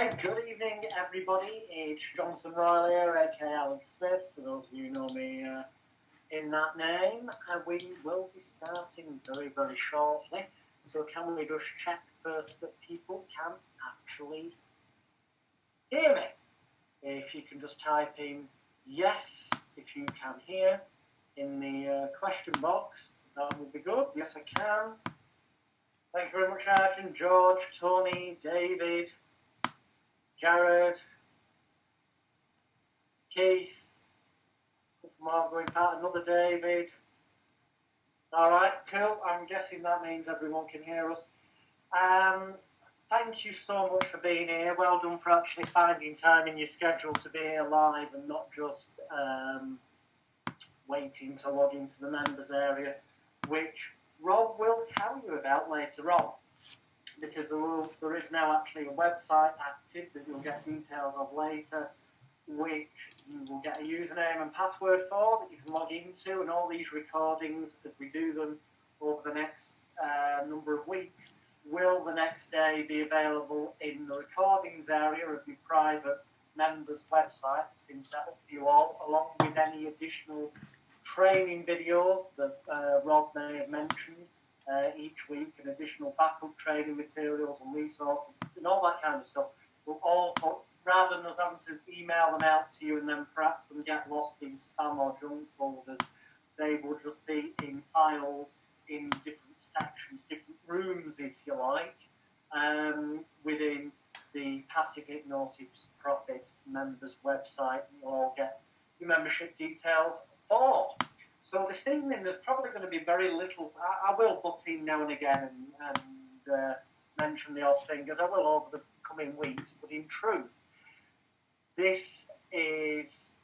Okay, good evening everybody. It's Jonathan Riley here, aka Alex Smith, for those of you who know me in that name. And we will be starting very, very shortly. So can we just check first that people can actually hear me? If you can just type in yes, if you can hear, in the question box, that would be good. Yes, I can. Thank you very much, Arjun, George, Tony, David, Jared, Keith, Margaret, Pat, another David. All right, cool. I'm guessing that means everyone can hear us. Thank you so much for being here. Well done for actually finding time in your schedule to be here live and not just waiting to log into the members area, which Rob will tell you about later on, because there is now actually a website active that you'll get details of later, which you will get a username and password for that you can log into, and all these recordings, as we do them over the next number of weeks, will the next day be available in the recordings area of your private members website. It's been set up for you all, along with any additional training videos that Rob may have mentioned each week, and additional backup training materials and resources and all that kind of stuff. We'll all put, rather than us having to email them out to you and then perhaps them get lost in spam or junk folders, they will just be in files in different sections, different rooms, if you like, within the Passive Hypnosis Profits members website. You'll all get your membership details for. So this evening there's probably going to be very little. I will butt in now and again and mention the odd thing, as I will over the coming weeks, but in truth, this is,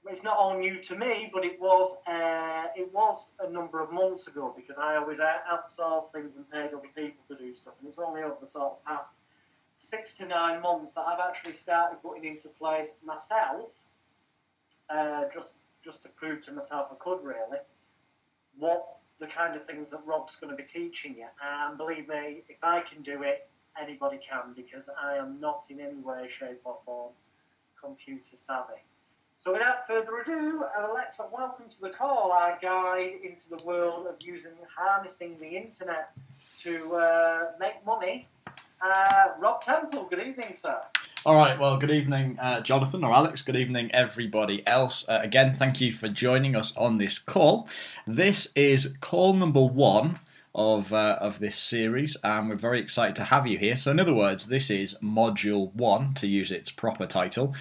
it's not all new to me, but it was a number of months ago, because I always outsource things and paid other people to do stuff, and it's only over the sort of past 6 to 9 months that I've actually started putting into place myself, just to prove to myself I could really, what the kind of things that Rob's going to be teaching you. And believe me, if I can do it, anybody can, because I am not in any way, shape or form computer savvy. So without further ado, Alexa, welcome to the call, our guide into the world of harnessing the internet to make money. Rob Temple, good evening, sir. All right, well, good evening, Jonathan or Alex. Good evening, everybody else. Again, thank you for joining us on this call. This is call number 1 of this series, and we're very excited to have you here. So in other words, this is module 1, to use its proper title,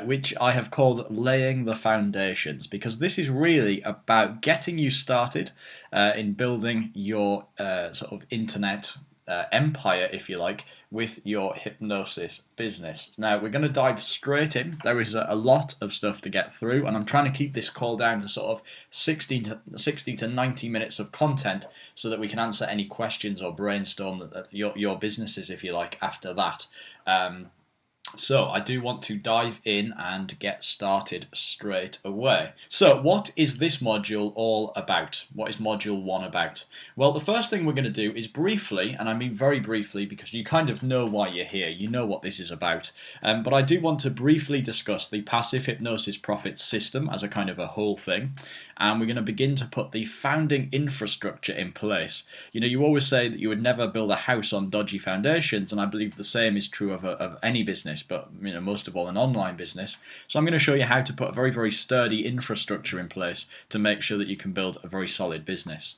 which I have called Laying the Foundations, because this is really about getting you started in building your sort of internet empire, if you like, with your hypnosis business. Now, we're going to dive straight in. There is a lot of stuff to get through, and I'm trying to keep this call down to sort of 60 to 90 minutes of content, so that we can answer any questions or brainstorm your businesses, if you like, after that. So I do want to dive in and get started straight away. So what is this module all about? What is module 1 about? Well, the first thing we're going to do is briefly, and I mean very briefly, because you kind of know why you're here, you know what this is about, but I do want to briefly discuss the Passive Hypnosis Profits system as a kind of a whole thing, and we're going to begin to put the founding infrastructure in place. You know, you always say that you would never build a house on dodgy foundations, and I believe the same is true of any business, but you know, most of all an online business. So I'm going to show you how to put a very, very sturdy infrastructure in place to make sure that you can build a very solid business.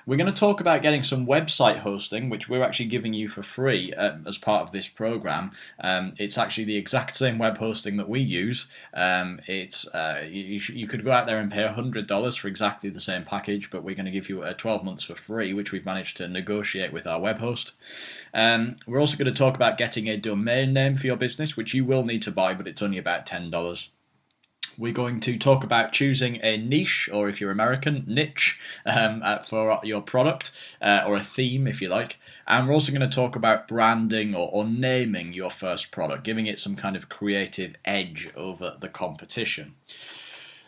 We're going to talk about getting some website hosting, which we're actually giving you for free as part of this program. It's actually the exact same web hosting that we use. You could go out there and pay $100 for exactly the same package, but we're going to give you 12 months for free, which we've managed to negotiate with our web host. We're also going to talk about getting a domain name for your business, which you will need to buy, but it's only about $10. We're going to talk about choosing a niche, or if you're American, niche, for your product, or a theme, if you like. And we're also going to talk about branding or naming your first product, giving it some kind of creative edge over the competition.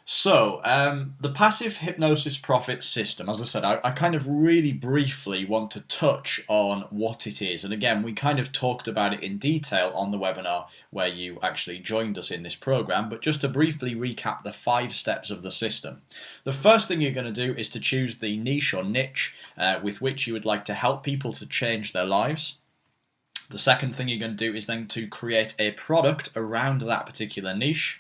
So, the passive hypnosis profit system, as I said, I kind of really briefly want to touch on what it is. And again, we kind of talked about it in detail on the webinar where you actually joined us in this program. But just to briefly recap the 5 steps of the system. The first thing you're going to do is to choose the niche or niche with which you would like to help people to change their lives. The second thing you're going to do is then to create a product around that particular niche.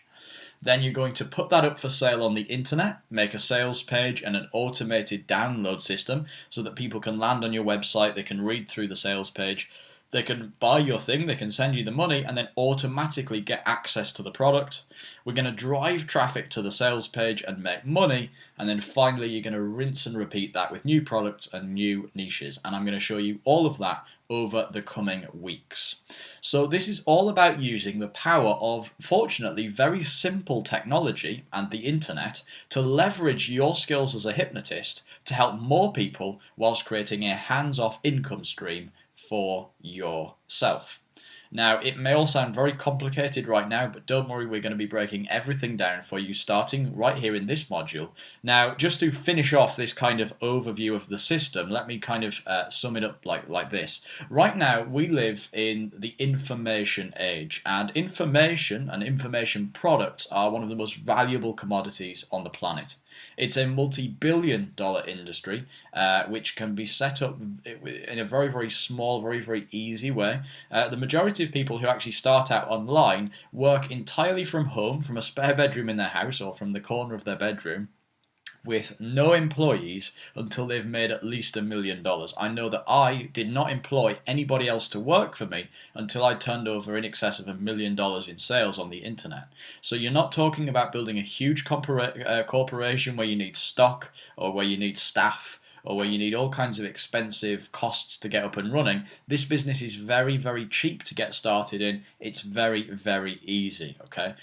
Then you're going to put that up for sale on the internet, make a sales page and an automated download system so that people can land on your website, they can read through the sales page, they can buy your thing, they can send you the money and then automatically get access to the product. We're going to drive traffic to the sales page and make money, and then finally you're going to rinse and repeat that with new products and new niches, and I'm going to show you all of that over the coming weeks. So this is all about using the power of, fortunately, very simple technology and the internet to leverage your skills as a hypnotist to help more people whilst creating a hands-off income stream for yourself. Now, it may all sound very complicated right now, but don't worry, we're going to be breaking everything down for you starting right here in this module. Now, just to finish off this kind of overview of the system, let me kind of sum it up like this. Right now, we live in the information age, and information products are one of the most valuable commodities on the planet. It's a multi-billion-dollar industry which can be set up in a very, very small, very, very easy way. The majority of people who actually start out online work entirely from home, from a spare bedroom in their house or from the corner of their bedroom, with no employees until they've made at least $1 million. I know that I did not employ anybody else to work for me until I turned over in excess of $1 million in sales on the internet. So you're not talking about building a huge corporation where you need stock or where you need staff or where you need all kinds of expensive costs to get up and running. This business is very, very cheap to get started in. It's very, very easy, okay?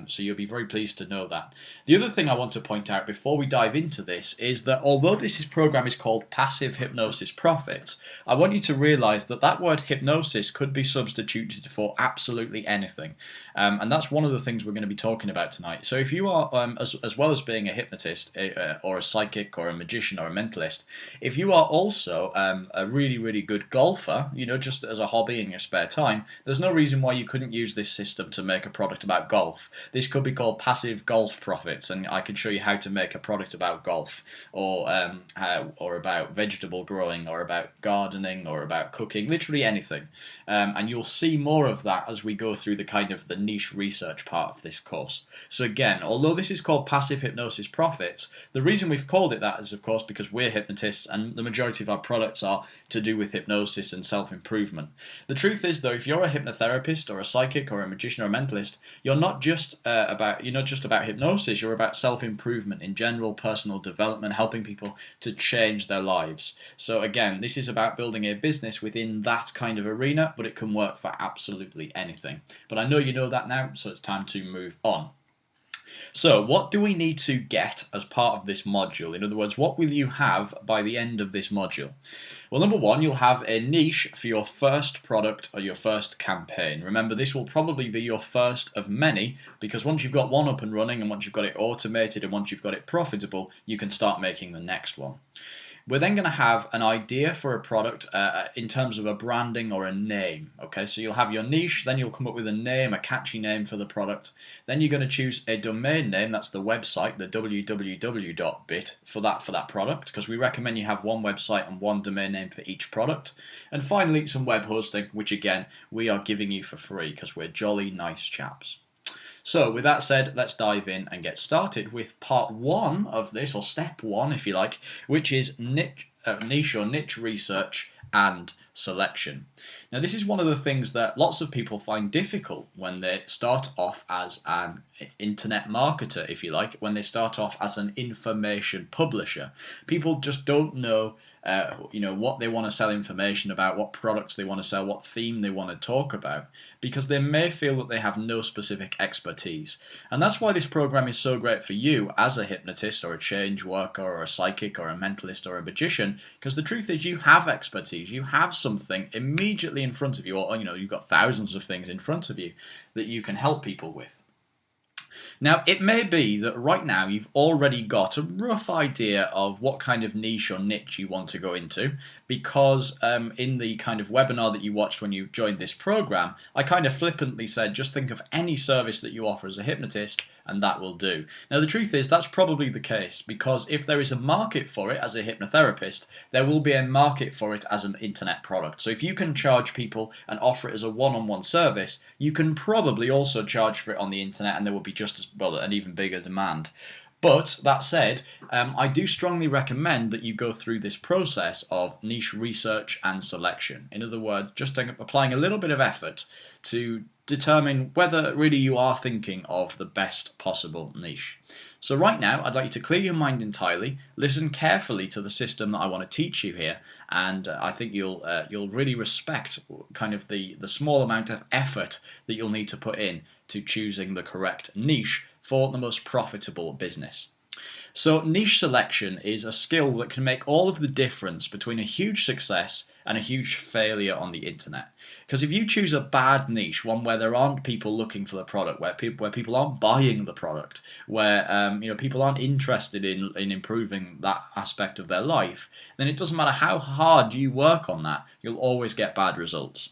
So you'll be very pleased to know that. The other thing I want to point out before we dive into this is that although this program is called Passive Hypnosis Profits, I want you to realize that that word hypnosis could be substituted for absolutely anything. And that's one of the things we're going to be talking about tonight. So if you are, as well as being a hypnotist or a psychic or a magician or a mentalist, if you are also a really, really good golfer, you know, just as a hobby in your spare time, there's no reason why you couldn't use this system to make a product about golf. This could be called Passive Golf Profits, and I can show you how to make a product about golf, or about vegetable growing, or about gardening, or about cooking, literally anything. And you'll see more of that as we go through the kind of the niche research part of this course. So again, although this is called Passive Hypnosis Profits, the reason we've called it that is, of course, because we're hypnotists and the majority of our products are to do with hypnosis and self-improvement. The truth is, though, if you're a hypnotherapist or a psychic or a magician or a mentalist, you're not just about hypnosis, you're about self-improvement in general, personal development, helping people to change their lives. So again, this is about building a business within that kind of arena, but it can work for absolutely anything. But I know you know that now, so it's time to move on. So what do we need to get as part of this module? In other words, what will you have by the end of this module? Well, number one, you'll have a niche for your first product or your first campaign. Remember, this will probably be your first of many, because once you've got one up and running and once you've got it automated and once you've got it profitable, you can start making the next one. We're then going to have an idea for a product in terms of a branding or a name. Okay, so you'll have your niche, then you'll come up with a name, a catchy name for the product. Then you're going to choose a domain name, that's the website, the www.bit for that product, because we recommend you have one website and one domain name for each product. And finally, some web hosting, which again, we are giving you for free because we're jolly nice chaps. So with that said, let's dive in and get started with part one of this, or step one if you like, which is niche or niche research and selection. Now this is one of the things that lots of people find difficult when they start off as an internet marketer, if you like, when they start off as an information publisher. People just don't know what they want to sell information about, what products they want to sell, what theme they want to talk about, because they may feel that they have no specific expertise. And that's why this program is so great for you as a hypnotist or a change worker or a psychic or a mentalist or a magician, because the truth is you have expertise, you have something immediately in front of you, or you've got thousands of things in front of you that you can help people with. Now, it may be that right now you've already got a rough idea of what kind of niche or niche you want to go into, because in the kind of webinar that you watched when you joined this program, I kind of flippantly said, just think of any service that you offer as a hypnotist and that will do. Now, the truth is that's probably the case, because if there is a market for it as a hypnotherapist, there will be a market for it as an internet product. So if you can charge people and offer it as a one-on-one service, you can probably also charge for it on the internet, and there will be just as well an even bigger demand. But that said, I do strongly recommend that you go through this process of niche research and selection. In other words, just applying a little bit of effort to determine whether really you are thinking of the best possible niche. So right now, I'd like you to clear your mind entirely, listen carefully to the system that I want to teach you here, and I think you'll really respect kind of the small amount of effort that you'll need to put in to choosing the correct niche for the most profitable business. So niche selection is a skill that can make all of the difference between a huge success and a huge failure on the internet. Because if you choose a bad niche, one where there aren't people looking for the product, where people aren't buying the product, where people aren't interested in improving that aspect of their life, then it doesn't matter how hard you work on that, you'll always get bad results.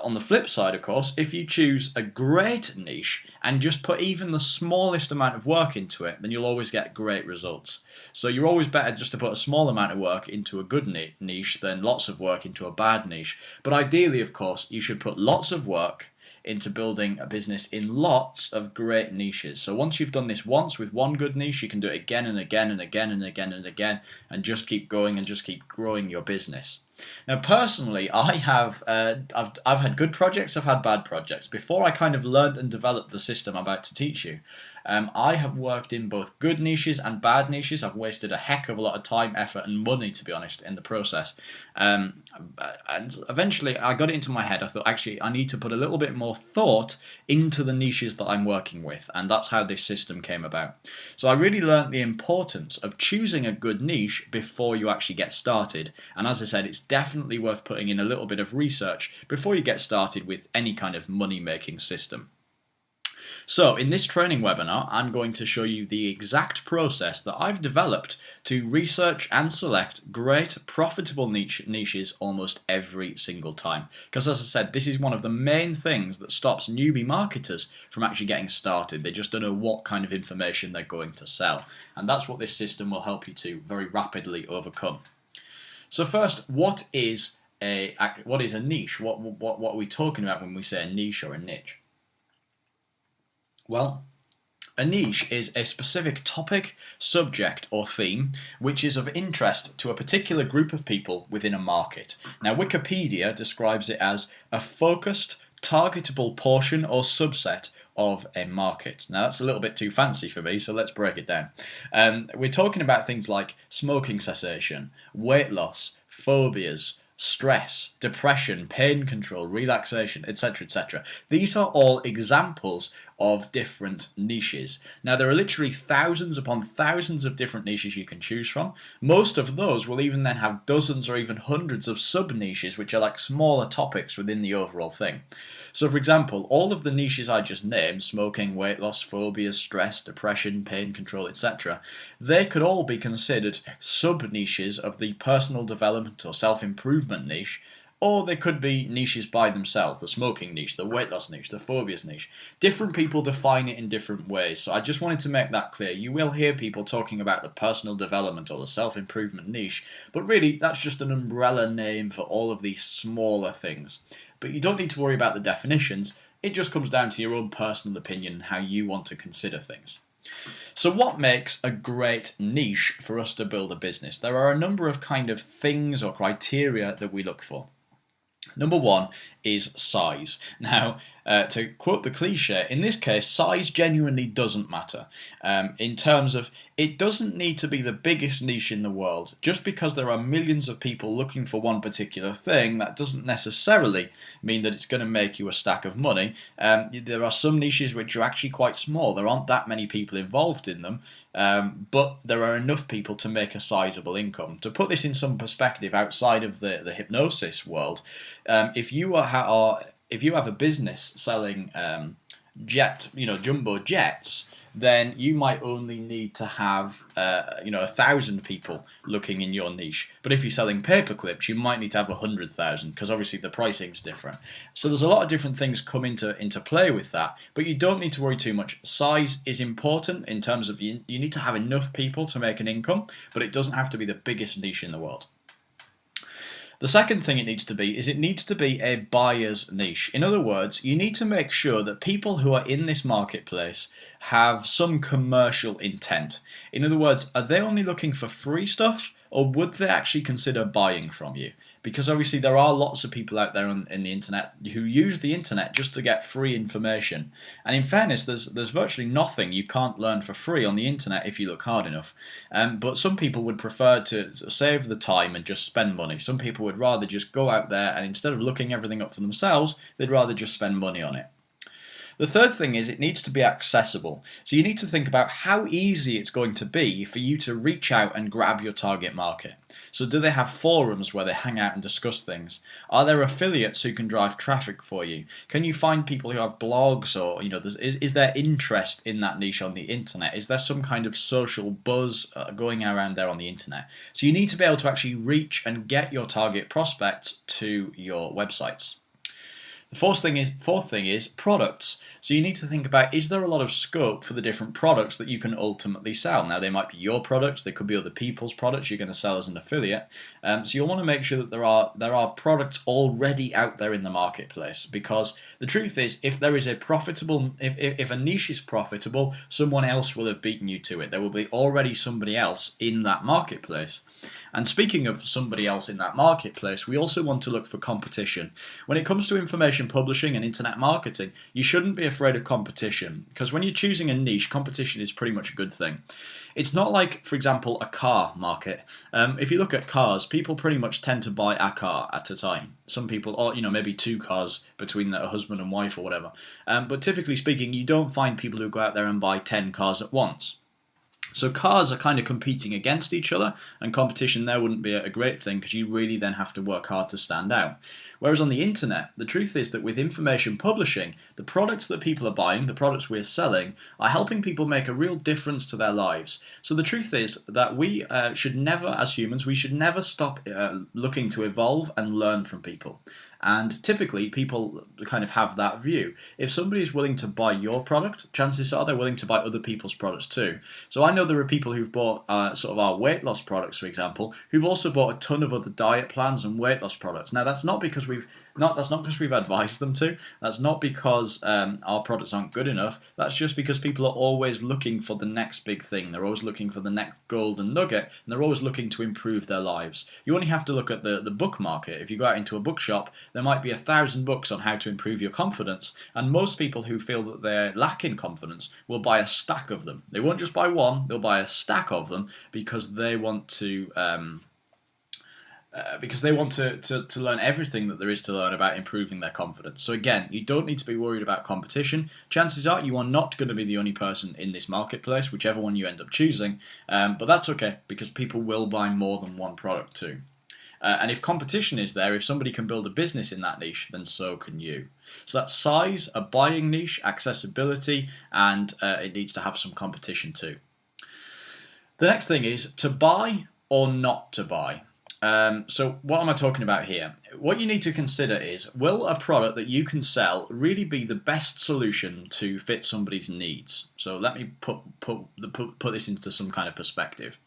On the flip side, of course, if you choose a great niche and just put even the smallest amount of work into it, then you'll always get great results. So you're always better just to put a small amount of work into a good niche than lots of work into a bad niche. But ideally, of course, you should put lots of work into building a business in lots of great niches. So once you've done this once with one good niche, you can do it again and again and again and again and again, and just keep going and just keep growing your business. Now, personally, I've had good projects, I've had bad projects. Before I kind of learned and developed the system I'm about to teach you, I have worked in both good niches and bad niches. I've wasted a heck of a lot of time, effort, and money, to be honest, in the process. And eventually, I got it into my head. I thought, actually, I need to put a little bit more thought into the niches that I'm working with, and that's how this system came about. So I really learned the importance of choosing a good niche before you actually get started. And as I said, it's definitely worth putting in a little bit of research before you get started with any kind of money-making system. So in this training webinar, I'm going to show you the exact process that I've developed to research and select great profitable niches almost every single time. Because as I said, this is one of the main things that stops newbie marketers from actually getting started. They just don't know what kind of information they're going to sell. And that's what this system will help you to very rapidly overcome. So first, what is a niche? What are we talking about when we say a niche or a niche? Well, a niche is a specific topic, subject, or theme which is of interest to a particular group of people within a market. Now, Wikipedia describes it as a focused, targetable portion or subset of a market. Now, that's a little bit too fancy for me, so let's break it down. We're talking about things like smoking cessation, weight loss, phobias, stress, depression, pain control, relaxation, etc., etc. These are all examples of different niches. Now, there are literally thousands upon thousands of different niches you can choose from. Most of those will even then have dozens or even hundreds of sub-niches, which are like smaller topics within the overall thing. So, for example, all of the niches I just named, smoking, weight loss, phobias, stress, depression, pain control, etc., they could all be considered sub-niches of the personal development or self-improvement niche, or they could be niches by themselves, the smoking niche, the weight loss niche, the phobias niche. Different people define it in different ways, so I just wanted to make that clear. You will hear people talking about the personal development or the self-improvement niche, but really that's just an umbrella name for all of these smaller things. But you don't need to worry about the definitions, it just comes down to your own personal opinion and how you want to consider things. So what makes a great niche for us to build a business? There are a number of kind of things or criteria that we look for. Number one is size. Now, to quote the cliche, in this case, size genuinely doesn't matter. In terms of, it doesn't need to be the biggest niche in the world. Just because there are millions of people looking for one particular thing, that doesn't necessarily mean that it's going to make you a stack of money. There are some niches which are actually quite small. There aren't that many people involved in them, but there are enough people to make a sizable income. To put this in some perspective outside of the hypnosis world, if you have a business selling jumbo jets, then you might only need to have 1,000 people looking in your niche. But if you're selling paper clips, you might need to have 100,000, because obviously the pricing is different. So there's a lot of different things come into play with that, but you don't need to worry too much. Size is important in terms of you need to have enough people to make an income, but it doesn't have to be the biggest niche in the world. The second thing it needs to be is it needs to be a buyer's niche. In other words, you need to make sure that people who are in this marketplace have some commercial intent. In other words, are they only looking for free stuff, or would they actually consider buying from you? Because obviously there are lots of people out there in the internet who use the internet just to get free information. And in fairness, there's virtually nothing you can't learn for free on the internet if you look hard enough. But some people would prefer to save the time and just spend money. Some people would rather just go out there and instead of looking everything up for themselves, they'd rather just spend money on it. The third thing is it needs to be accessible. So you need to think about how easy it's going to be for you to reach out and grab your target market. So do they have forums where they hang out and discuss things? Are there affiliates who can drive traffic for you? Can you find people who have blogs, or is there interest in that niche on the internet? Is there some kind of social buzz going around there on the internet? So you need to be able to actually reach and get your target prospects to your websites. The fourth thing is products. So you need to think about, is there a lot of scope for the different products that you can ultimately sell? Now, they might be your products, they could be other people's products you're going to sell as an affiliate. So you'll want to make sure that there are products already out there in the marketplace, because the truth is, if there is a profitable, if a niche is profitable, someone else will have beaten you to it. There will be already somebody else in that marketplace. And speaking of somebody else in that marketplace, we also want to look for competition. When it comes to information publishing and internet marketing, you shouldn't be afraid of competition, because when you're choosing a niche, competition is pretty much a good thing. It's not like, for example, a car market. If you look at cars, people pretty much tend to buy a car at a time. Some people, or maybe two cars between a husband and wife or whatever. But typically speaking, you don't find people who go out there and buy 10 cars at once. So cars are kind of competing against each other, and competition there wouldn't be a great thing, because you really then have to work hard to stand out. Whereas on the internet, the truth is that with information publishing, the products that people are buying, the products we're selling, are helping people make a real difference to their lives. So the truth is that we should never, as humans, we should never stop looking to evolve and learn from people. And typically, people kind of have that view. If somebody is willing to buy your product, chances are they're willing to buy other people's products too. So I know there are people who've bought sort of our weight loss products, for example, who've also bought a ton of other diet plans and weight loss products. Now, that's not because we've advised them to. That's not because our products aren't good enough. That's just because people are always looking for the next big thing. They're always looking for the next golden nugget, and they're always looking to improve their lives. You only have to look at the book market. If you go out into a bookshop, there might be 1,000 books on how to improve your confidence, and most people who feel that they're lacking confidence will buy a stack of them. They won't just buy one, they'll buy a stack of them, because they want to learn everything that there is to learn about improving their confidence. So again, you don't need to be worried about competition. Chances are you are not going to be the only person in this marketplace, whichever one you end up choosing, but that's okay, because people will buy more than one product too. And if competition is there, if somebody can build a business in that niche, then so can you. So that's size, a buying niche, accessibility, and it needs to have some competition too. The next thing is to buy or not to buy. So what am I talking about here? What you need to consider is, will a product that you can sell really be the best solution to fit somebody's needs? So let me put this into some kind of perspective.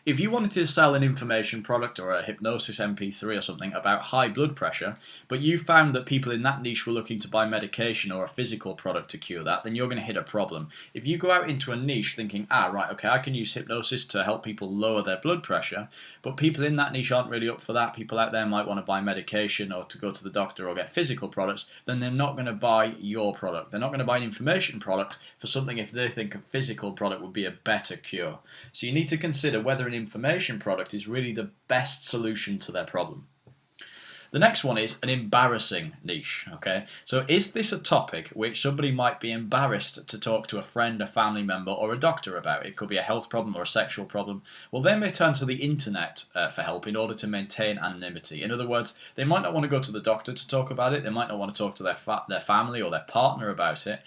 If you wanted to sell an information product or a hypnosis MP3 or something about high blood pressure, but you found that people in that niche were looking to buy medication or a physical product to cure that, then you're going to hit a problem. If you go out into a niche thinking, right, okay, I can use hypnosis to help people lower their blood pressure, but people in that niche aren't really up for that, people out there might want to buy medication or to go to the doctor or get physical products, then they're not going to buy your product. They're not going to buy an information product for something if they think a physical product would be a better cure. So you need to consider whether an information product is really the best solution to their problem. The next one is an embarrassing niche, okay? So is this a topic which somebody might be embarrassed to talk to a friend, a family member, or a doctor about? It could be a health problem or a sexual problem. Well, they may turn to the internet for help in order to maintain anonymity. In other words, they might not want to go to the doctor to talk about it. They might not want to talk to their family or their partner about it.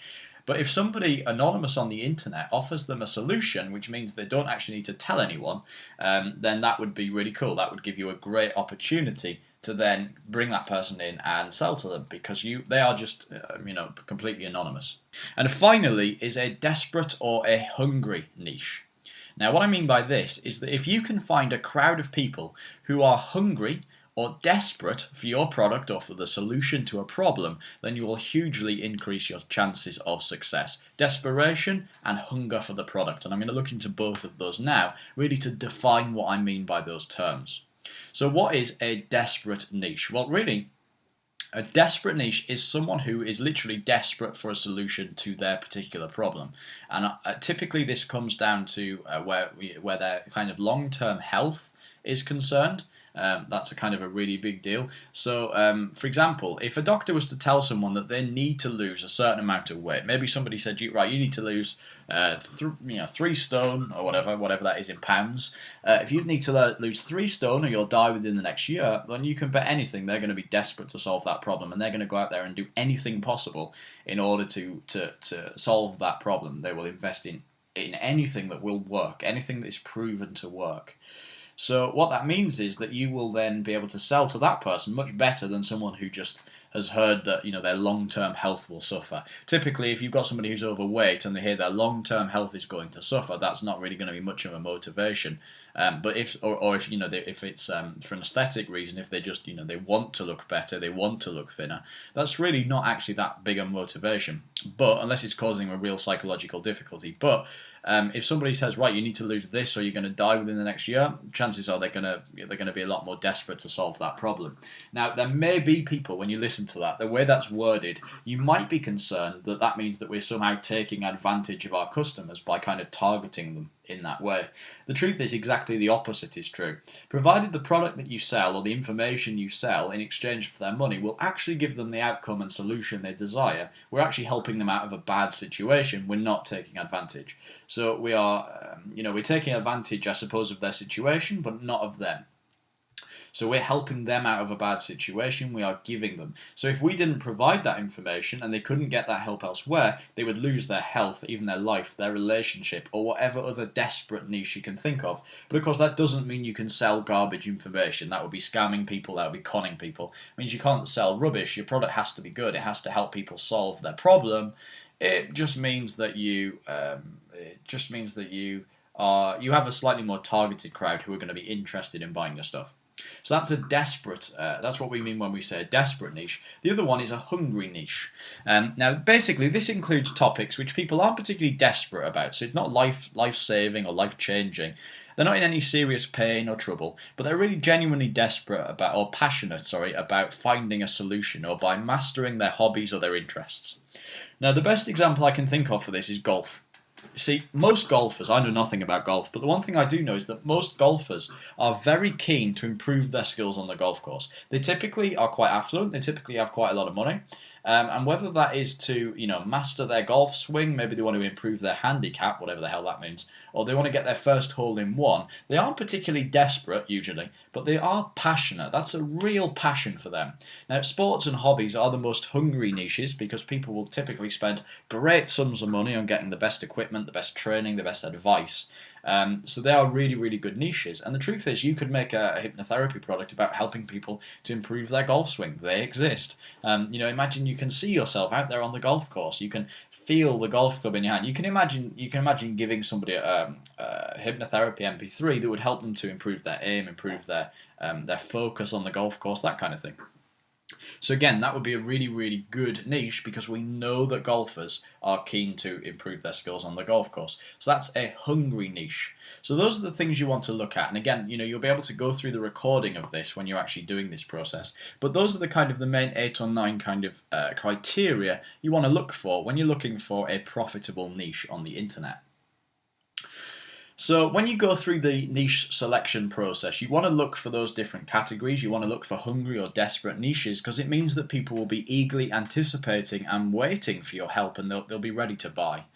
But if somebody anonymous on the internet offers them a solution, which means they don't actually need to tell anyone, then that would be really cool. That would give you a great opportunity to then bring that person in and sell to them, because they are just completely anonymous. And finally is a desperate or a hungry niche. Now what I mean by this is that if you can find a crowd of people who are hungry or desperate for your product or for the solution to a problem, then you will hugely increase your chances of success. Desperation and hunger for the product. And I'm going to look into both of those now, really to define what I mean by those terms. So what is a desperate niche? Well, really, a desperate niche is someone who is literally desperate for a solution to their particular problem. And typically this comes down to where their kind of long-term health is concerned. That's a kind of a really big deal. So, for example, if a doctor was to tell someone that they need to lose a certain amount of weight, maybe somebody said, right, you need to lose 3 stone or whatever that is in pounds. If you need to lose 3 stone or you'll die within the next year, then you can bet anything they're going to be desperate to solve that problem, and they're going to go out there and do anything possible in order to solve that problem. They will invest in anything that will work, anything that is proven to work. So what that means is that you will then be able to sell to that person much better than someone who just has heard that their long-term health will suffer. Typically, if you've got somebody who's overweight and they hear their long-term health is going to suffer, that's not really going to be much of a motivation. But if it's for an aesthetic reason, if they just they want to look better, they want to look thinner, that's really not actually that big a motivation. But unless it's causing a real psychological difficulty. But if somebody says, right, you need to lose this or you're going to die within the next year, chances are they're going to be a lot more desperate to solve that problem. Now, there may be people, when you listen to that, the way that's worded, you might be concerned that that means that we're somehow taking advantage of our customers by kind of targeting them in that way. The truth is exactly the opposite is true. Provided the product that you sell or the information you sell in exchange for their money will actually give them the outcome and solution they desire, we're actually helping them out of a bad situation. We're not taking advantage. So we are, we're taking advantage, I suppose, of their situation, but not of them. So we're helping them out of a bad situation, we are giving them. So if we didn't provide that information and they couldn't get that help elsewhere, they would lose their health, even their life, their relationship, or whatever other desperate niche you can think of. But of course that doesn't mean you can sell garbage information. That would be scamming people, that would be conning people. It means you can't sell rubbish. Your product has to be good. It has to help people solve their problem. It just means that you have a slightly more targeted crowd who are going to be interested in buying your stuff. So that's a desperate, that's what we mean when we say a desperate niche. The other one is a hungry niche. Now, basically, this includes topics which people aren't particularly desperate about. So it's not life-saving or life-changing. They're not in any serious pain or trouble, but they're really genuinely desperate about, or passionate, about finding a solution or by mastering their hobbies or their interests. Now, the best example I can think of for this is golf. See, most golfers, I know nothing about golf, but the one thing I do know is that most golfers are very keen to improve their skills on the golf course. They typically are quite affluent, they typically have quite a lot of money, and whether that is to, master their golf swing, maybe they want to improve their handicap, whatever the hell that means, or they want to get their first hole in one, they aren't particularly desperate, usually, but they are passionate. That's a real passion for them. Now, sports and hobbies are the most hungry niches because people will typically spend great sums of money on getting the best equipment, the best training, the best advice. So they are really, really good niches. And the truth is, you could make a hypnotherapy product about helping people to improve their golf swing. They exist. Imagine you can see yourself out there on the golf course. You can feel the golf club in your hand. You can imagine giving somebody a hypnotherapy MP3 that would help them to improve their aim, improve their focus on the golf course, that kind of thing. So again, that would be a really, really good niche because we know that golfers are keen to improve their skills on the golf course. So that's a hungry niche. So those are the things you want to look at. And again, you'll be able to go through the recording of this when you're actually doing this process. But those are the main 8 or 9 kind of criteria you want to look for when you're looking for a profitable niche on the internet. So when you go through the niche selection process, you want to look for those different categories. You want to look for hungry or desperate niches because it means that people will be eagerly anticipating and waiting for your help and they'll be ready to buy.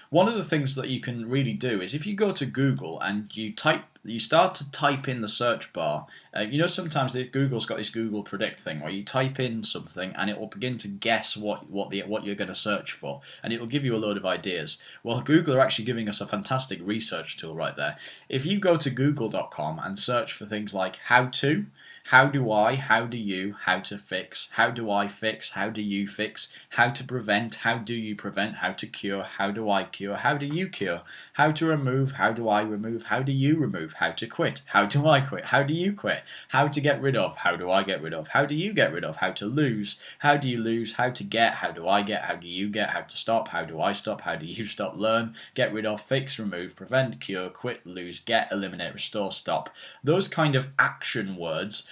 one of the things that you can really do is if you go to Google and you start to type in the search bar. You know, sometimes Google's got this Google Predict thing where you type in something and it will begin to guess what you're going to search for, and it will give you a load of ideas. Well, Google are actually giving us a fantastic research tool right there. If you go to google.com and search for things like how to, how do I, how do you, how to fix, how do I fix, how do you fix, how to prevent, how do you prevent, how to cure, how do I cure, how do you cure, how to remove, how do I remove, how do you remove, how to quit, how do I quit, how do you quit, how to get rid of, how do I get rid of, how do you get rid of, how to lose, how do you lose, how to get, how do I get, how do you get, how to stop, how do I stop, how do you stop, learn, get rid of, fix, remove, prevent, cure, quit, lose, get, eliminate, restore, stop. Those kind of action words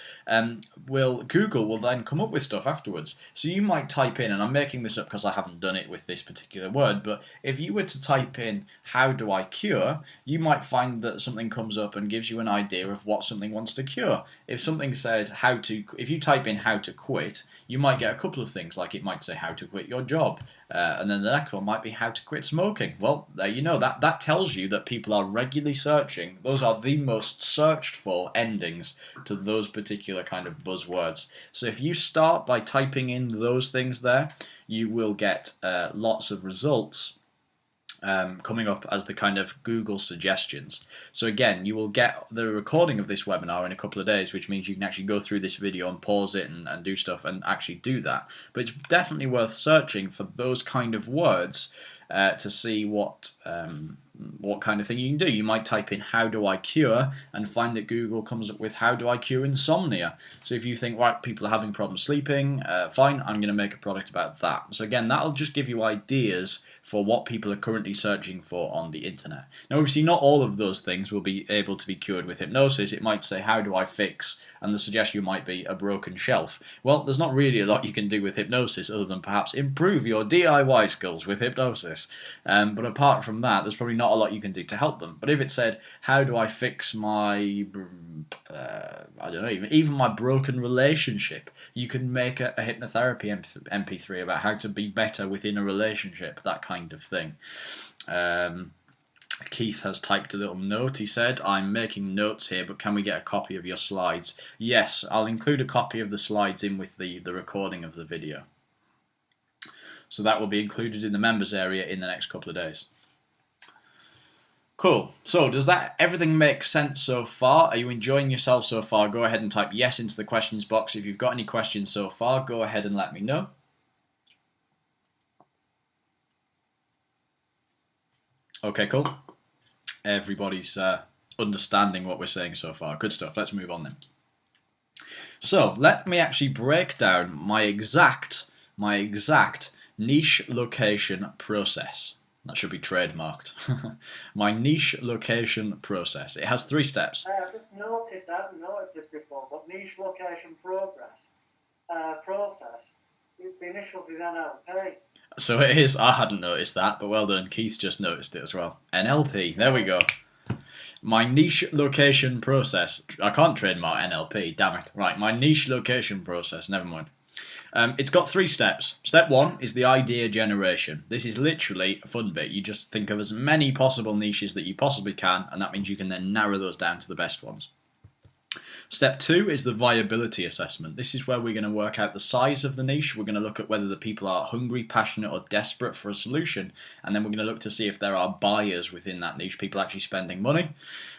Google will then come up with stuff afterwards. So you might type in, and I'm making this up because I haven't done it with this particular word, but if you were to type in how do I cure, you might find that something comes up and gives you an idea of what something wants to cure. If something said if you type in how to quit, you might get a couple of things, like it might say how to quit your job, and then the next one might be how to quit smoking. Well, there you know, that tells you that people are regularly searching. Those are the most searched for endings to those particular kind of buzzwords. So if you start by typing in those things there, you will get lots of results coming up as the kind of Google suggestions. So again, you will get the recording of this webinar in a couple of days, which means you can actually go through this video and pause it and do stuff and actually do that. But it's definitely worth searching for those kind of words to see what kind of thing you can do. You might type in how do I cure and find that Google comes up with how do I cure insomnia. So if you think, right, people are having problems sleeping, fine, I'm going to make a product about that. So again, that'll just give you ideas for what people are currently searching for on the internet. Now obviously not all of those things will be able to be cured with hypnosis. It might say how do I fix, and the suggestion might be a broken shelf. Well, there's not really a lot you can do with hypnosis other than perhaps improve your DIY skills with hypnosis. But apart from that, there's probably not a lot you can do to help them. But if it said, how do I fix my, I don't know, even my broken relationship, you can make a hypnotherapy MP3 about how to be better within a relationship, that kind of thing. Keith has typed a little note. He said, I'm making notes here, but can we get a copy of your slides? Yes, I'll include a copy of the slides in with the recording of the video. So that will be included in the members area in the next couple of days. Cool. So does everything make sense so far? Are you enjoying yourself so far? Go ahead and type yes into the questions box. If you've got any questions so far, go ahead and let me know. Okay, cool. Everybody's understanding what we're saying so far. Good stuff. Let's move on then. So let me actually break down my exact niche location process. That should be trademarked. My niche location process. It has 3 steps. I just noticed, I haven't noticed this before, but niche location process, the initials is NLP. So it is. I hadn't noticed that, but well done. Keith just noticed it as well. NLP. There we go. My niche location process. I can't trademark NLP, damn it. Right, my niche location process. Never mind. It's got 3 steps. Step 1 is the idea generation. This is literally a fun bit. You just think of as many possible niches that you possibly can, and that means you can then narrow those down to the best ones. Step 2 is the viability assessment. This is where we're going to work out the size of the niche. We're going to look at whether the people are hungry, passionate, or desperate for a solution. And then we're going to look to see if there are buyers within that niche, people actually spending money.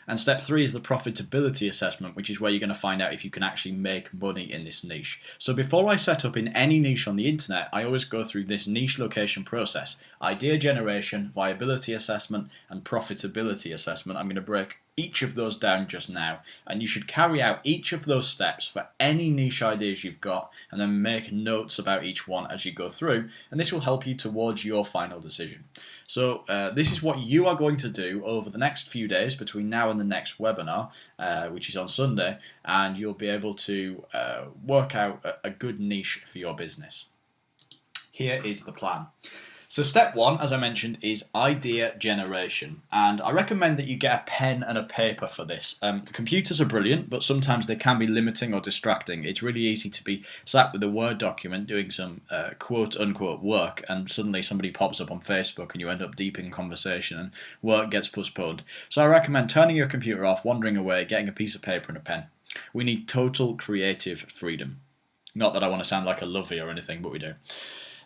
And step 3 is the profitability assessment, which is where you're going to find out if you can actually make money in this niche. So before I set up in any niche on the internet, I always go through this niche location process. Idea generation, viability assessment, and profitability assessment. I'm going to break each of those down just now, and you should carry out each of those steps for any niche ideas you've got, and then make notes about each one as you go through, and this will help you towards your final decision. So this is what you are going to do over the next few days between now and the next webinar, which is on Sunday, and you'll be able to work out a good niche for your business. Here is the plan. So step one, as I mentioned, is idea generation. And I recommend that you get a pen and a paper for this. Computers are brilliant, but sometimes they can be limiting or distracting. It's really easy to be sat with a Word document doing some quote-unquote work, and suddenly somebody pops up on Facebook and you end up deep in conversation and work gets postponed. So I recommend turning your computer off, wandering away, getting a piece of paper and a pen. We need total creative freedom. Not that I want to sound like a lovey or anything, but we do.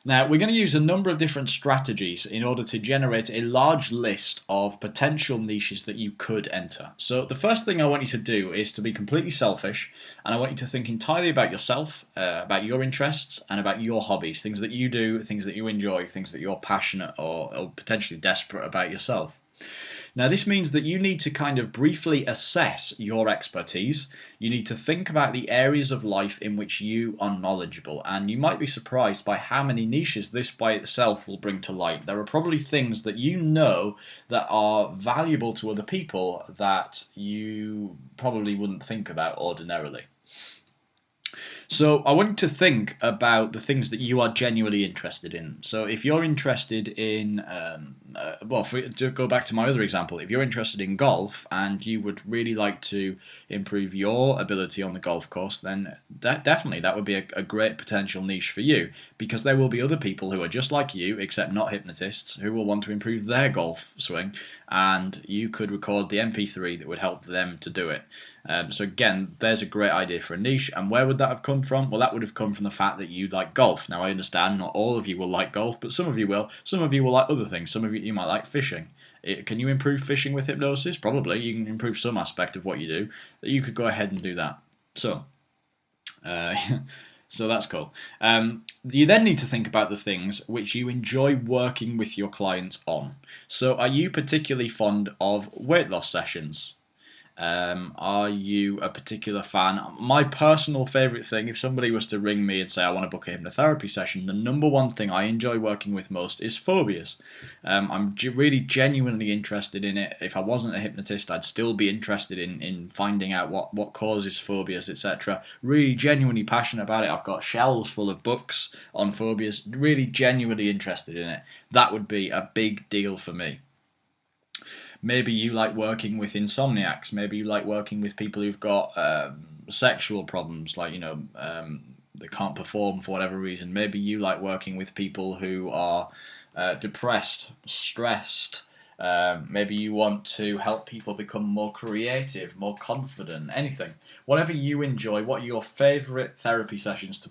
Now, we're going to use a number of different strategies in order to generate a large list of potential niches that you could enter. So the first thing I want you to do is to be completely selfish, and I want you to think entirely about yourself, about your interests, and about your hobbies, things that you do, things that you enjoy, things that you're passionate or potentially desperate about yourself. Now, this means that you need to kind of briefly assess your expertise. You need to think about the areas of life in which you are knowledgeable, and you might be surprised by how many niches this by itself will bring to light. There are probably things that you know that are valuable to other people that you probably wouldn't think about ordinarily. So I want you to think about the things that you are genuinely interested in. So if you're interested in, to go back to my other example, if you're interested in golf and you would really like to improve your ability on the golf course, then definitely that would be a great potential niche for you, because there will be other people who are just like you, except not hypnotists, who will want to improve their golf swing, and you could record the MP3 that would help them to do it. So again, there's a great idea for a niche. And where would that have come from? Well, that would have come from the fact that you like golf. Now, I understand not all of you will like golf, but some of you will. Some of you will like other things. Some of you might like fishing. Can you improve fishing with hypnosis? Probably. You can improve some aspect of what you do. You could go ahead and do that. So that's cool. You then need to think about the things which you enjoy working with your clients on. So are you particularly fond of weight loss sessions? Are you a particular fan? My personal favourite thing, if somebody was to ring me and say I want to book a hypnotherapy session, the number one thing I enjoy working with most is phobias. I'm really genuinely interested in it. If I wasn't a hypnotist, I'd still be interested in finding out what causes phobias, etc. Really genuinely passionate about it. I've got shelves full of books on phobias, really genuinely interested in it. That would be a big deal for me. Maybe you like working with insomniacs. Maybe you like working with people who've got sexual problems, like, they can't perform for whatever reason. Maybe you like working with people who are depressed, stressed. Maybe you want to help people become more creative, more confident, anything. Whatever you enjoy, what are your favourite therapy sessions to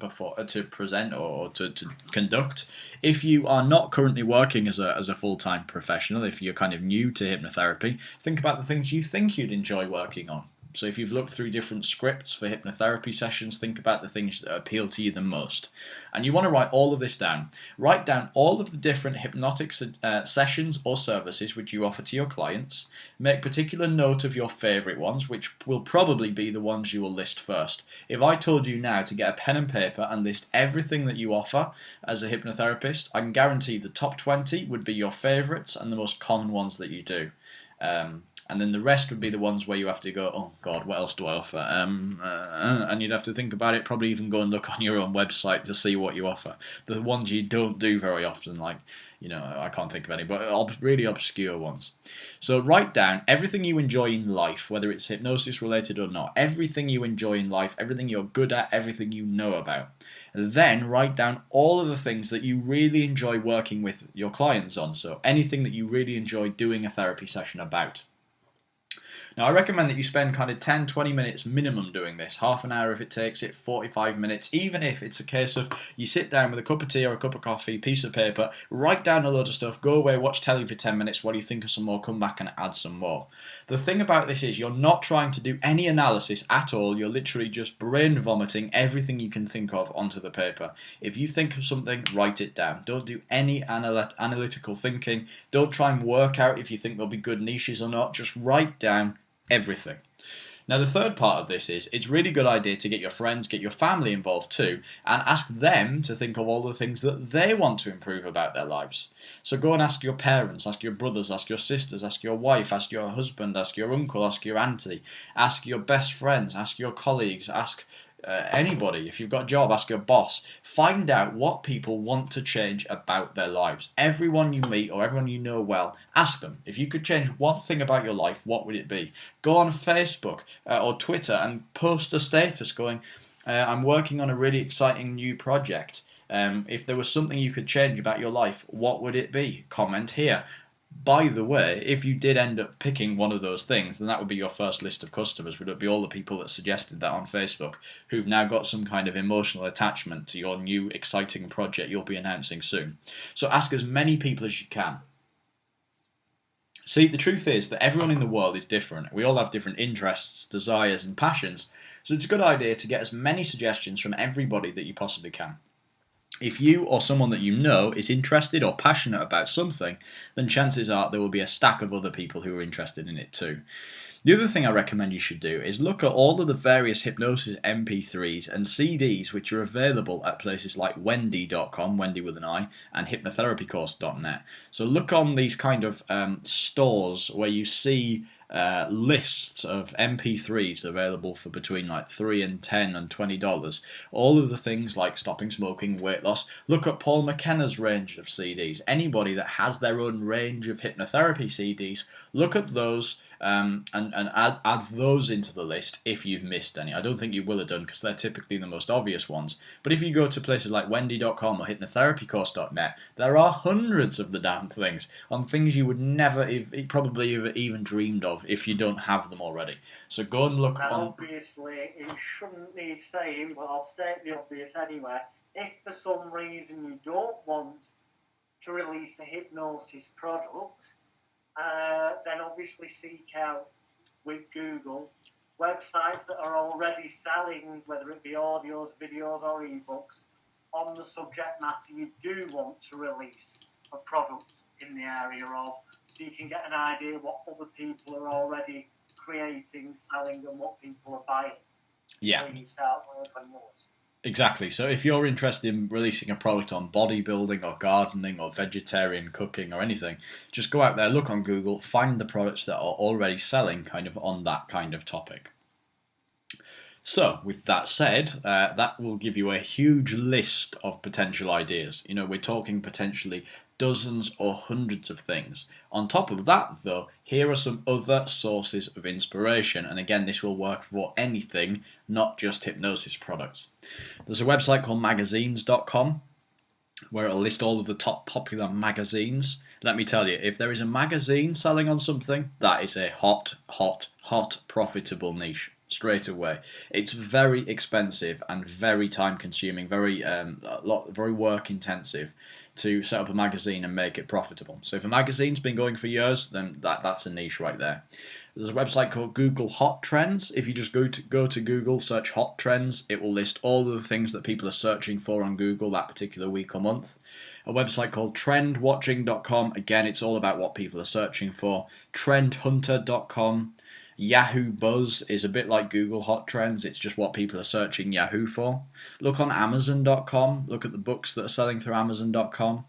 present or to conduct. If you are not currently working as a full-time professional, if you're kind of new to hypnotherapy, think about the things you think you'd enjoy working on. So if you've looked through different scripts for hypnotherapy sessions, think about the things that appeal to you the most. And you want to write all of this down. Write down all of the different hypnotic sessions or services which you offer to your clients. Make particular note of your favourite ones, which will probably be the ones you will list first. If I told you now to get a pen and paper and list everything that you offer as a hypnotherapist, I can guarantee the top 20 would be your favourites and the most common ones that you do. And then the rest would be the ones where you have to go, oh God, what else do I offer? And you'd have to think about it, probably even go and look on your own website to see what you offer. The ones you don't do very often, like, I can't think of any, but really obscure ones. So write down everything you enjoy in life, whether it's hypnosis related or not, everything you enjoy in life, everything you're good at, everything you know about. And then write down all of the things that you really enjoy working with your clients on. So anything that you really enjoy doing a therapy session about. Now, I recommend that you spend kind of 10-20 minutes minimum doing this. Half an hour if it takes it, 45 minutes, even if it's a case of you sit down with a cup of tea or a cup of coffee, piece of paper, write down a load of stuff, go away, watch telly for 10 minutes while you think of some more, come back and add some more. The thing about this is you're not trying to do any analysis at all. You're literally just brain vomiting everything you can think of onto the paper. If you think of something, write it down. Don't do any analytical thinking. Don't try and work out if you think there'll be good niches or not. Just write down everything. Now, the third part of this is it's a really good idea to get your friends, get your family involved too, and ask them to think of all the things that they want to improve about their lives. So go and ask your parents, ask your brothers, ask your sisters, ask your wife, ask your husband, ask your uncle, ask your auntie, ask your best friends, ask your colleagues, ask anybody. If you've got a job, ask your boss. Find out what people want to change about their lives. Everyone you meet or everyone you know well, ask them. If you could change one thing about your life, what would it be? Go on Facebook or Twitter and post a status going, I'm working on a really exciting new project. If there was something you could change about your life, what would it be? Comment here. By the way, if you did end up picking one of those things, then that would be your first list of customers. Would it be all the people that suggested that on Facebook, who've now got some kind of emotional attachment to your new exciting project you'll be announcing soon? So ask as many people as you can. See, the truth is that everyone in the world is different. We all have different interests, desires, and passions. So it's a good idea to get as many suggestions from everybody that you possibly can. If you or someone that you know is interested or passionate about something, then chances are there will be a stack of other people who are interested in it too. The other thing I recommend you should do is look at all of the various hypnosis MP3s and CDs which are available at places like Wendy.com, Wendy with an I, and hypnotherapycourse.net. So look on these kind of stores where you see lists of MP3s available for between like $3 and $10 and $20. All of the things like stopping smoking, weight loss. Look at Paul McKenna's range of CDs. Anybody that has their own range of hypnotherapy CDs, look at those and add those into the list if you've missed any. I don't think you will have done because they're typically the most obvious ones. But if you go to places like Wendy.com or hypnotherapycourse.net, there are hundreds of the damn things on things you would never probably even dreamed of if you don't have them already. So go and look now, on. Obviously, it shouldn't need saying, but I'll state the obvious anyway. If for some reason you don't want to release a hypnosis product, then obviously seek out with Google websites that are already selling, whether it be audios, videos, or ebooks, on the subject matter you do want to release a product in the area of, so you can get an idea what other people are already creating, selling, and what people are buying. Yeah. When you start working yours. Exactly. So if you're interested in releasing a product on bodybuilding or gardening or vegetarian cooking or anything, just go out there, look on Google, find the products that are already selling kind of on that kind of topic. So, with that said, that will give you a huge list of potential ideas. You know, we're talking potentially dozens or hundreds of things. On top of that, though, here are some other sources of inspiration. And again, this will work for anything, not just hypnosis products. There's a website called magazines.com where it'll list all of the top popular magazines. Let me tell you, if there is a magazine selling on something, that is a hot, profitable niche. Straight away. It's very expensive and very time consuming, very work intensive to set up a magazine and make it profitable. So if a magazine's been going for years, then that's a niche right there. There's a website called Google Hot Trends. If you just go to Google, search Hot Trends, it will list all of the things that people are searching for on Google that particular week or month. A website called trendwatching.com. Again, it's all about what people are searching for. Trendhunter.com. Yahoo Buzz is a bit like Google Hot Trends. It's just what people are searching Yahoo for. Look on Amazon.com. Look at the books that are selling through Amazon.com.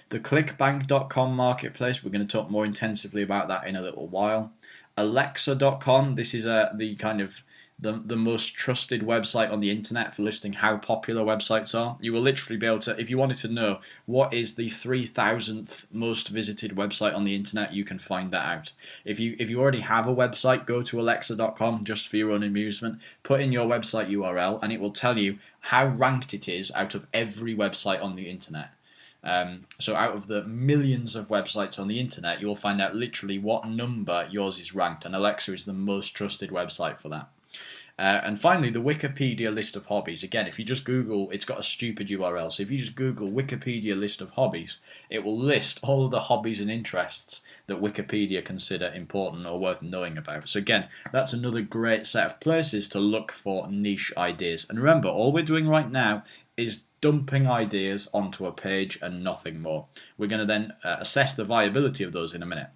The ClickBank.com marketplace. We're going to talk more intensively about that in a little while. Alexa.com. This is the kind of the most trusted website on the internet for listing how popular websites are. You will literally be able to, if you wanted to know what is the 3,000th most visited website on the internet, you can find that out. If you already have a website, go to alexa.com just for your own amusement, put in your website URL, and it will tell you how ranked it is out of every website on the internet. So out of the millions of websites on the internet, you will find out literally what number yours is ranked, and Alexa is the most trusted website for that. And finally, the Wikipedia list of hobbies. Again, if you just Google, it's got a stupid URL. So if you just Google Wikipedia list of hobbies, it will list all of the hobbies and interests that Wikipedia consider important or worth knowing about. So again, that's another great set of places to look for niche ideas. And remember, all we're doing right now is dumping ideas onto a page and nothing more. We're going to then assess the viability of those in a minute.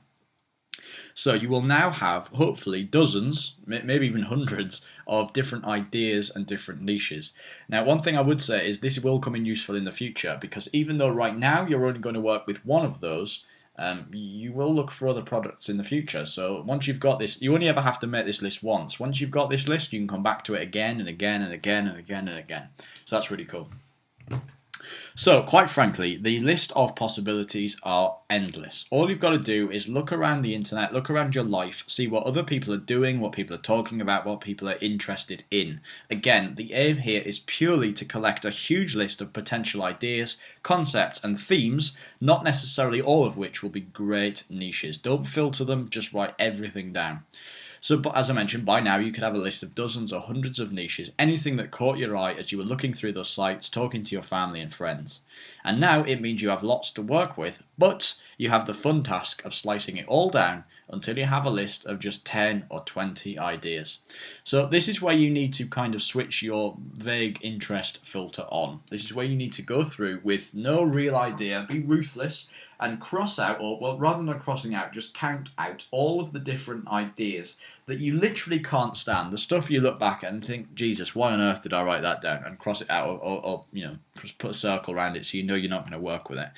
So you will now have, hopefully, dozens, maybe even hundreds, of different ideas and different niches. Now, one thing I would say is this will come in useful in the future, because even though right now you're only going to work with one of those, you will look for other products in the future. So once you've got this, you only ever have to make this list once. Once you've got this list, you can come back to it again and again and again and again and again. So that's really cool. So, quite frankly, the list of possibilities are endless. All you've got to do is look around the internet, look around your life, see what other people are doing, what people are talking about, what people are interested in. Again, the aim here is purely to collect a huge list of potential ideas, concepts, and themes, not necessarily all of which will be great niches. Don't filter them, just write everything down. So, as I mentioned, by now you could have a list of dozens or hundreds of niches, anything that caught your eye as you were looking through those sites, talking to your family and friends. And now it means you have lots to work with, but you have the fun task of slicing it all down until you have a list of just 10 or 20 ideas. So this is where you need to kind of switch your vague interest filter on. This is where you need to go through with no real idea, be ruthless, and cross out, or well, rather than crossing out, just count out all of the different ideas that you literally can't stand. The stuff you look back at and think, Jesus, why on earth did I write that down? And cross it out, or just put a circle around it so you know you're not going to work with it.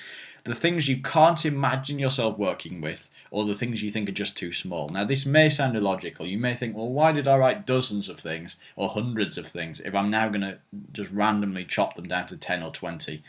The things you can't imagine yourself working with, or the things you think are just too small. Now, this may sound illogical. You may think, well, why did I write dozens of things or hundreds of things if I'm now going to just randomly chop them down to 10 or 20?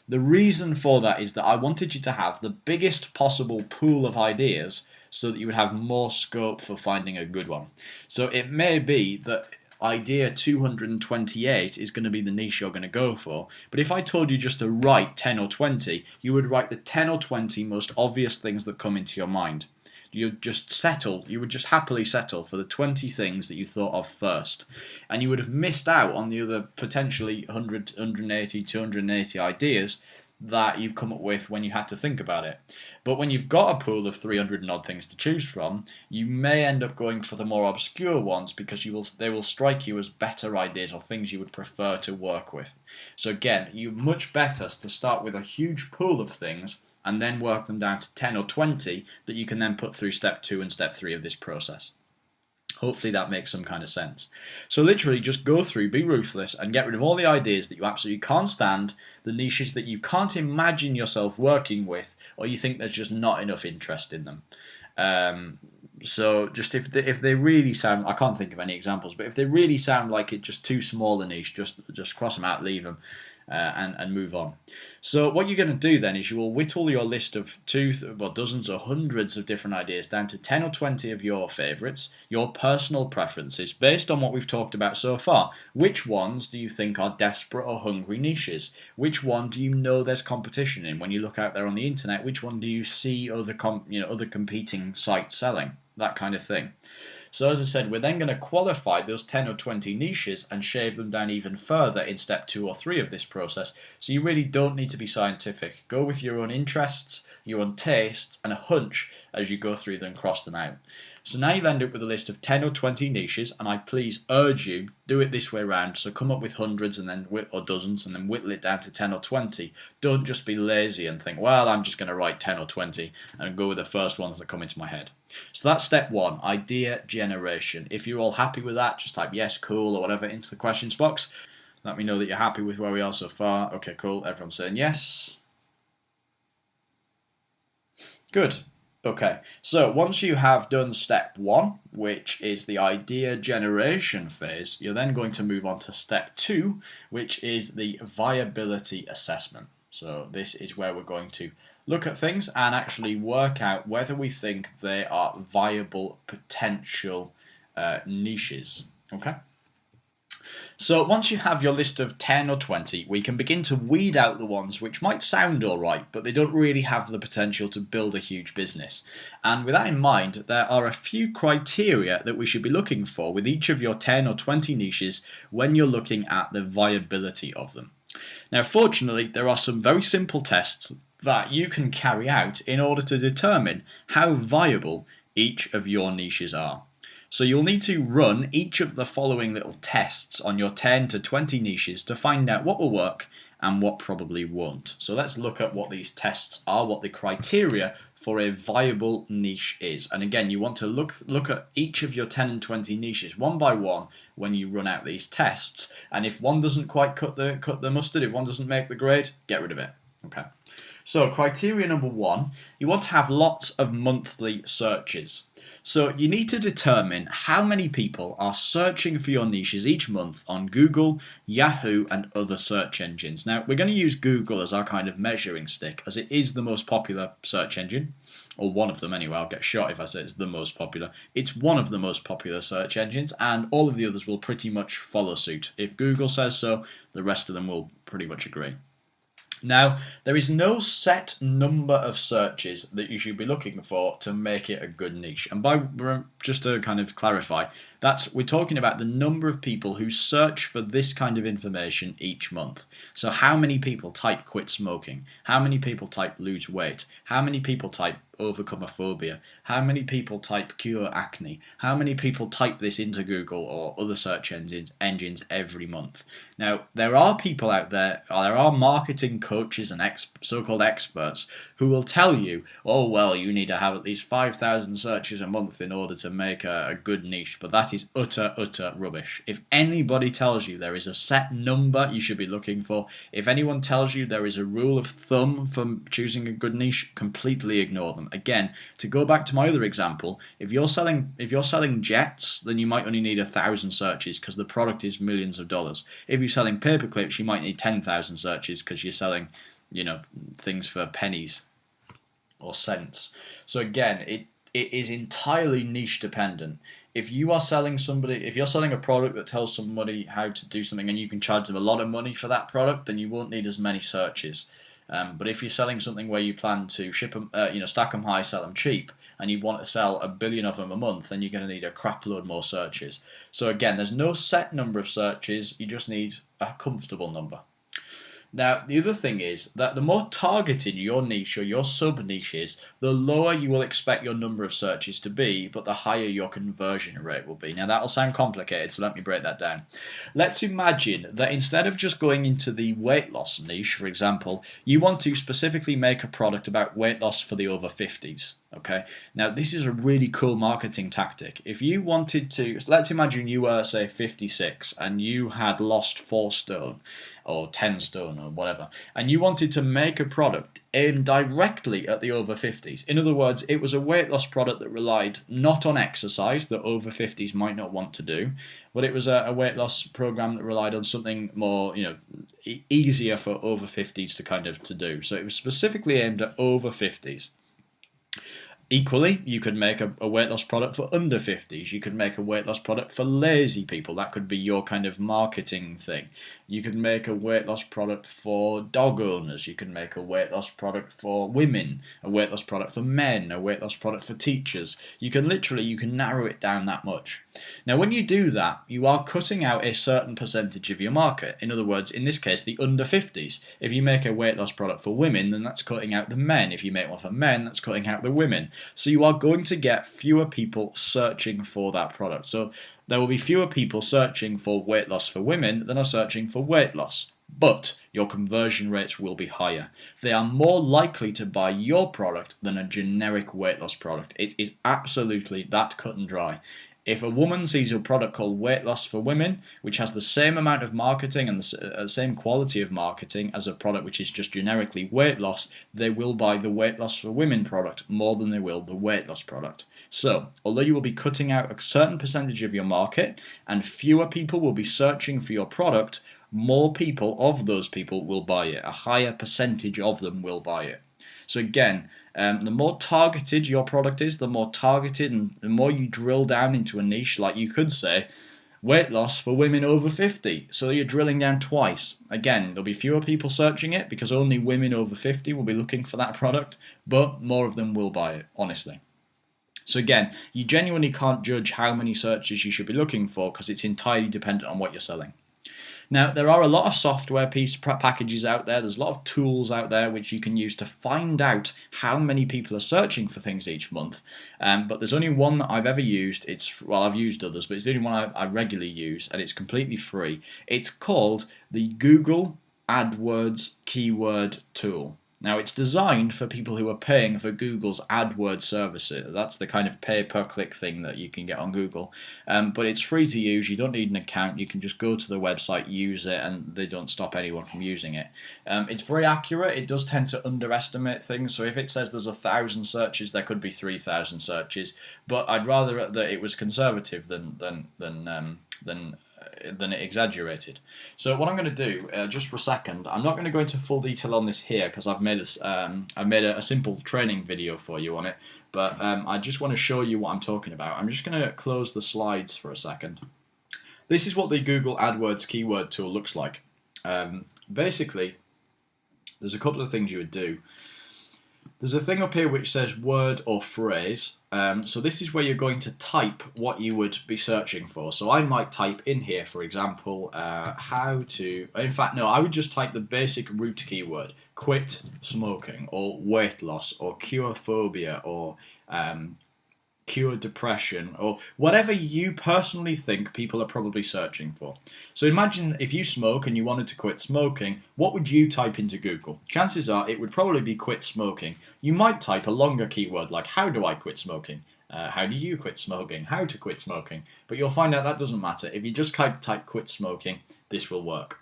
The reason for that is that I wanted you to have the biggest possible pool of ideas so that you would have more scope for finding a good one. So it may be that idea 228 is going to be the niche you're going to go for, but if I told you just to write 10 or 20, you would write the 10 or 20 most obvious things that come into your mind. You would just happily settle for the 20 things that you thought of first. And you would have missed out on the other potentially 100, 180, 280 ideas that you've come up with when you had to think about it. But when you've got a pool of 300 and odd things to choose from, you may end up going for the more obscure ones because they will strike you as better ideas or things you would prefer to work with. So again, you're much better to start with a huge pool of things and then work them down to 10 or 20 that you can then put through step 2 and step 3 of this process. Hopefully that makes some kind of sense. So literally just go through, be ruthless, and get rid of all the ideas that you absolutely can't stand, the niches that you can't imagine yourself working with, or you think there's just not enough interest in them. So just if they really sound, I can't think of any examples, but if they really sound like it's just too small a niche, just cross them out, leave them. And move on. So what you're going to do then is you will whittle your list of dozens or hundreds of different ideas down to 10 or 20 of your favourites, your personal preferences, based on what we've talked about so far. Which ones do you think are desperate or hungry niches? Which one do you know there's competition in? When you look out there on the internet, which one do you see other competing sites selling? That kind of thing. So as I said, we're then going to qualify those 10 or 20 niches and shave them down even further in step 2 or 3 of this process. So you really don't need to be scientific. Go with your own interests, your own tastes, and a hunch as you go through them and cross them out. So now you'll end up with a list of 10 or 20 niches, and I please urge you, do it this way around. So come up with hundreds or dozens and then whittle it down to 10 or 20. Don't just be lazy and think, well, I'm just going to write 10 or 20 and go with the first ones that come into my head. So that's step 1, idea generation. If you're all happy with that, just type yes, cool, or whatever into the questions box. Let me know that you're happy with where we are so far. Okay, cool. Everyone's saying yes. Good. Okay, so once you have done step 1, which is the idea generation phase, you're then going to move on to step 2, which is the viability assessment. So this is where we're going to look at things and actually work out whether we think they are viable potential niches. Okay? So once you have your list of 10 or 20, we can begin to weed out the ones which might sound alright, but they don't really have the potential to build a huge business. And with that in mind, there are a few criteria that we should be looking for with each of your 10 or 20 niches when you're looking at the viability of them. Now, fortunately, there are some very simple tests that you can carry out in order to determine how viable each of your niches are. So you'll need to run each of the following little tests on your 10 to 20 niches to find out what will work and what probably won't. So let's look at what these tests are, what the criteria for a viable niche is. And again, you want to look at each of your 10 and 20 niches one by one when you run out these tests. And if one doesn't quite cut the mustard, if one doesn't make the grade, get rid of it. Okay. So criteria number 1, you want to have lots of monthly searches. So you need to determine how many people are searching for your niches each month on Google, Yahoo and other search engines. Now we're going to use Google as our kind of measuring stick as it is the most popular search engine, or one of them anyway. I'll get shot if I say it's the most popular. It's one of the most popular search engines, and all of the others will pretty much follow suit. If Google says so, the rest of them will pretty much agree. Now, there is no set number of searches that you should be looking for to make it a good niche. And just to kind of clarify, we're talking about the number of people who search for this kind of information each month. So how many people type quit smoking? How many people type lose weight? How many people type overcome a phobia? How many people type cure acne? How many people type this into Google or other search engines every month? Now, there are people out there, or there are marketing coaches and so-called experts who will tell you, oh, well, you need to have at least 5,000 searches a month in order to make a good niche, but that is utter rubbish. If anybody tells you there is a set number you should be looking for, if anyone tells you there is a rule of thumb for choosing a good niche, completely ignore them. Again, to go back to my other example, if you're selling jets, then you might only need 1,000 searches because the product is millions of dollars. If you're selling paper clips, you might need 10,000 searches because you're selling, things for pennies or cents. So again, it is entirely niche dependent. If you're selling a product that tells somebody how to do something and you can charge them a lot of money for that product, then you won't need as many searches. But if you're selling something where you plan to ship them, stack them high, sell them cheap, and you want to sell 1 billion of them a month, then you're going to need a crap load more searches. So again, there's no set number of searches, you just need a comfortable number. Now, the other thing is that the more targeted your niche or your sub-niche is, the lower you will expect your number of searches to be, but the higher your conversion rate will be. Now, that'll sound complicated, so let me break that down. Let's imagine that instead of just going into the weight loss niche, for example, you want to specifically make a product about weight loss for the over 50s. Okay, now this is a really cool marketing tactic. If you wanted to, let's imagine you were, say, 56 and you had lost 4 stone or 10 stone or whatever, and you wanted to make a product aimed directly at the over 50s. In other words, it was a weight loss product that relied not on exercise that over 50s might not want to do, but it was a weight loss program that relied on something more, easier for over 50s to do. So it was specifically aimed at over 50s. Equally, you could make a weight loss product for under 50s. You could make a weight loss product for lazy people. That could be your kind of marketing thing. You could make a weight loss product for dog owners. You could make a weight loss product for women, a weight loss product for men, a weight loss product for teachers. You can narrow it down that much. Now, when you do that, you are cutting out a certain percentage of your market. In other words, in this case, the under 50s. If you make a weight loss product for women, then that's cutting out the men. If you make one for men, that's cutting out the women. So you are going to get fewer people searching for that product. So there will be fewer people searching for weight loss for women than are searching for weight loss. But your conversion rates will be higher. They are more likely to buy your product than a generic weight loss product. It is absolutely that cut and dry. If a woman sees a product called Weight Loss for Women, which has the same amount of marketing and the same quality of marketing as a product which is just generically weight loss, they will buy the Weight Loss for Women product more than they will the weight loss product. So, although you will be cutting out a certain percentage of your market and fewer people will be searching for your product, more people of those people will buy it. A higher percentage of them will buy it. So again, the more targeted your product is, the more targeted and the more you drill down into a niche, like you could say, weight loss for women over 50. So you're drilling down twice. Again, there'll be fewer people searching it because only women over 50 will be looking for that product, but more of them will buy it, honestly. So again, you genuinely can't judge how many searches you should be looking for because it's entirely dependent on what you're selling. Now, there are a lot of software packages out there, there's a lot of tools out there which you can use to find out how many people are searching for things each month, but there's only one that I've ever used. I've used others, but it's the only one I regularly use, and it's completely free. It's called the Google AdWords Keyword Tool. Now, it's designed for people who are paying for Google's AdWords services. That's the kind of pay-per-click thing that you can get on Google. But it's free to use. You don't need an account. You can just go to the website, use it, and they don't stop anyone from using it. It's very accurate. It does tend to underestimate things. So if it says there's 1,000 searches, there could be 3,000 searches. But I'd rather that it was conservative than it exaggerated. So what I'm going to do, just for a second, I'm not going to go into full detail on this here because I've made a simple training video for you on it, but I just want to show you what I'm talking about. I'm just going to close the slides for a second. This is what the Google AdWords keyword tool looks like. Basically, there's a couple of things you would do. There's a thing up here which says word or phrase. So this is where you're going to type what you would be searching for. So I might type in here, for example, how to... In fact, no, I would just type the basic root keyword. Quit smoking, or weight loss, or cure phobia, or cure depression, or whatever you personally think people are probably searching for. So imagine if you smoke and you wanted to quit smoking, what would you type into Google? Chances are it would probably be quit smoking. You might type a longer keyword like how do I quit smoking? How do you quit smoking? How to quit smoking? But you'll find out that doesn't matter. If you just type quit smoking, this will work.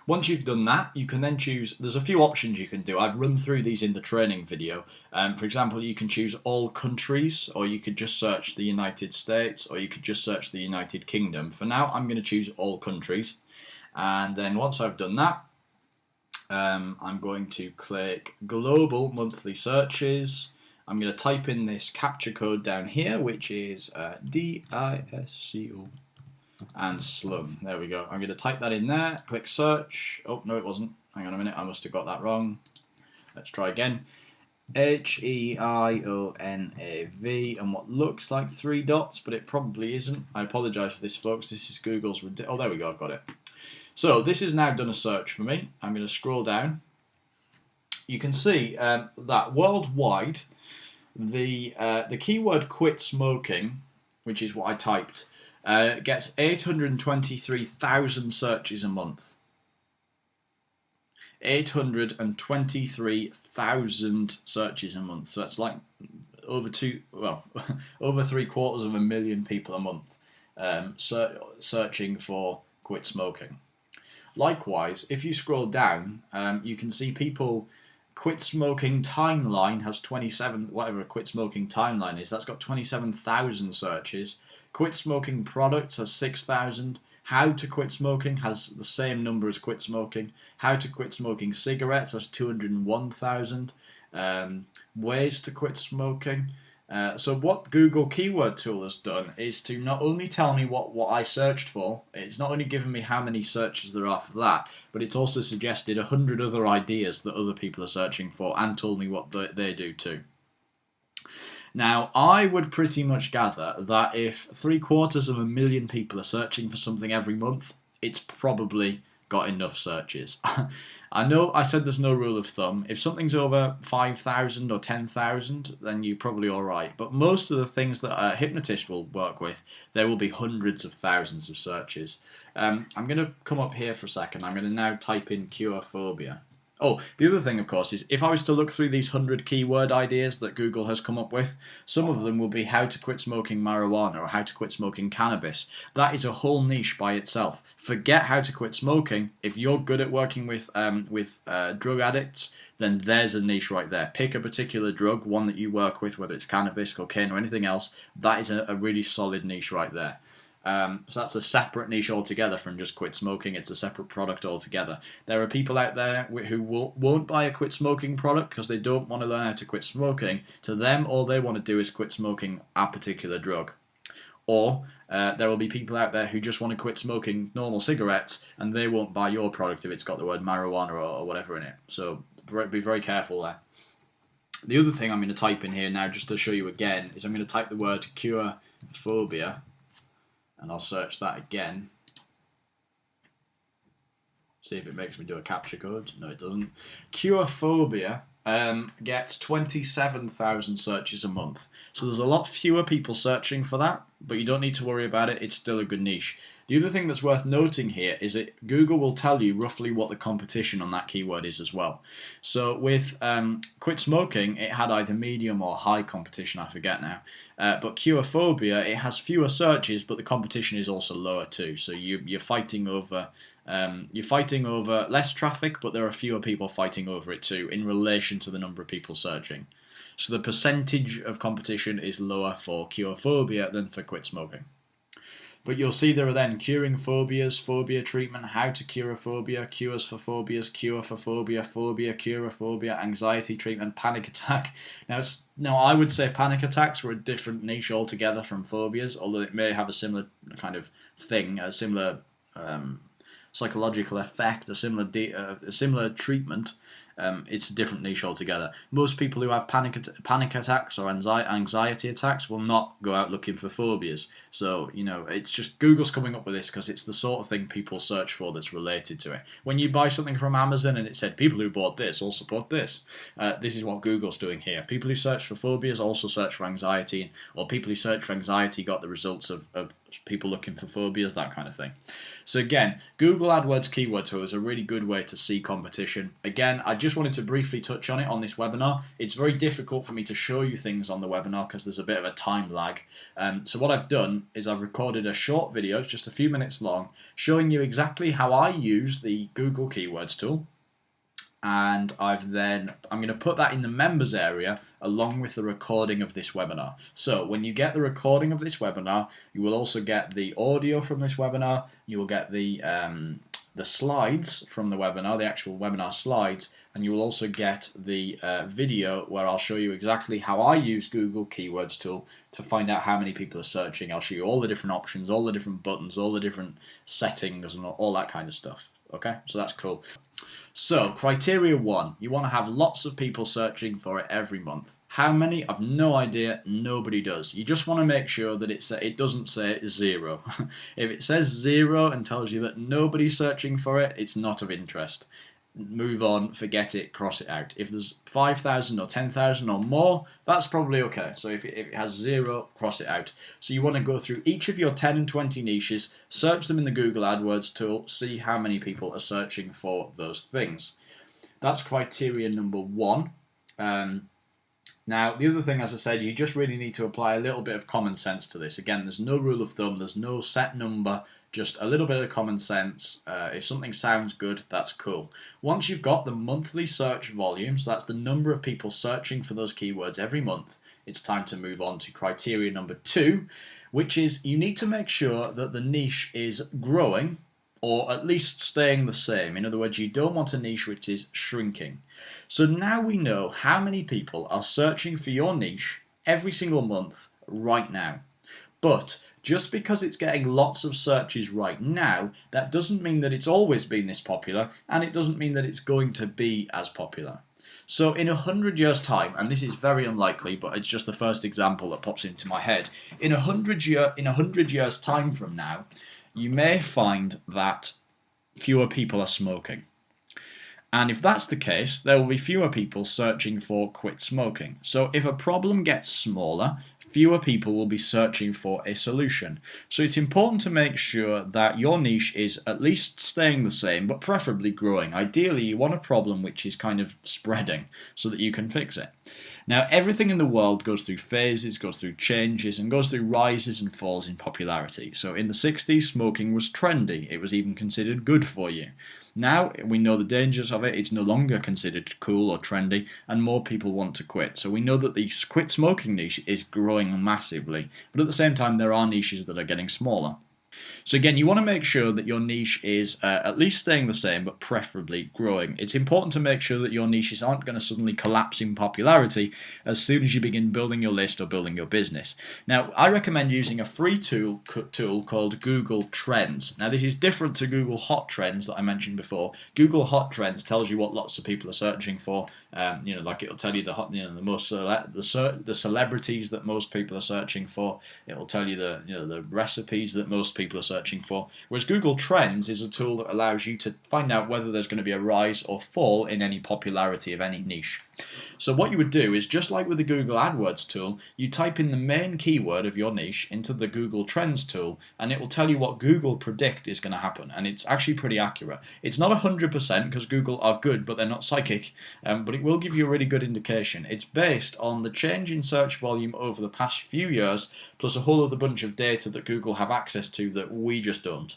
Once you've done that, you can then choose, there's a few options you can do. I've run through these in the training video. For example, you can choose all countries, or you could just search the United States, or you could just search the United Kingdom. For now, I'm going to choose all countries. And then once I've done that, I'm going to click global monthly searches. I'm going to type in this captcha code down here, which is DISCO. And slum. There we go. I'm going to type that in there. Click search. Oh, no, it wasn't. Hang on a minute. I must have got that wrong. Let's try again. HEIONAV, and what looks like 3 dots, but it probably isn't. I apologise for this, folks. This is Google's... Oh, there we go. I've got it. So this has now done a search for me. I'm going to scroll down. You can see that worldwide, the keyword quit smoking, which is what I typed, gets 823,000 searches a month. 823,000 searches a month. So that's like over 750,000 people a month searching for quit smoking. Likewise, if you scroll down, you can see people. Quit smoking timeline has 27, whatever a quit smoking timeline is, that's got 27,000 searches. Quit smoking products has 6,000. How to quit smoking has the same number as quit smoking. How to quit smoking cigarettes has 201,000. Ways to quit smoking. So what Google keyword tool has done is to not only tell me what I searched for, it's not only given me how many searches there are for that, but it's also suggested 100 other ideas that other people are searching for and told me what they do too. Now, I would pretty much gather that if 750,000 people are searching for something every month, it's probably got enough searches. I know I said there's no rule of thumb. If something's over 5,000 or 10,000, then you're probably alright. But most of the things that a hypnotist will work with, there will be hundreds of thousands of searches. I'm going to come up here for a second. I'm going to now type in cure phobia. Oh, the other thing, of course, is if I was to look through these 100 keyword ideas that Google has come up with, some of them will be how to quit smoking marijuana or how to quit smoking cannabis. That is a whole niche by itself. Forget how to quit smoking. If you're good at working with drug addicts, then there's a niche right there. Pick a particular drug, one that you work with, whether it's cannabis, cocaine, or anything else. That is a really solid niche right there. So that's a separate niche altogether from just quit smoking. It's a separate product altogether. There are people out there who won't buy a quit smoking product because they don't want to learn how to quit smoking. To them, all they want to do is quit smoking a particular drug. Or there will be people out there who just want to quit smoking normal cigarettes and they won't buy your product if it's got the word marijuana or whatever in it. So be very careful there. The other thing I'm going to type in here now, just to show you again, is I'm going to type the word cure phobia. And I'll search that again. See if it makes me do a captcha code. No, it doesn't. Cure phobia gets 27,000 searches a month. So there's a lot fewer people searching for that. but you don't need to worry about it. It's still a good niche. The other thing that's worth noting here is that Google will tell you roughly what the competition on that keyword is as well. So with quit smoking, it had either medium or high competition, I forget now. But cure phobia, it has fewer searches, but the competition is also lower too. So you're fighting over less traffic, but there are fewer people fighting over it too in relation to the number of people searching. So the percentage of competition is lower for cure phobia than for quit smoking. But you'll see there are then curing phobias, phobia treatment, how to cure a phobia, cures for phobias, cure for phobia, phobia, cure a phobia, anxiety treatment, panic attack. Now I would say panic attacks were a different niche altogether from phobias, although it may have a similar kind of thing, a similar psychological effect, a similar treatment. It's a different niche altogether. Most people who have panic attacks or anxiety attacks will not go out looking for phobias. So, it's just Google's coming up with this because it's the sort of thing people search for that's related to it. When you buy something from Amazon and it said people who bought this also bought this, this is what Google's doing here. People who search for phobias also search for anxiety, or people who search for anxiety got the results of people looking for phobias, that kind of thing. So again, Google AdWords Keyword Tool is a really good way to see competition. Again, I just wanted to briefly touch on it on this webinar. It's very difficult for me to show you things on the webinar because there's a bit of a time lag. So what I've done is I've recorded a short video, it's just a few minutes long, showing you exactly how I use the Google Keywords tool. And I'm going to put that in the members area along with the recording of this webinar. So when you get the recording of this webinar, you will also get the audio from this webinar. You will get the slides from the webinar, the actual webinar slides, and you will also get the video where I'll show you exactly how I use Google Keywords tool to find out how many people are searching. I'll show you all the different options, all the different buttons, all the different settings, and all that kind of stuff. Okay, so that's cool. So, criteria 1, you want to have lots of people searching for it every month. How many? I've no idea, nobody does. You just want to make sure that it doesn't say 0. If it says 0 and tells you that nobody's searching for it, it's not of interest. Move on, forget it, cross it out. If there's 5,000 or 10,000 or more, that's probably okay. So if it has 0, cross it out. So you want to go through each of your 10 and 20 niches, search them in the Google AdWords tool, see how many people are searching for those things. That's criteria number 1. Now, the other thing, as I said, you just really need to apply a little bit of common sense to this. Again, there's no rule of thumb, there's no set number, just a little bit of common sense. If something sounds good, that's cool. Once you've got the monthly search volume, so that's the number of people searching for those keywords every month, it's time to move on to criteria number 2, which is you need to make sure that the niche is growing or at least staying the same. In other words, you don't want a niche which is shrinking. So now we know how many people are searching for your niche every single month right now. But just because it's getting lots of searches right now, that doesn't mean that it's always been this popular, and it doesn't mean that it's going to be as popular. So in 100 years' time, and this is very unlikely, but it's just the first example that pops into my head, in 100 years' time from now, you may find that fewer people are smoking. And if that's the case, there will be fewer people searching for quit smoking. So if a problem gets smaller, fewer people will be searching for a solution. So it's important to make sure that your niche is at least staying the same, but preferably growing. Ideally, you want a problem which is kind of spreading so that you can fix it. Now, everything in the world goes through phases, goes through changes, and goes through rises and falls in popularity. So in the 60s, smoking was trendy. It was even considered good for you. Now, we know the dangers of it. It's no longer considered cool or trendy, and more people want to quit. So we know that the quit smoking niche is growing massively. But at the same time, there are niches that are getting smaller. So again, you want to make sure that your niche is at least staying the same, but preferably growing. It's important to make sure that your niches aren't going to suddenly collapse in popularity as soon as you begin building your list or building your business. Now, I recommend using a free tool called Google Trends. Now, this is different to Google Hot Trends that I mentioned before. Google Hot Trends tells you what lots of people are searching for. Like it'll tell you the celebrities that most people are searching for. It'll tell you the recipes that most people are searching for. Whereas Google Trends is a tool that allows you to find out whether there's going to be a rise or fall in any popularity of any niche. So what you would do is, just like with the Google AdWords tool, you type in the main keyword of your niche into the Google Trends tool, and it will tell you what Google predict is going to happen. And it's actually pretty accurate. It's not 100% because Google are good, but they're not psychic, but it will give you a really good indication. It's based on the change in search volume over the past few years, plus a whole other bunch of data that Google have access to that we just don't.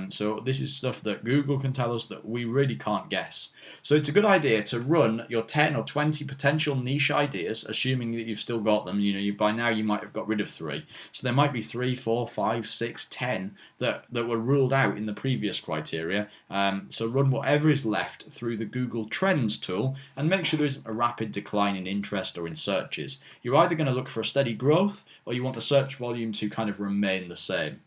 So this is stuff that Google can tell us that we really can't guess. So it's a good idea to run your 10 or 20 potential niche ideas, assuming that you've still got them. By now you might have got rid of 3. So there might be 3, 4, 5, 6, 10 that were ruled out in the previous criteria. So run whatever is left through the Google Trends tool and make sure there isn't a rapid decline in interest or in searches. You're either going to look for a steady growth, or you want the search volume to kind of remain the same.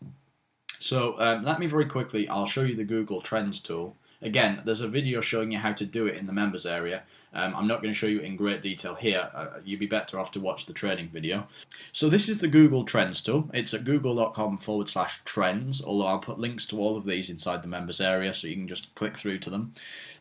So let me very quickly, I'll show you the Google Trends tool. Again, there's a video showing you how to do it in the members area. I'm not going to show you in great detail here. You'd be better off to watch the training video. So this is the Google Trends tool. It's at google.com/trends, although I'll put links to all of these inside the members area so you can just click through to them.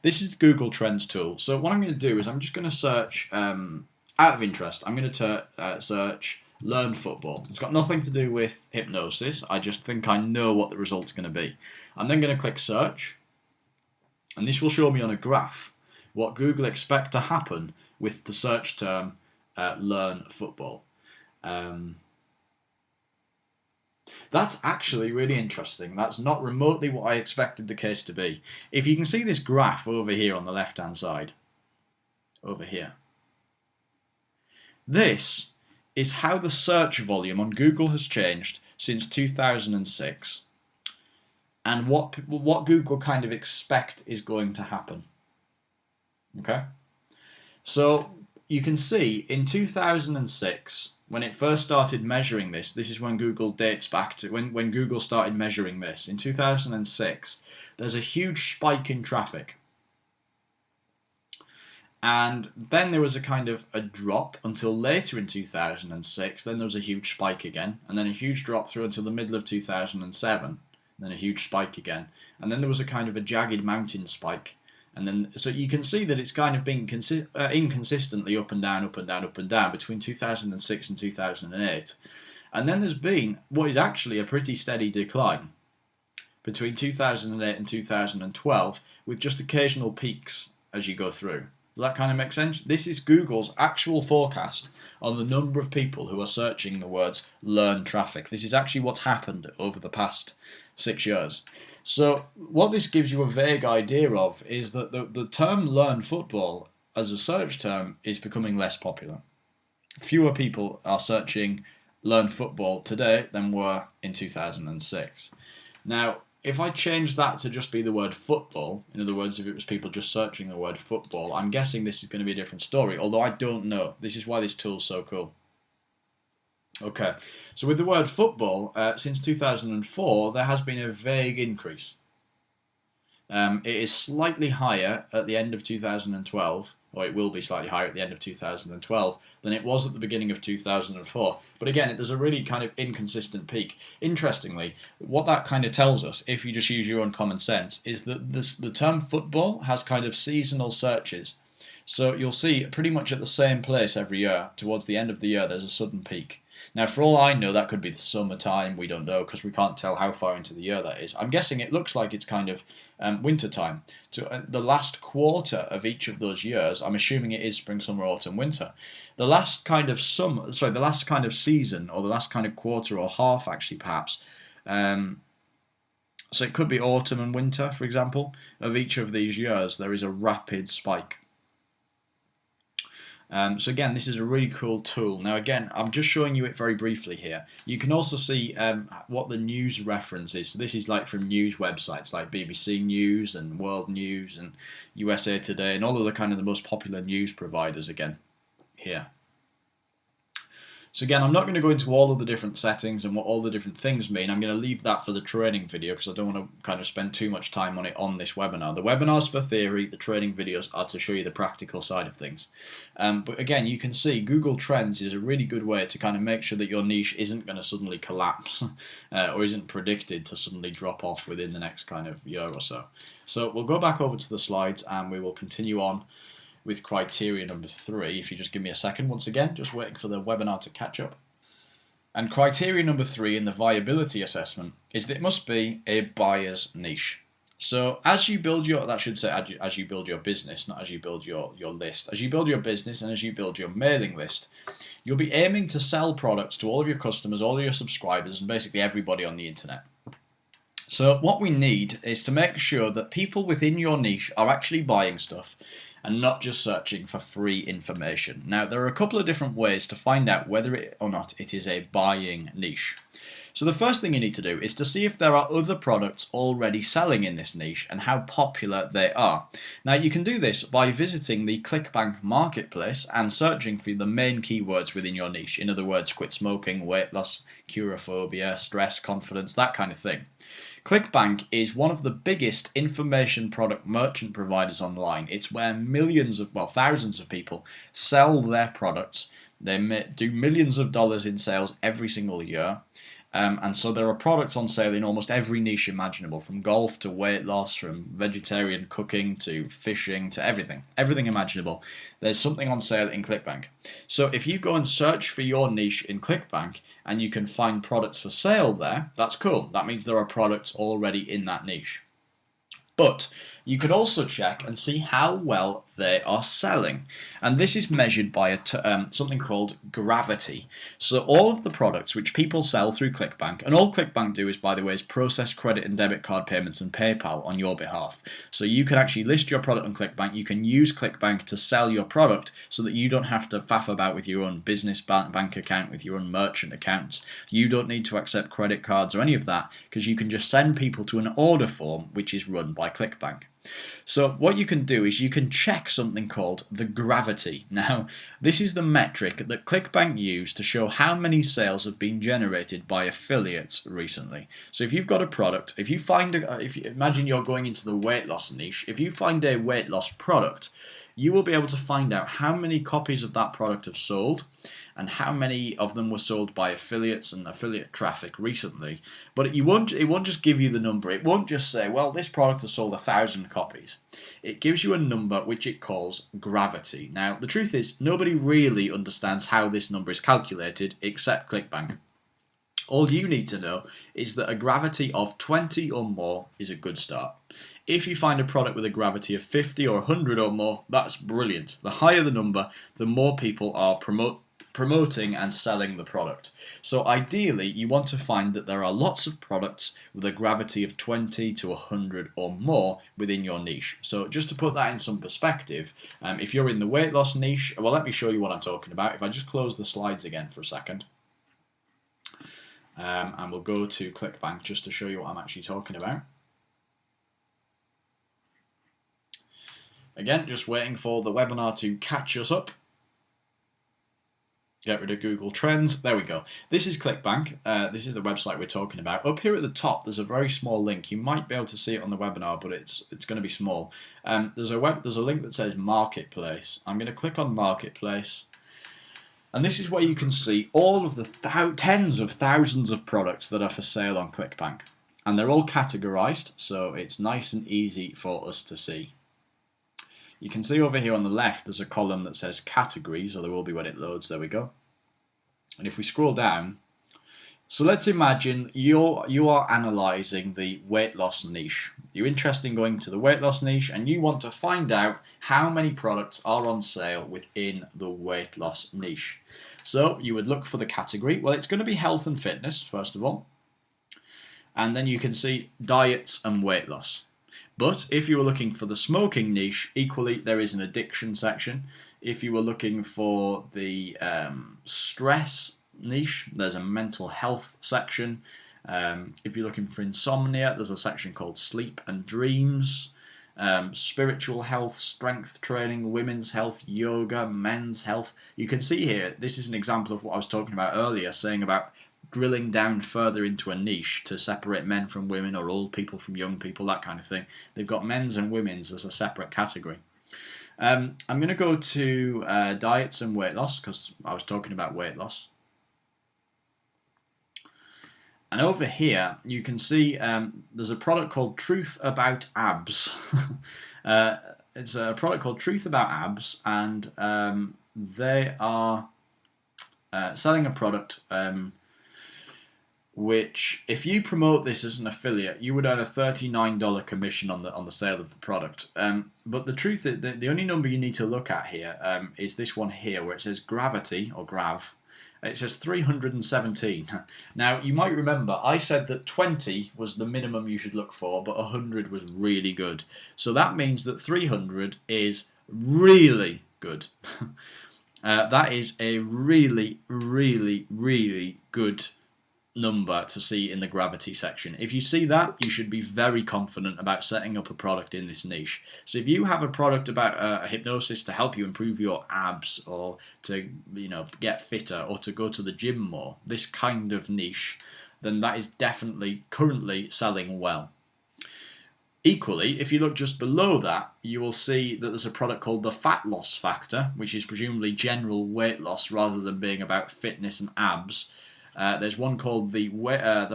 This is the Google Trends tool. So what I'm going to do is I'm just going to search, out of interest, I'm going to search learn football. It's got nothing to do with hypnosis. I just think I know what the result's going to be. I'm then going to click search, and this will show me on a graph what Google expect to happen with the search term learn football. That's actually really interesting. That's not remotely what I expected the case to be. If you can see this graph over here on the left hand side, over here, this is how the search volume on Google has changed since 2006, and what Google kind of expect is going to happen. Okay, so you can see in 2006, when it first started measuring this is when Google dates back to when Google started measuring this. In 2006, there's a huge spike in traffic. And then there was a kind of a drop until later in 2006. Then there was a huge spike again, and then a huge drop through until the middle of 2007. And then a huge spike again, and then there was a kind of a jagged mountain spike. And then, so you can see that it's kind of been inconsistently up and down, up and down, up and down between 2006 and 2008. And then there's been what is actually a pretty steady decline between 2008 and 2012, with just occasional peaks as you go through. Does that kind of make sense? This is Google's actual forecast on the number of people who are searching the words learn traffic. This is actually what's happened over the past 6 years. So what this gives you a vague idea of is that the term learn football as a search term is becoming less popular. Fewer people are searching learn football today than were in 2006. Now, if I change that to just be the word football, in other words, if it was people just searching the word football, I'm guessing this is going to be a different story, although I don't know. This is why this tool's so cool. Okay, so with the word football, since 2004, there has been a vague increase. It is slightly higher at the end of 2012, or it will be slightly higher at the end of 2012 than it was at the beginning of 2004. But again, there's a really kind of inconsistent peak. Interestingly, what that kind of tells us, if you just use your own common sense, is that the term football has kind of seasonal searches. So you'll see pretty much at the same place every year. Towards the end of the year, there's a sudden peak. Now, for all I know, that could be the summertime. We don't know because we can't tell how far into the year that is. I'm guessing it looks like it's kind of winter time. So the last quarter of each of those years, I'm assuming it is spring, summer, autumn, winter. The last kind of the last kind of season, or the last kind of quarter or half, actually, perhaps. So it could be autumn and winter, for example. Of each of these years, there is a rapid spike. So again, this is a really cool tool. Now again, I'm just showing you it very briefly here. You can also see what the news reference is. So this is like from news websites like BBC News and World News and USA Today and all of the kind of the most popular news providers again here. So again, I'm not going to go into all of the different settings and what all the different things mean. I'm going to leave that for the training video because I don't want to kind of spend too much time on it on this webinar. The webinar's for theory, the training videos are to show you the practical side of things. But again, you can see Google Trends is a really good way to kind of make sure that your niche isn't going to suddenly collapse or isn't predicted to suddenly drop off within the next kind of year or so. So we'll go back over to the slides and we will continue on with criteria number 3. If you just give me a second, once again, just waiting for the webinar to catch up. And criteria number 3 in the viability assessment is that it must be a buyer's niche. So as you build your, that should say as you build your business, not as you build your list. As you build your business and as you build your mailing list, you'll be aiming to sell products to all of your customers, all of your subscribers, and basically everybody on the internet. So what we need is to make sure that people within your niche are actually buying stuff and not just searching for free information. Now, there are a couple of different ways to find out whether or not it is a buying niche. So the first thing you need to do is to see if there are other products already selling in this niche and how popular they are. Now, you can do this by visiting the ClickBank marketplace and searching for the main keywords within your niche. In other words, quit smoking, weight loss, curophobia, stress, confidence, that kind of thing. ClickBank is one of the biggest information product merchant providers online. It's where millions of, well, thousands of people sell their products. They do millions of dollars in sales every single year. And so there are products on sale in almost every niche imaginable, from golf to weight loss, from vegetarian cooking to fishing to everything imaginable. There's something on sale in ClickBank. So if you go and search for your niche in ClickBank and you can find products for sale there, that's cool. That means there are products already in that niche. But you could also check and see how well they are selling. And this is measured by something called gravity. So all of the products which people sell through ClickBank, and all ClickBank do is, by the way, is process credit and debit card payments and PayPal on your behalf. So you can actually list your product on ClickBank. You can use ClickBank to sell your product so that you don't have to faff about with your own business bank account, with your own merchant accounts. You don't need to accept credit cards or any of that because you can just send people to an order form which is run by ClickBank. So what you can do is you can check something called the gravity. Now, this is the metric that ClickBank use to show how many sales have been generated by affiliates recently. So if you've got a product, if you imagine you're going into the weight loss niche, if you find a weight loss product, you will be able to find out how many copies of that product have sold and how many of them were sold by affiliates and affiliate traffic recently. But it won't just give you the number. It won't just say, well, this product has sold 1,000 copies. It gives you a number which it calls gravity. Now, the truth is, nobody really understands how this number is calculated except ClickBank. All you need to know is that a gravity of 20 or more is a good start. If you find a product with a gravity of 50 or 100 or more, that's brilliant. The higher the number, the more people are promoting and selling the product. So ideally, you want to find that there are lots of products with a gravity of 20 to 100 or more within your niche. So just to put that in some perspective, if you're in the weight loss niche, well, let me show you what I'm talking about. If I just close the slides again for a second, and we'll go to ClickBank just to show you what I'm actually talking about. Again, just waiting for the webinar to catch us up. Get rid of Google Trends. There we go. This is ClickBank. This is the website we're talking about. Up here at the top, there's a very small link. You might be able to see it on the webinar, but it's going to be small. There's a link that says Marketplace. I'm going to click on Marketplace. And this is where you can see all of the tens of thousands of products that are for sale on ClickBank. And they're all categorized, so it's nice and easy for us to see. You can see over here on the left there's a column that says categories, or there will be when it loads. There we go. And if we scroll down, so let's imagine you are analysing the weight loss niche. You're interested in going to the weight loss niche and you want to find out how many products are on sale within the weight loss niche. So you would look for the category. Well, it's going to be health and fitness, first of all. And then you can see diets and weight loss. But if you were looking for the smoking niche, equally there is an addiction section. If you were looking for the stress niche, there's a mental health section. If you're looking for insomnia, there's a section called sleep and dreams. spiritual health, strength training, women's health, yoga, men's health. You can see here, this is an example of what I was talking about earlier, saying about drilling down further into a niche to separate men from women or old people from young people, that kind of thing. They've got men's and women's as a separate category. I'm going to go to diets and weight loss, because I was talking about weight loss. And over here, you can see there's a product called Truth About Abs. It's a product called Truth About Abs, and they are selling a product which, if you promote this as an affiliate, you would earn a $39 commission on the sale of the product. But the truth is, the only number you need to look at here is this one here, where it says Gravity, or Grav. It says 317. Now, you might remember I said that 20 was the minimum you should look for, but 100 was really good. So that means that 300 is really good. That is a really, really, really good number to see in the gravity section. If you see that, you should be very confident about setting up a product in this niche. So if you have a product about a hypnosis to help you improve your abs, or to, you know, get fitter, or to go to the gym more, this kind of niche, then that is definitely currently selling well. Equally, if you look just below that, you will see that there's a product called the Fat Loss Factor, which is presumably general weight loss rather than being about fitness and abs. There's one called the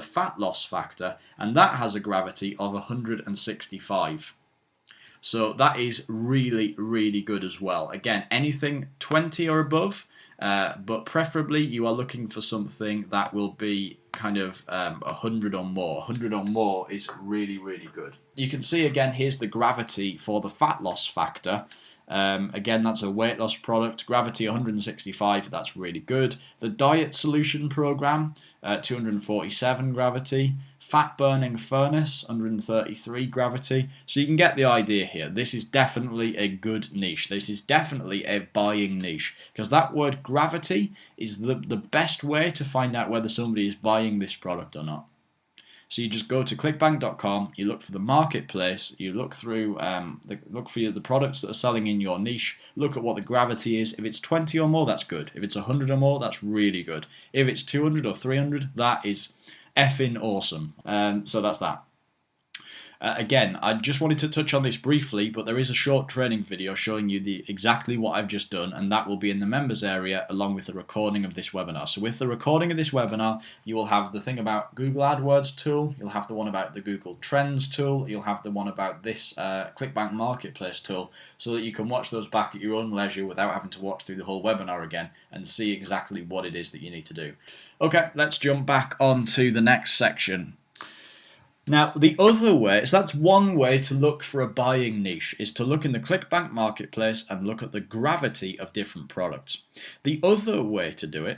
Fat Loss Factor, and that has a gravity of 165. So that is really, really good as well. Again, anything 20 or above, but preferably you are looking for something that will be kind of 100 or more. 100 or more is really, really good. You can see again, here's the gravity for the Fat Loss Factor. Again, that's a weight loss product. Gravity 165, that's really good. The Diet Solution Program, 247 gravity. Fat Burning Furnace, 133 gravity. So you can get the idea here. This is definitely a good niche. This is definitely a buying niche, because that word gravity is the best way to find out whether somebody is buying this product or not. So you just go to clickbank.com, you look for the marketplace, you look through, look for the products that are selling in your niche, look at what the gravity is. If it's 20 or more, that's good. If it's 100 or more, that's really good. If it's 200 or 300, that is effing awesome. So that's that. Again, I just wanted to touch on this briefly, but there is a short training video showing you exactly what I've just done, and that will be in the members area along with the recording of this webinar. So with the recording of this webinar, you will have the thing about Google AdWords tool, you'll have the one about the Google Trends tool, you'll have the one about this ClickBank Marketplace tool, so that you can watch those back at your own leisure without having to watch through the whole webinar again and see exactly what it is that you need to do. Okay, let's jump back onto the next section. Now, the other way, so that's one way to look for a buying niche, is to look in the ClickBank Marketplace and look at the gravity of different products. The other way to do it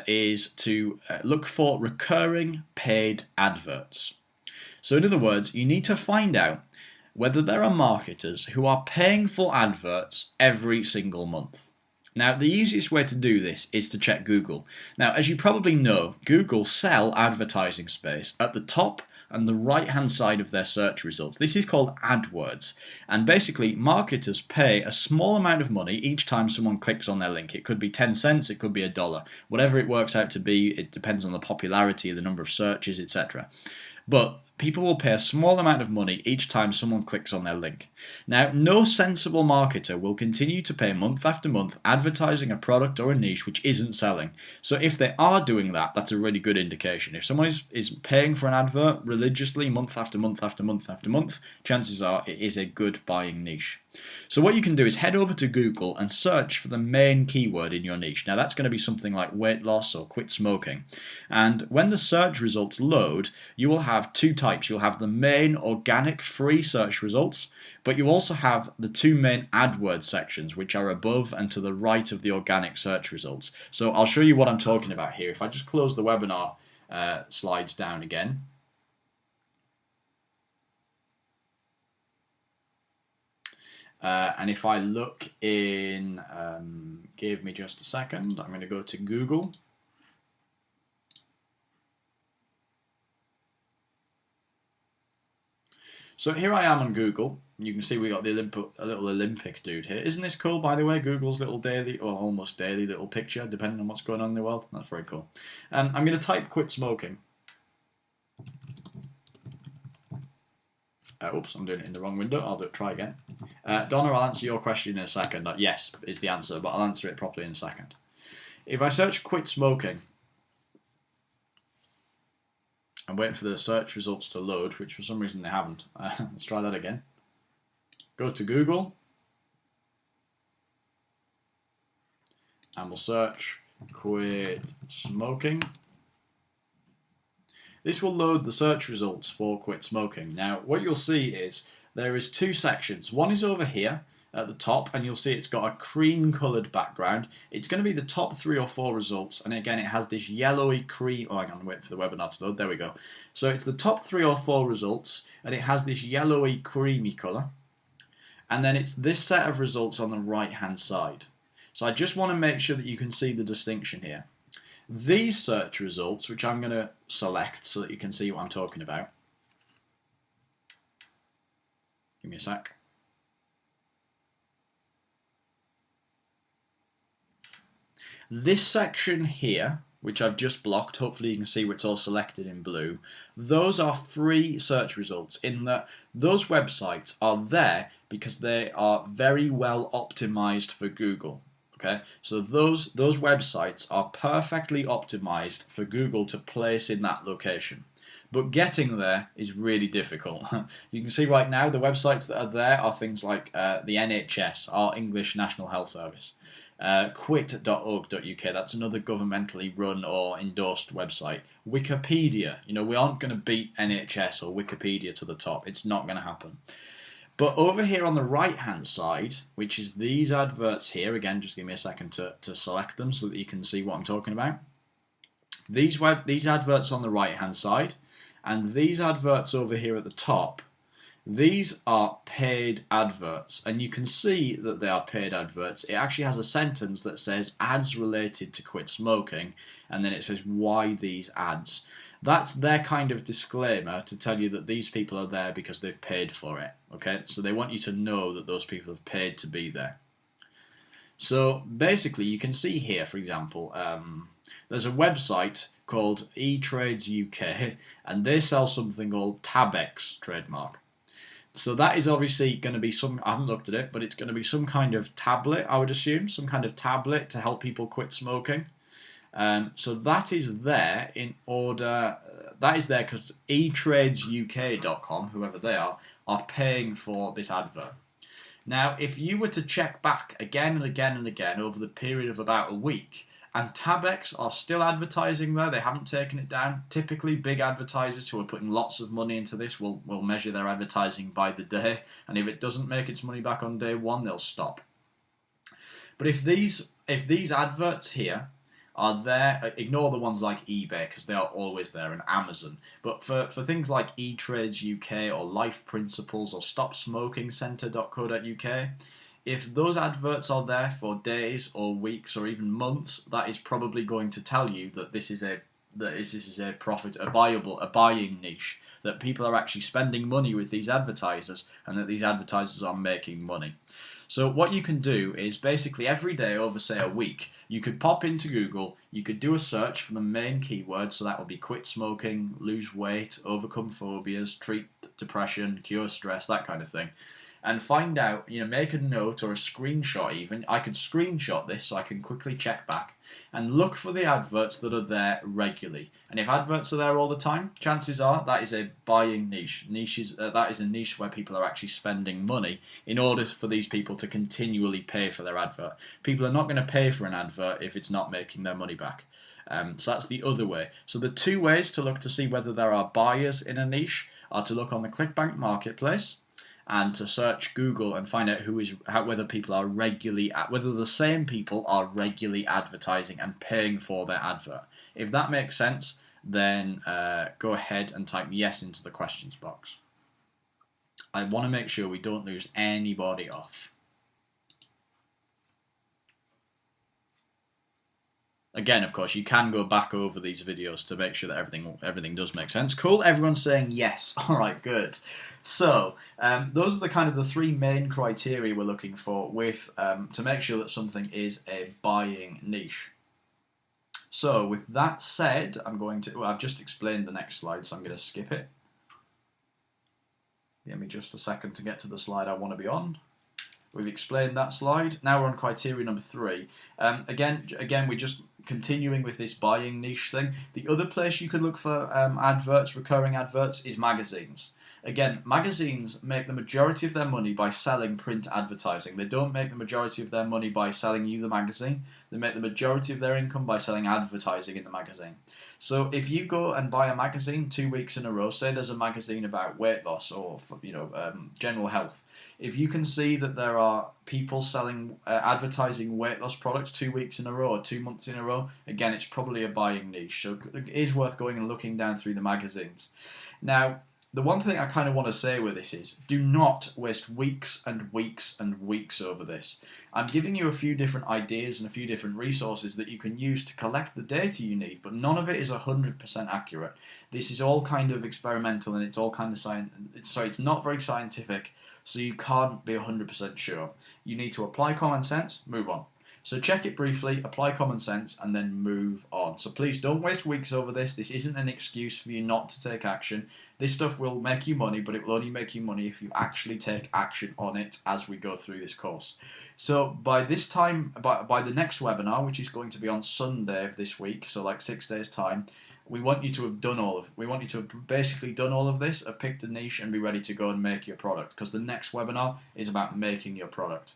is to look for recurring paid adverts. So in other words, you need to find out whether there are marketers who are paying for adverts every single month. Now, the easiest way to do this is to check Google. Now, as you probably know, Google sell advertising space at the top and the right hand side of their search results. This is called AdWords, and basically marketers pay a small amount of money each time someone clicks on their link. It could be 10 cents, it could be $1, whatever it works out to be. It depends on the popularity, the number of searches, etc. But people will pay a small amount of money each time someone clicks on their link. Now, no sensible marketer will continue to pay month after month advertising a product or a niche which isn't selling. So if they are doing that, that's a really good indication. If someone is paying for an advert religiously month after month after month after month, chances are it is a good buying niche. So what you can do is head over to Google and search for the main keyword in your niche. Now that's going to be something like weight loss or quit smoking. And when the search results load, you will have two types. You'll have the main organic free search results, but you also have the two main AdWords sections, which are above and to the right of the organic search results. So I'll show you what I'm talking about here. If I just close the webinar slides down again. And if I look in, give me just a second, I'm going to go to Google. So here I am on Google, You can see we got a little Olympic dude here. Isn't this cool, by the way? Google's little daily, or almost daily little picture, depending on what's going on in the world. That's very cool. I'm going to type quit smoking. Oops, I'm doing it in the wrong window. I'll try again. Donna, I'll answer your question in a second. Yes is the answer, but I'll answer it properly in a second. If I search quit smoking, I'm waiting for the search results to load, which for some reason they haven't. Let's try that again. Go to Google, and we'll search quit smoking. This will load the search results for quit smoking. Now, what you'll see is there is two sections. One is over here at the top, and you'll see it's got a cream-coloured background. It's going to be the top 3 or 4 results, and again, it has this yellowy cream. Oh, hang on, wait for the webinar to load. There we go. So it's the top 3 or 4 results, and it has this yellowy, creamy colour. And then it's this set of results on the right-hand side. So I just want to make sure that you can see the distinction here. These search results, which I'm going to select so that you can see what I'm talking about. Give me a sec. This section here, which I've just blocked, hopefully you can see it's all selected in blue, those are free search results in that those websites are there because they are very well optimized for Google. Okay, so those websites are perfectly optimized for Google to place in that location. But getting there is really difficult. You can see right now the websites that are there are things like the NHS, our English National Health Service. Quit.org.uk, that's another governmentally run or endorsed website. Wikipedia, you know, we aren't going to beat NHS or Wikipedia to the top. It's not going to happen. But over here on the right hand side, which is these adverts here, again, just give me a second to select them so that you can see what I'm talking about. These adverts on the right hand side, and these adverts over here at the top, these are paid adverts, and you can see that they are paid adverts. It actually has a sentence that says ads related to quit smoking, and then it says why these ads. That's their kind of disclaimer to tell you that these people are there because they've paid for it. Okay, so they want you to know that those people have paid to be there. So basically, you can see here, for example, there's a website called eTrades UK, and they sell something called Tabex trademark. So that is obviously going to be some, I haven't looked at it, but it's going to be some kind of tablet, I would assume, some kind of tablet to help people quit smoking. So that is there in order, that is there because eTradesUK.com, whoever they are paying for this advert. Now, if you were to check back again and again and again over the period of about a week, and Tabex are still advertising there, they haven't taken it down. Typically, big advertisers who are putting lots of money into this will measure their advertising by the day, and if it doesn't make its money back on day one, they'll stop. But if these adverts here are there, ignore the ones like eBay because they are always there, and Amazon. But for things like eTrades UK or Life Principles or StopSmokingCentre.co.uk, if those adverts are there for days or weeks or even months, that is probably going to tell you that this is a buying niche, that people are actually spending money with these advertisers and that these advertisers are making money. So what you can do is basically every day over, say, a week, you could pop into Google, you could do a search for the main keywords, so that would be quit smoking, lose weight, overcome phobias, treat depression, cure stress, that kind of thing. And find out, you know, make a note or a screenshot even. I could screenshot this so I can quickly check back and look for the adverts that are there regularly. And if adverts are there all the time, chances are that is a buying niche. That is a niche where people are actually spending money in order for these people to continually pay for their advert. People are not going to pay for an advert if it's not making their money back. So that's the other way. So the two ways to look to see whether there are buyers in a niche are to look on the ClickBank marketplace and to search Google and find out whether people are whether the same people are regularly advertising and paying for their advert. If that makes sense, then go ahead and type yes into the questions box. I want to make sure we don't lose anybody off. Again, of course, you can go back over these videos to make sure that everything does make sense. Cool, everyone's saying yes. All right, good. So those are the kind of the three main criteria we're looking for with to make sure that something is a buying niche. So with that said, I've just explained the next slide, so I'm going to skip it. Give me just a second to get to the slide I want to be on. We've explained that slide. Now we're on criteria number 3. Again, we're just continuing with this buying niche thing. The other place you could look for recurring adverts, is magazines. Again, magazines make the majority of their money by selling print advertising. They don't make the majority of their money by selling you the magazine. They make the majority of their income by selling advertising in the magazine. So if you go and buy a magazine 2 weeks in a row, say there's a magazine about weight loss or general health, if you can see that there are people selling advertising weight loss products 2 weeks in a row or 2 months in a row, again, it's probably a buying niche. So it is worth going and looking down through the magazines. Now, the one thing I kind of want to say with this is, do not waste weeks and weeks and weeks over this. I'm giving you a few different ideas and a few different resources that you can use to collect the data you need, but none of it is 100% accurate. This is all kind of experimental and it's all kind of it's not very scientific, so you can't be 100% sure. You need to apply common sense, move on. So check it briefly, apply common sense, and then move on. So please don't waste weeks over this. This isn't an excuse for you not to take action. This stuff will make you money, but it will only make you money if you actually take action on it as we go through this course. So by this time, by the next webinar, which is going to be on Sunday of this week, so like 6 days' time, we want you to have basically done all of this, have picked a niche, and be ready to go and make your product, because the next webinar is about making your product.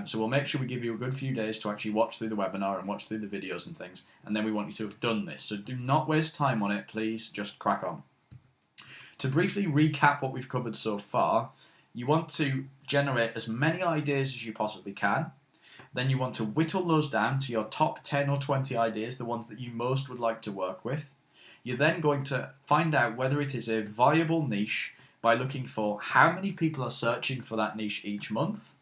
So we'll make sure we give you a good few days to actually watch through the webinar and watch through the videos and things, and then we want you to have done this. So do not waste time on it, please, just crack on. To briefly recap what we've covered so far, you want to generate as many ideas as you possibly can. Then you want to whittle those down to your top 10 or 20 ideas, the ones that you most would like to work with. You're then going to find out whether it is a viable niche by looking for how many people are searching for that niche each month.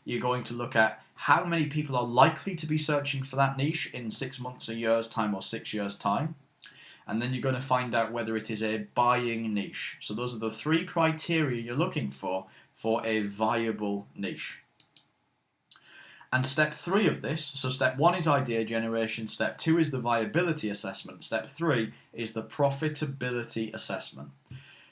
You're going to look at how many people are likely to be searching for that niche in 6 months, a year's time, or 6 years' time. And then you're going to find out whether it is a buying niche. So those are the 3 criteria you're looking for a viable niche. And step 3 of this, so step 1 is idea generation, step 2 is the viability assessment, step 3 is the profitability assessment.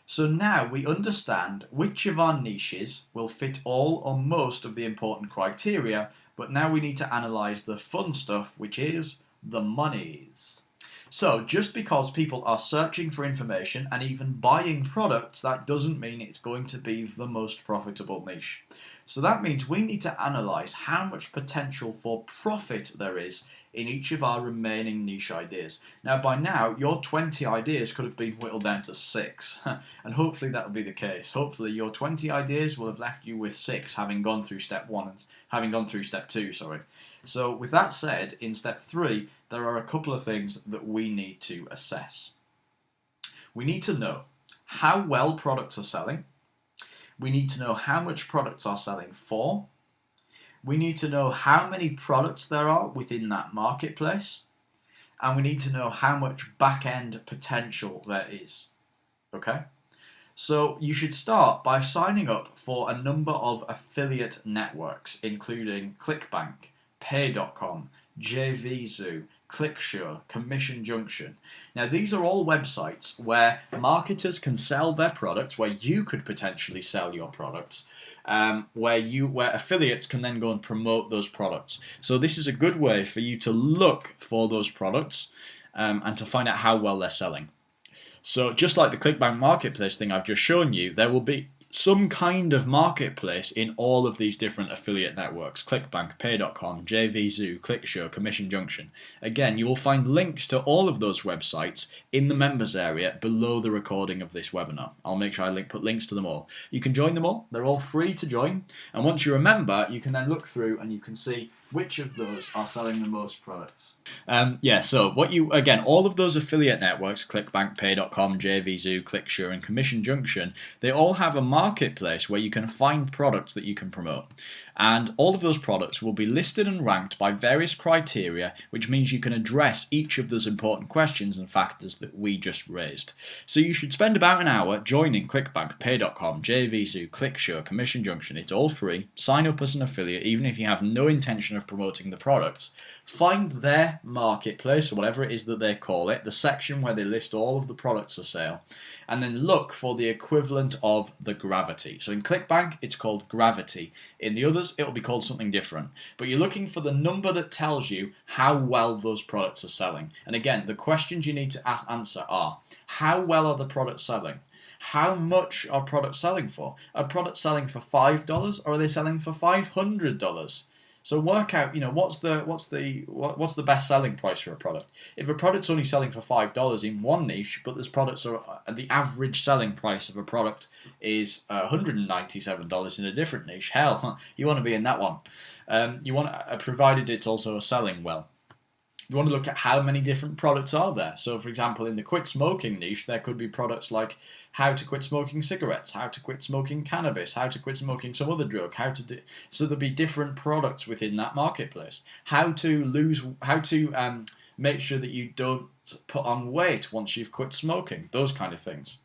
So now we understand which of our niches will fit all or most of the important criteria, but now we need to analyse the fun stuff, which is the monies. So just because people are searching for information and even buying products, that doesn't mean it's going to be the most profitable niche. So that means we need to analyse how much potential for profit there is in each of our remaining niche ideas. Now by now, your 20 ideas could have been whittled down to 6, and hopefully that will be the case. Hopefully your 20 ideas will have left you with 6, having gone through step 1 and having gone through step 2, sorry. So with that said, in step 3, there are a couple of things that we need to assess. We need to know how well products are selling. We need to know how much products are selling for. We need to know how many products there are within that marketplace. And we need to know how much back-end potential there is. Okay? So you should start by signing up for a number of affiliate networks, including ClickBank, Pay.com, JVZoo, ClickShow, Commission Junction. Now these are all websites where marketers can sell their products, where you could potentially sell your products, where affiliates can then go and promote those products. So this is a good way for you to look for those products and to find out how well they're selling. So just like the ClickBank marketplace thing I've just shown you, there will be some kind of marketplace in all of these different affiliate networks: ClickBank, Pay.com, JVZoo, ClickShow, Commission Junction. Again, you will find links to all of those websites in the members area below the recording of this webinar. I'll make sure I put links to them all. You can join them all. They're all free to join. And once you're a member, you can then look through and you can see which of those are selling the most products? Yeah, so again, all of those affiliate networks, ClickBank, Pay.com, JVZoo, ClickSure, and Commission Junction, they all have a marketplace where you can find products that you can promote. And all of those products will be listed and ranked by various criteria, which means you can address each of those important questions and factors that we just raised. So you should spend about an hour joining ClickBank, Pay.com, JVZoo, ClickSure, Commission Junction. It's all free. Sign up as an affiliate, even if you have no intention of promoting the products. Find their marketplace, or whatever it is that they call it, the section where they list all of the products for sale, and then look for the equivalent of the gravity. So in ClickBank, it's called gravity. In the others, it'll be called something different. But you're looking for the number that tells you how well those products are selling. And again, the questions you need to answer are, how well are the products selling? How much are products selling for? Are products selling for $5 or are they selling for $500? So work out, what's the best selling price for a product. If a product's only selling for $5 in one niche, but the average selling price of a product is $197 in a different niche, hell, you want to be in that one. Provided it's also selling well. You want to look at how many different products are there. So, for example, in the quit smoking niche, there could be products like how to quit smoking cigarettes, how to quit smoking cannabis, how to quit smoking some other drug, so there'll be different products within that marketplace. How to make sure that you don't put on weight once you've quit smoking, those kind of things.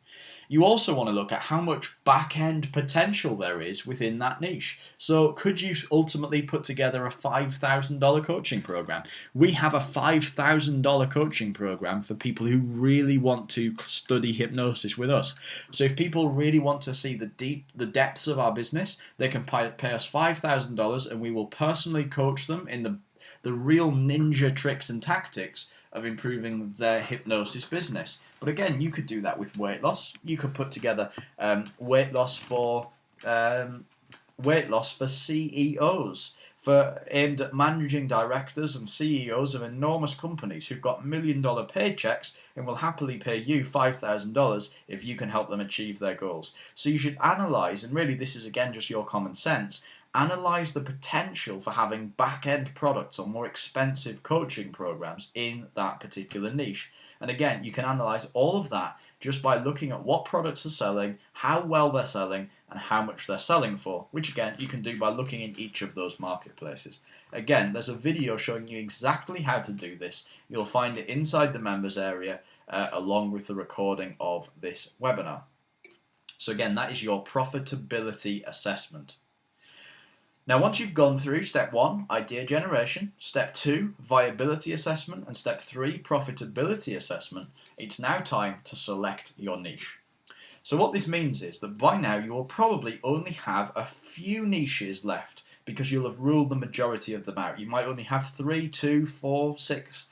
You also want to look at how much back-end potential there is within that niche. So could you ultimately put together a $5,000 coaching program? We have a $5,000 coaching program for people who really want to study hypnosis with us. So if people really want to see the depths of our business, they can pay us $5,000 and we will personally coach them in the real ninja tricks and tactics of improving their hypnosis business. But again, you could do that with weight loss. You could put together weight loss for CEOs, aimed at managing directors and CEOs of enormous companies who've got $1 million paychecks and will happily pay you $5,000 if you can help them achieve their goals. So you should analyze, and really this is again just your common sense, analyze the potential for having back-end products or more expensive coaching programs in that particular niche. And again, you can analyze all of that just by looking at what products are selling, how well they're selling, and how much they're selling for, which again, you can do by looking in each of those marketplaces. Again, there's a video showing you exactly how to do this. You'll find it inside the members area, along with the recording of this webinar. So again, that is your profitability assessment. Now, once you've gone through step 1, idea generation, step 2, viability assessment, and step 3, profitability assessment, it's now time to select your niche. So what this means is that by now you will probably only have a few niches left because you'll have ruled the majority of them out. You might only have 3, 2, 4, 6.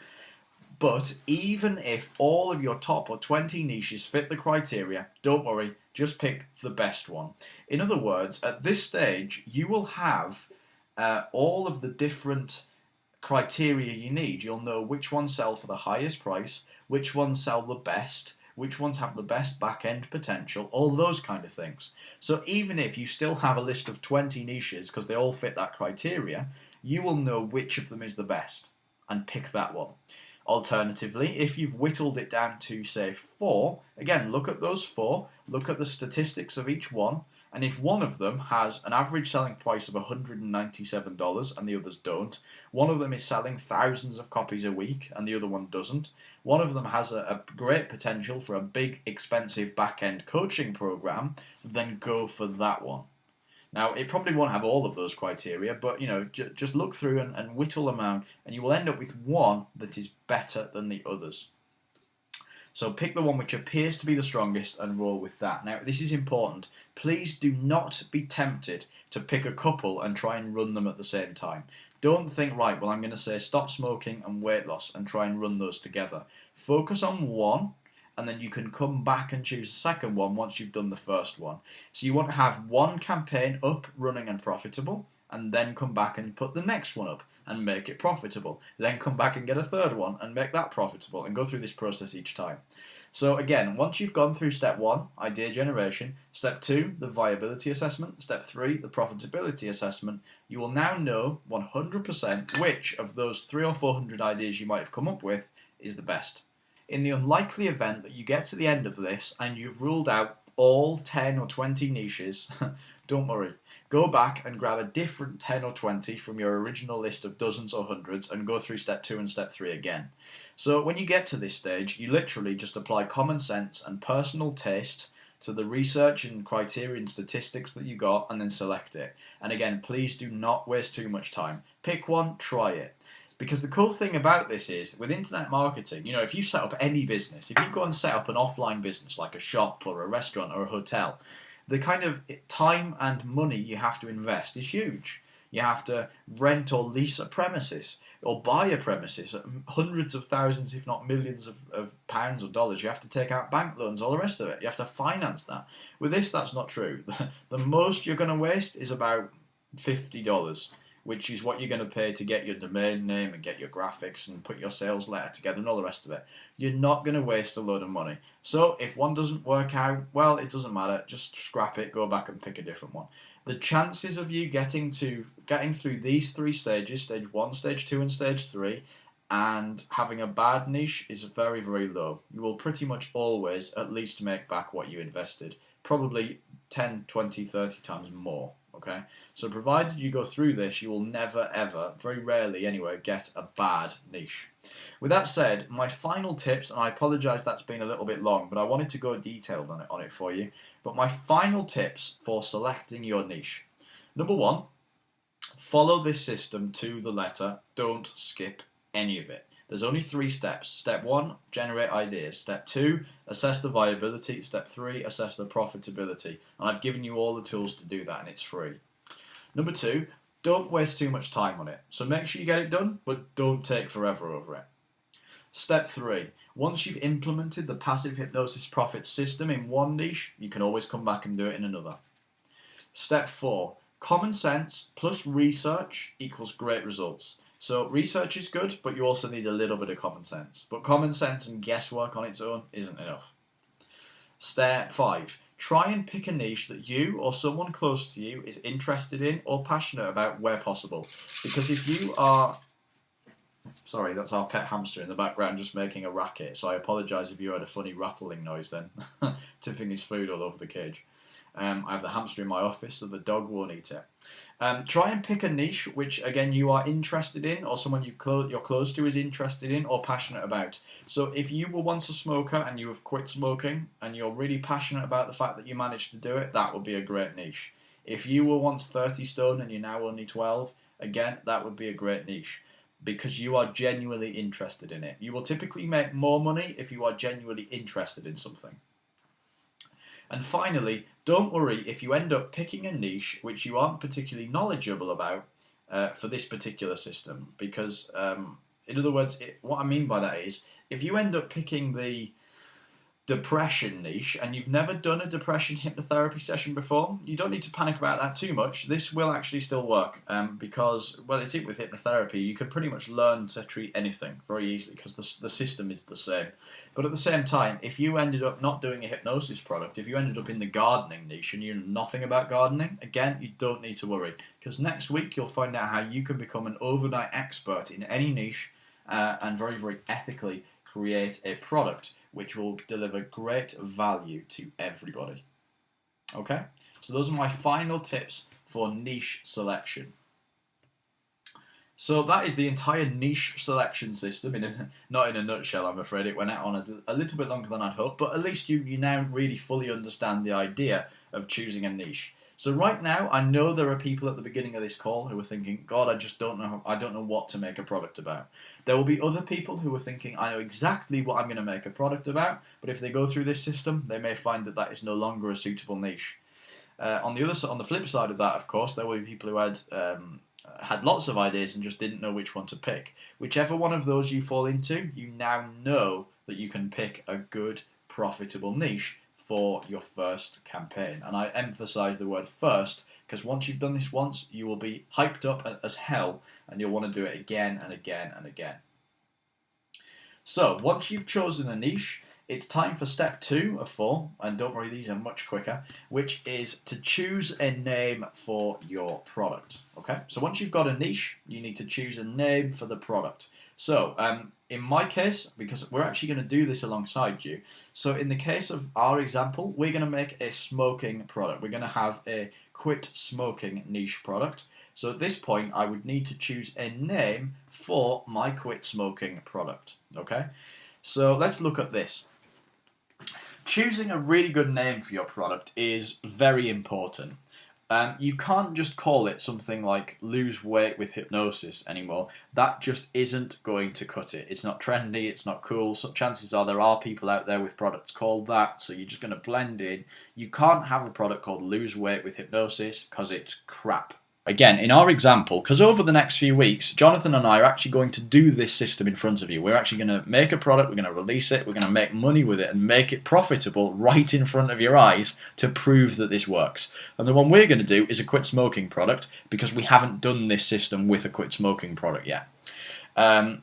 But even if all of your top or 20 niches fit the criteria, don't worry, just pick the best one. In other words, at this stage, you will have all of the different criteria you need. You'll know which ones sell for the highest price, which ones sell the best, which ones have the best back-end potential, all those kind of things. So even if you still have a list of 20 niches, because they all fit that criteria, you will know which of them is the best and pick that one. Alternatively, if you've whittled it down to, say, 4, again, look at those 4, look at the statistics of each one, and if one of them has an average selling price of $197 and the others don't, one of them is selling thousands of copies a week and the other one doesn't, one of them has a great potential for a big, expensive back-end coaching program, then go for that one. Now, it probably won't have all of those criteria, but just look through and whittle them out, and you will end up with one that is better than the others. So pick the one which appears to be the strongest and roll with that. Now, this is important. Please do not be tempted to pick a couple and try and run them at the same time. Don't think, right, well, I'm going to say stop smoking and weight loss and try and run those together. Focus on one, and then you can come back and choose the second one once you've done the first one. So you want to have one campaign up, running and profitable, and then come back and put the next one up and make it profitable. Then come back and get a third one and make that profitable, and go through this process each time. So again, once you've gone through step 1, idea generation, step 2, the viability assessment, step 3, the profitability assessment, you will now know 100% which of those 300 or 400 ideas you might have come up with is the best. In the unlikely event that you get to the end of this and you've ruled out all 10 or 20 niches, don't worry. Go back and grab a different 10 or 20 from your original list of dozens or hundreds and go through step 2 and step 3 again. So when you get to this stage, you literally just apply common sense and personal taste to the research and criteria and statistics that you got and then select it. And again, please do not waste too much time. Pick one, try it. Because the cool thing about this is, with internet marketing, you know, if you set up any business, if you go and set up an offline business like a shop or a restaurant or a hotel, the kind of time and money you have to invest is huge. You have to rent or lease a premises or buy a premises at hundreds of thousands, if not millions of pounds or dollars. You have to take out bank loans, all the rest of it. You have to finance that. With this, that's not true. The most you're going to waste is about $50. Which is what you're going to pay to get your domain name and get your graphics and put your sales letter together and all the rest of it. You're not going to waste a load of money. So if one doesn't work out, well, it doesn't matter. Just scrap it, go back and pick a different one. The chances of you getting through these 3 stages, stage 1, stage 2, and stage 3, and having a bad niche is very, very low. You will pretty much always at least make back what you invested. Probably 10, 20, 30 times more. Okay, so provided you go through this, you will never ever, very rarely anyway, get a bad niche. With that said, my final tips, and I apologise that's been a little bit long, but I wanted to go detailed on it for you. But my final tips for selecting your niche. Number 1, follow this system to the letter. Don't skip any of it. There's only 3 steps. Step 1, generate ideas. Step 2, assess the viability. Step 3, assess the profitability. And I've given you all the tools to do that, and it's free. Number 2, don't waste too much time on it. So make sure you get it done, but don't take forever over it. Step 3, once you've implemented the passive hypnosis profit system in one niche, you can always come back and do it in another. Step 4, common sense plus research equals great results. So research is good, but you also need a little bit of common sense. But common sense and guesswork on its own isn't enough. Step 5. Try and pick a niche that you or someone close to you is interested in or passionate about where possible. Because if you are... Sorry, that's our pet hamster in the background just making a racket. So I apologise if you heard a funny rattling noise then. Tipping his food all over the cage. I have the hamster in my office, so the dog won't eat it. Try and pick a niche which, again, you are interested in or someone you're close to is interested in or passionate about. So if you were once a smoker and you have quit smoking and you're really passionate about the fact that you managed to do it, that would be a great niche. If you were once 30 stone and you're now only 12, again, that would be a great niche because you are genuinely interested in it. You will typically make more money if you are genuinely interested in something. And finally, don't worry if you end up picking a niche which you aren't particularly knowledgeable about for this particular system. Because, in other words, what I mean by that is, if you end up picking the depression niche and you've never done a depression hypnotherapy session before, you don't need to panic about that too much. This will actually still work because, well, it's it with hypnotherapy. You can pretty much learn to treat anything very easily because the system is the same. But at the same time, if you ended up not doing a hypnosis product, if you ended up in the gardening niche and you know nothing about gardening, again, you don't need to worry because next week you'll find out how you can become an overnight expert in any niche and very, very ethically create a product which will deliver great value to everybody. Okay? So those are my final tips for niche selection. So that is the entire niche selection system, not in a nutshell, I'm afraid. It went out on a little bit longer than I'd hoped, but at least you now really fully understand the idea of choosing a niche. So right now, I know there are people at the beginning of this call who are thinking, God, I just don't know. I don't know what to make a product about. There will be other people who are thinking, I know exactly what I'm going to make a product about, but if they go through this system, they may find that that is no longer a suitable niche. On the flip side of that, of course, there will be people who had lots of ideas and just didn't know which one to pick. Whichever one of those you fall into, you now know that you can pick a good, profitable niche for your first campaign. And I emphasize the word first because once you've done this once, you will be hyped up as hell and you'll want to do it again and again and again. So once you've chosen a niche, it's time for step 2 of 4, and don't worry, these are much quicker, which is to choose a name for your product. Okay, so once you've got a niche, you need to choose a name for the product. So in my case, because we're actually going to do this alongside you, so in the case of our example, we're going to make a smoking product. We're going to have a quit smoking niche product. So at this point, I would need to choose a name for my quit smoking product. Okay, so let's look at this. Choosing a really good name for your product is very important. You can't just call it something like lose weight with hypnosis anymore. That just isn't going to cut it. It's not trendy, it's not cool. So chances are there are people out there with products called that, so you're just going to blend in. You can't have a product called lose weight with hypnosis because it's crap. Again, in our example, because over the next few weeks, Jonathan and I are actually going to do this system in front of you. We're actually going to make a product, we're going to release it, we're going to make money with it and make it profitable right in front of your eyes to prove that this works. And the one we're going to do is a quit smoking product because we haven't done this system with a quit smoking product yet.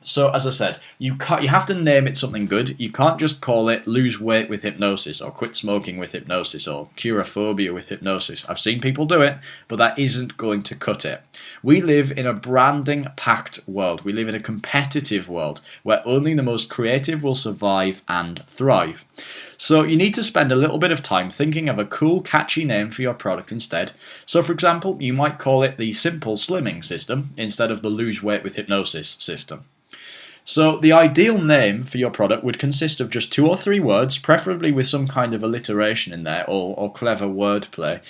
So as I said, you have to name it something good. You can't just call it lose weight with hypnosis or quit smoking with hypnosis or cure a phobia with hypnosis. I've seen people do it, but that isn't going to cut it. We live in a branding packed world. We live in a competitive world where only the most creative will survive and thrive. So you need to spend a little bit of time thinking of a cool, catchy name for your product instead. So for example, you might call it the Simple Slimming System instead of the Lose Weight with Hypnosis system. So the ideal name for your product would consist of just 2 or 3 words, preferably with some kind of alliteration in there or clever wordplay.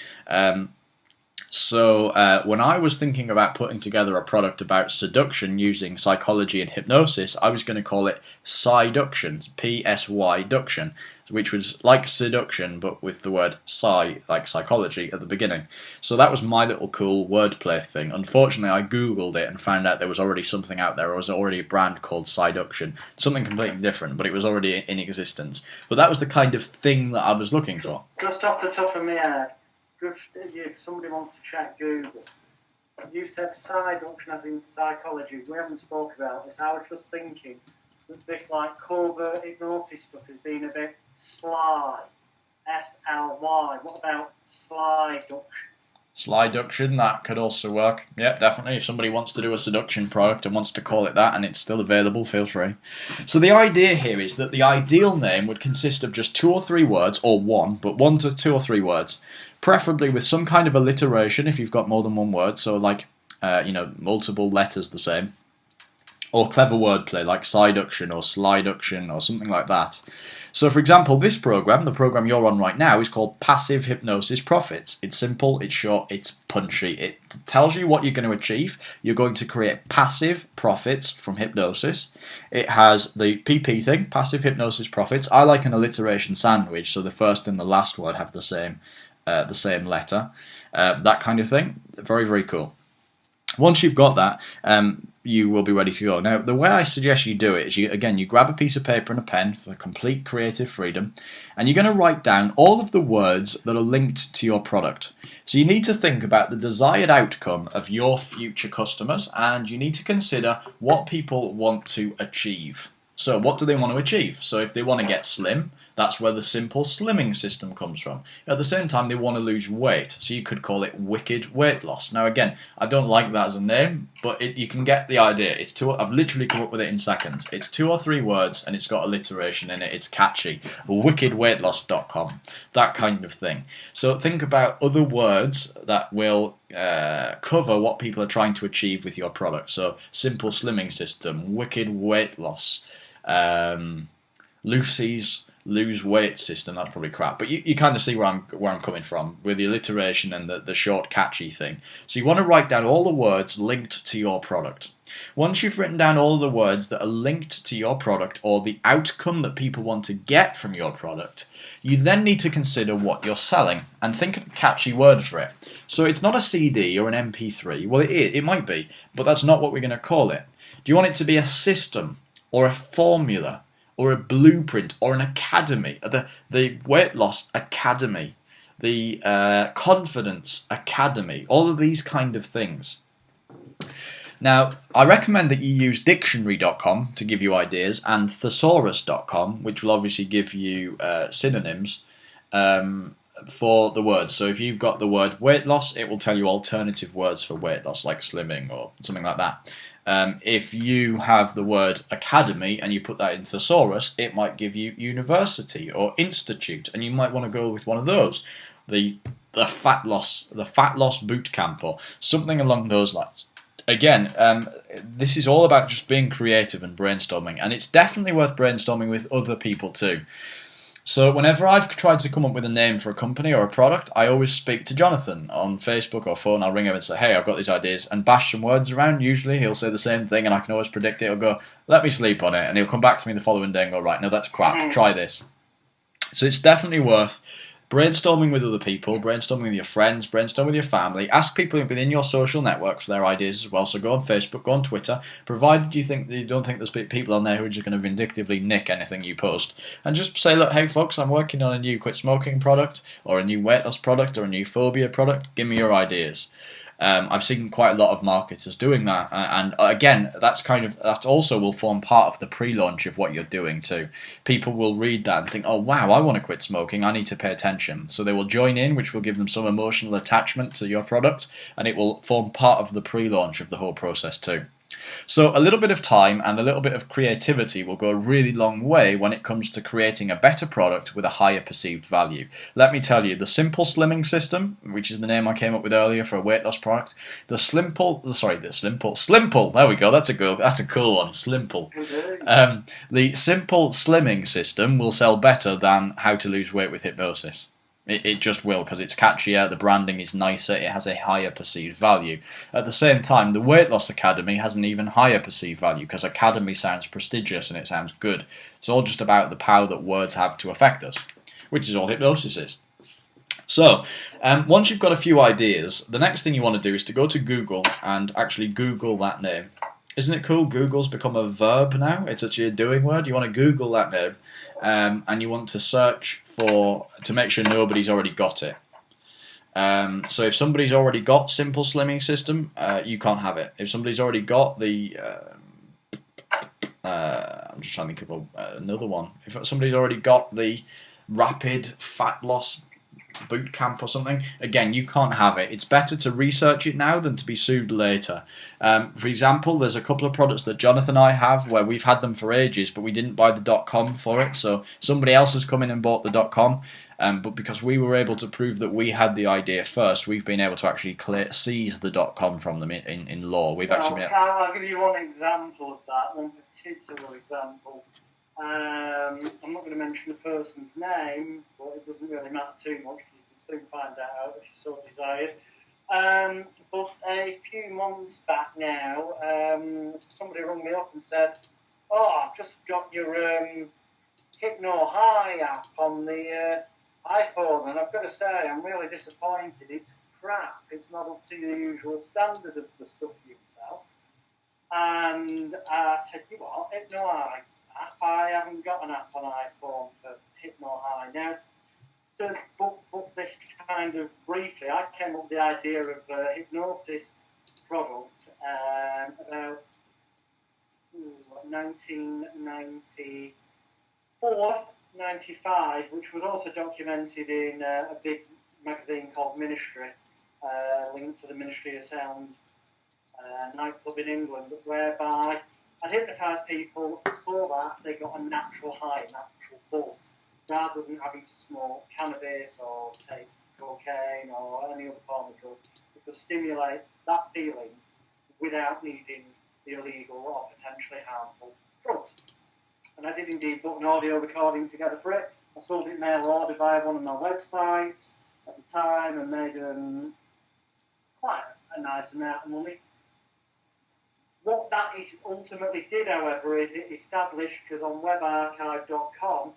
So when I was thinking about putting together a product about seduction using psychology and hypnosis, I was going to call it Psyduction, P-S-Y-duction, which was like seduction but with the word psy, like psychology, at the beginning. So that was my little cool wordplay thing. Unfortunately, I googled it and found out there was already something out there. There was already a brand called Psyduction, something completely different, but it was already in existence. But that was the kind of thing that I was looking for. Just off the top of my head, if somebody wants to check Google, you said psyduction as in psychology. We haven't spoke about this. I was just thinking that this like covert hypnosis stuff has been a bit sly. S-L-Y. What about slyduction? Slyduction, that could also work. Yep, definitely. If somebody wants to do a seduction product and wants to call it that and it's still available, feel free. So the idea here is that the ideal name would consist of just 2 or 3 words, or one, but 1 to 2 or 3 words, preferably with some kind of alliteration if you've got more than one word, so like, multiple letters the same, or clever wordplay like Psyduction or Slyduction or something like that. So for example, this program, the program you're on right now, is called Passive Hypnosis Profits. It's simple, it's short, it's punchy. It tells you what you're going to achieve. You're going to create passive profits from hypnosis. It has the PP thing, Passive Hypnosis Profits. I like an alliteration sandwich, so the first and the last word have the same letter. That kind of thing. Very, very cool. Once you've got that, you will be ready to go. Now, the way I suggest you do it is, you grab a piece of paper and a pen for complete creative freedom, and you're going to write down all of the words that are linked to your product. So you need to think about the desired outcome of your future customers, and you need to consider what people want to achieve. So what do they want to achieve? So if they want to get slim, that's where the Simple Slimming System comes from. At the same time, they want to lose weight, so you could call it Wicked Weight Loss. Now again, I don't like that as a name, but you can get the idea. I've literally come up with it in seconds. It's 2 or 3 words and it's got alliteration in it. It's catchy. wickedweightloss.com, that kind of thing. So think about other words that will cover what people are trying to achieve with your product. So Simple Slimming System, Wicked Weight Loss, Lucy's lose weight system. That's probably crap, but you kind of see where I'm coming from with the alliteration and the short catchy thing. So you want to write down all the words linked to your product. Once you've written down all the words that are linked to your product or the outcome that people want to get from your product, you then need to consider what you're selling and think of a catchy word for it. So it's not a CD or an MP3. Well, it might be, but that's not what we're going to call it. Do you want it to be a system or a formula or a blueprint or an academy, the weight loss academy, the confidence academy, all of these kind of things? Now, I recommend that you use dictionary.com to give you ideas, and thesaurus.com, which will obviously give you synonyms for the words. So if you've got the word weight loss, it will tell you alternative words for weight loss, like slimming or something like that. If you have the word academy and you put that in thesaurus, it might give you university or institute, and you might want to go with one of those. The fat loss boot camp, or something along those lines. Again, this is all about just being creative and brainstorming, and it's definitely worth brainstorming with other people too. So whenever I've tried to come up with a name for a company or a product, I always speak to Jonathan on Facebook or phone. I'll ring him and say, hey, I've got these ideas, and bash some words around. Usually he'll say the same thing, and I can always predict it. He'll go, let me sleep on it, and he'll come back to me the following day and go, right, no, that's crap, try this. So it's definitely worth brainstorming with other people, brainstorming with your friends, brainstorm with your family. Ask people within your social network for their ideas as well. So go on Facebook, go on Twitter, provided you don't think there's people on there who are just going to vindictively nick anything you post. And just say, look, hey folks, I'm working on a new quit smoking product, or a new weight loss product, or a new phobia product. Give me your ideas. I've seen quite a lot of marketers doing that, and again, that also will form part of the pre-launch of what you're doing too. People will read that and think, oh wow, I want to quit smoking, I need to pay attention. So they will join in, which will give them some emotional attachment to your product, and it will form part of the pre-launch of the whole process too. So a little bit of time and a little bit of creativity will go a really long way when it comes to creating a better product with a higher perceived value. Let me tell you, the Simple Slimming System, which is the name I came up with earlier for a weight loss product, Slimple, there we go, that's a cool one, Slimple. The Simple Slimming System will sell better than How to Lose Weight with Hypnosis. It just will, because it's catchier, the branding is nicer, it has a higher perceived value. At the same time, the Weight Loss Academy has an even higher perceived value, because academy sounds prestigious and it sounds good. It's all just about the power that words have to affect us, which is all hypnosis is. So, once you've got a few ideas, the next thing you want to do is to go to Google and actually Google that name. Isn't it cool? Google's become a verb now. It's actually a doing word. You want to Google that name, and you want to search to make sure nobody's already got it. So if somebody's already got Simple Slimming System, you can't have it. If somebody's already got the, I'm just trying to think of another one. If somebody's already got the Rapid Fat Loss boot camp or something, again, you can't have it. It's better to research it now than to be sued later. For example, there's a couple of products that Jonathan and I have where we've had them for ages, but we didn't buy the .com for it, so somebody else has come in and bought the .com, but because we were able to prove that we had the idea first, we've been able to actually seize the .com from them in law. We've actually been able I'll give you one example of that, one particular example. I'm not going to mention the person's name, but it doesn't really matter too much. You can soon find that out if you so desire. But a few months back now, somebody rang me up and said, "Oh, I've just got your Hypno High app on the iPhone, and I've got to say, I'm really disappointed. It's crap. It's not up to the usual standard of the stuff you sell." And I said, "You what? Hypno High app? I haven't got an app on iPhone for Hypno High." Now, to book this kind of briefly, I came up with the idea of a hypnosis product about 1994, 95, which was also documented in a big magazine called Ministry, linked to the Ministry of Sound nightclub in England, whereby I'd hypnotise people so that they got a natural high, natural buzz, rather than having to smoke cannabis or take cocaine or any other form of drug. It could stimulate that feeling without needing the illegal or potentially harmful drugs. And I did indeed put an audio recording together for it. I sold it mail order via one of my websites at the time and made quite a nice amount of money. What that ultimately did, however, is it established, because on webarchive.com,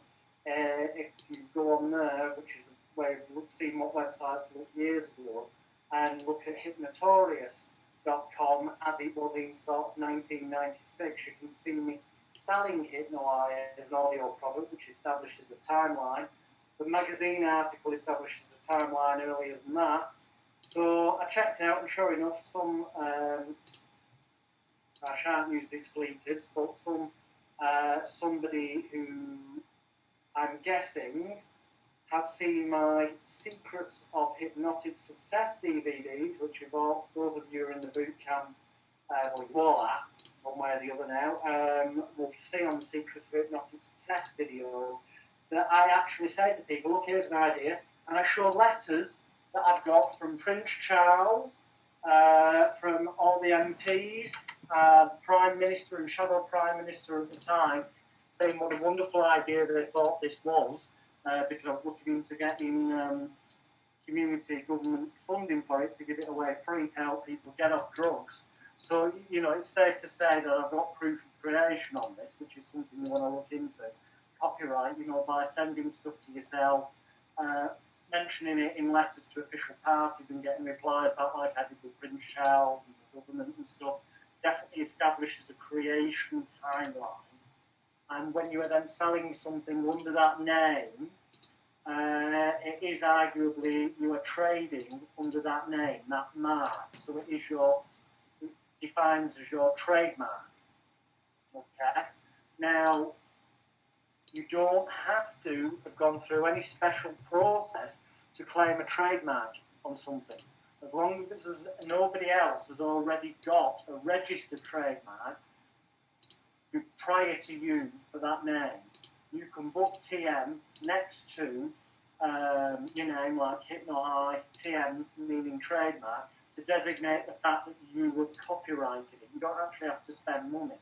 if you go on there, which is where you've seen what websites looked years ago, and look at Hypnotorious.com as it was in sort of 1996, you can see me selling Hypno as an audio product, which establishes a timeline. The magazine article establishes a timeline earlier than that. So I checked out, and sure enough, some I shan't use the expletives, but somebody who I'm guessing has seen my Secrets of Hypnotic Success DVDs, which you bought, those of you who are in the boot camp, well, you wore that, one way or the other now, will see on the Secrets of Hypnotic Success videos that I actually say to people, look, here's an idea, and I show letters that I've got from Prince Charles, from all the MPs, Prime Minister and Shadow Prime Minister at the time, saying what a wonderful idea they thought this was, because I was looking into getting community government funding for it to give it away free to help people get off drugs. So, you know, it's safe to say that I've got proof of creation on this, which is something you want to look into. Copyright, you know, by sending stuff to yourself, mentioning it in letters to official parties and getting replies back like I did with Prince Charles and the government and stuff, definitely establishes a creation timeline. And when you are then selling something under that name, it is arguably you are trading under that name, that mark. So it is defined as your trademark. Okay. Now, you don't have to have gone through any special process to claim a trademark on something. As long as nobody else has already got a registered trademark prior to you for that name, you can book TM next to your name, like Hypno TM meaning trademark, to designate the fact that you would copyrighted it. You don't actually have to spend money.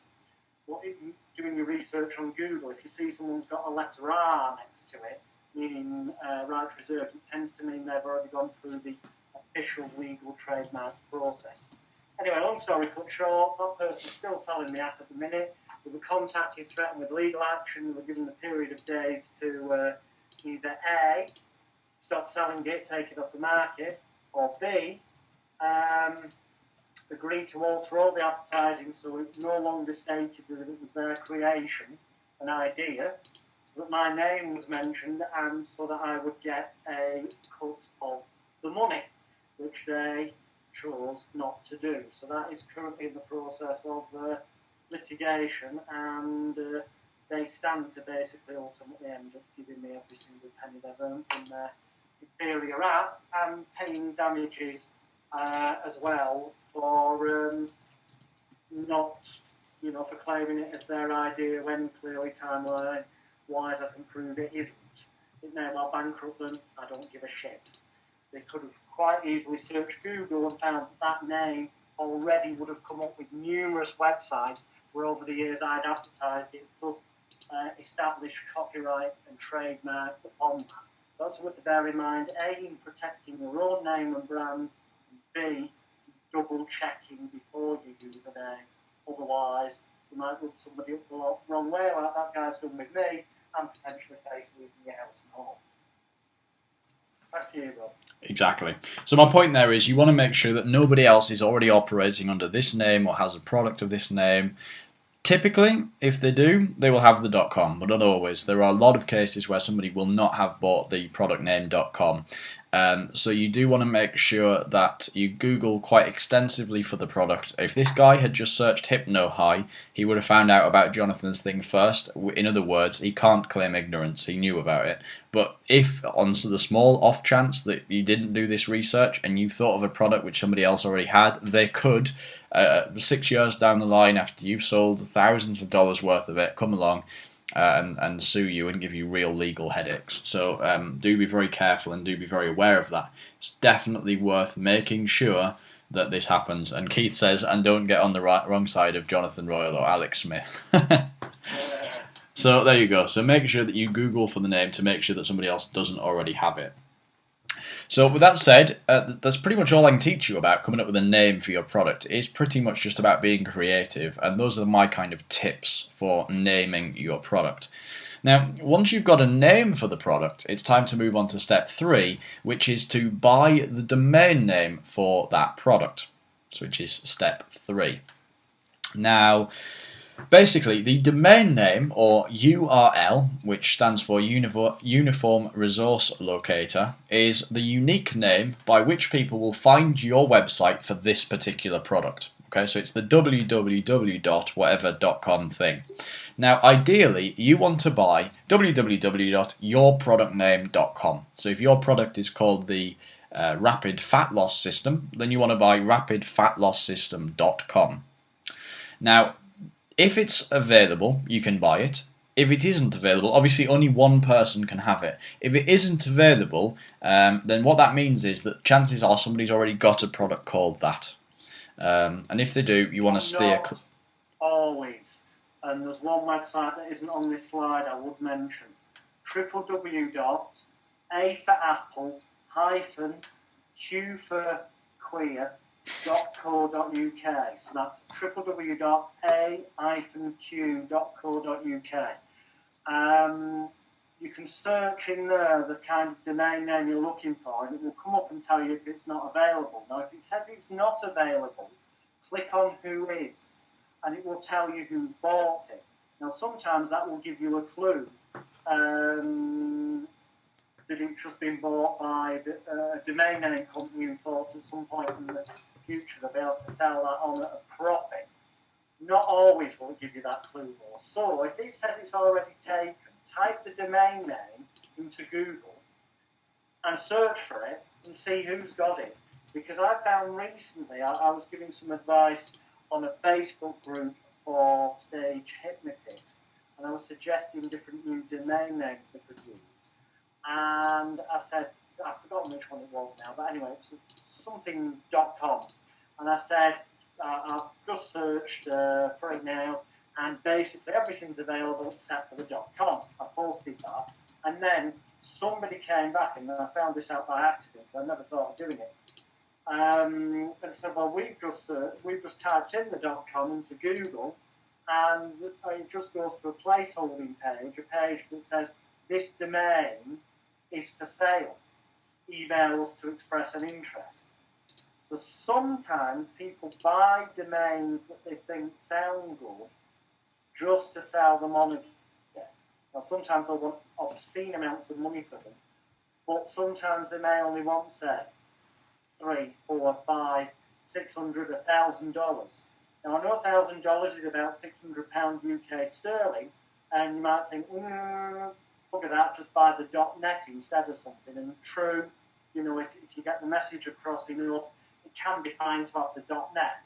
But if you're doing your research on Google, if you see someone's got a letter R next to it, meaning right reserved, it tends to mean they've already gone through the official legal trademark process. Anyway, long story cut short, that person's still selling the app at the minute. We were contacted, threatened with legal action. We were given a period of days to either A, stop selling it, take it off the market, or B, agree to alter all the advertising so it no longer stated that it was their creation, an idea, so that my name was mentioned and so that I would get a cut of the money, which they chose not to do. So that is currently in the process of litigation, and they stand to basically ultimately end up giving me every single penny they've earned from their inferior app and paying damages as well for not, you know, for claiming it as their idea when clearly timeline-wise I can prove it isn't. It may well bankrupt them, I don't give a shit. They could have quite easily searched Google and found that name already would have come up with numerous websites where over the years I'd advertised it, plus established copyright and trademark upon that. So that's what to bear in mind. A, in protecting your own name and brand, and B, double checking before you use a name. Otherwise, you might rub somebody up the wrong way, like that guy's done with me, and potentially face losing your house and home. Back to you, Rob. Exactly. So my point there is you want to make sure that nobody else is already operating under this name or has a product of this name. Typically, if they do, they will have the .com, but not always. There are a lot of cases where somebody will not have bought the product name .com. So you do want to make sure that you Google quite extensively for the product. If this guy had just searched Hypno-High, he would have found out about Jonathan's thing first. In other words, he can't claim ignorance. He knew about it. But if, on the small off chance that you didn't do this research and you thought of a product which somebody else already had, they could, 6 years down the line after you've sold thousands of dollars worth of it, come along and sue you and give you real legal headaches. So do be very careful and do be very aware of that. It's definitely worth making sure that this happens. And Keith says, and don't get on the wrong side of Jonathan Royle or Alex Smith. So there you go. So make sure that you Google for the name to make sure that somebody else doesn't already have it. So with that said, that's pretty much all I can teach you about coming up with a name for your product. It's pretty much just about being creative, and those are my kind of tips for naming your product. Now, once you've got a name for the product, it's time to move on to step 3, which is to buy the domain name for that product, which is step 3. Now, basically, the domain name, or URL, which stands for Uniform Resource Locator, is the unique name by which people will find your website for this particular product. Okay, so it's the www.whatever.com thing. Now, ideally, you want to buy www.yourproductname.com. So if your product is called the Rapid Fat Loss System, then you want to buy rapidfatlossystem.com. Now, if it's available, you can buy it. If it isn't available, obviously only one person can have it. If it isn't available, then what that means is that chances are somebody's already got a product called that. And if they do, you want to steer... Not always. And there's one website that isn't on this slide I would mention. www.A for Apple -Q for queer.co.uk. So that's www.a-q.co.uk. You can search in there the kind of domain name you're looking for, and it will come up and tell you if it's not available. Now, if it says it's not available, click on who is, and it will tell you who's bought it. Now, sometimes that will give you a clue that it's just been bought by a domain name company who thought at some point in the future they'll be able to sell that on at a profit. Not always will it give you that clue though. So if it says it's already taken, type the domain name into Google and search for it and see who's got it. Because I found recently, I was giving some advice on a Facebook group for stage hypnotists, and I was suggesting different new domain names they could use. And I said, I've forgotten which one it was now, but anyway, it's something.com. And I said, I've just searched for it now, and basically everything's available except for the .com. I posted that, and then somebody came back, and I found this out by accident. I never thought of doing it. And said, well, we've just typed in the .com into Google, and it just goes to a placeholding page, a page that says, this domain is for sale. Email us to express an interest. So sometimes people buy domains that they think sound good just to sell them on again. Now, sometimes they'll want obscene amounts of money for them, but sometimes they may only want, say, $300, $400, $500, $600, $1,000. Now, I know $1,000 is about £600 UK sterling, and you might think, look at that, just buy the .net instead of something. And true, you know, if you get the message across enough, it can be fine to have the .net.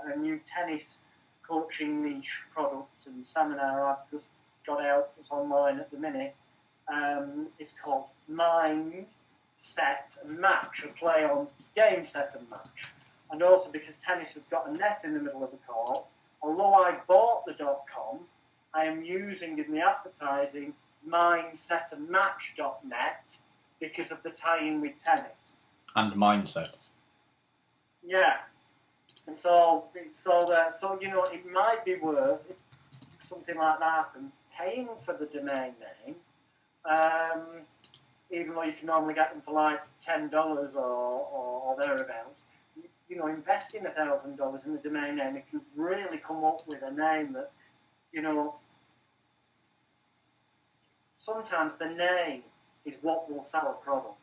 A new tennis coaching niche product and seminar I've just got out, it's online at the minute. It's called Mind, Set and Match, a play on game, set and match. And also because tennis has got a net in the middle of the court, although I bought the .com, I am using in the advertising mindsetandmatch.net because of the tie-in with tennis. And mindset. Yeah. And so you know, it might be worth, if something like that happens, paying for the domain name, even though you can normally get them for like $10 or thereabouts. You know, investing $1,000 in the domain name, if you really come up with a name that, you know, sometimes the name is what will sell a product.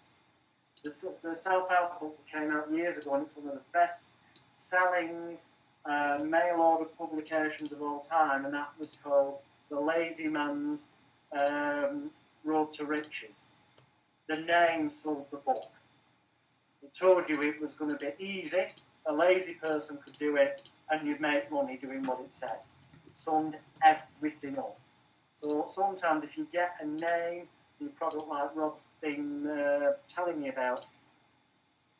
The self-help book came out years ago, and it's one of the best-selling mail-order publications of all time, and that was called The Lazy Man's Road to Riches. The name sold the book. It told you it was going to be easy, a lazy person could do it, and you'd make money doing what it said. It summed everything up. So sometimes if you get a name, your product like Rob's been telling you about,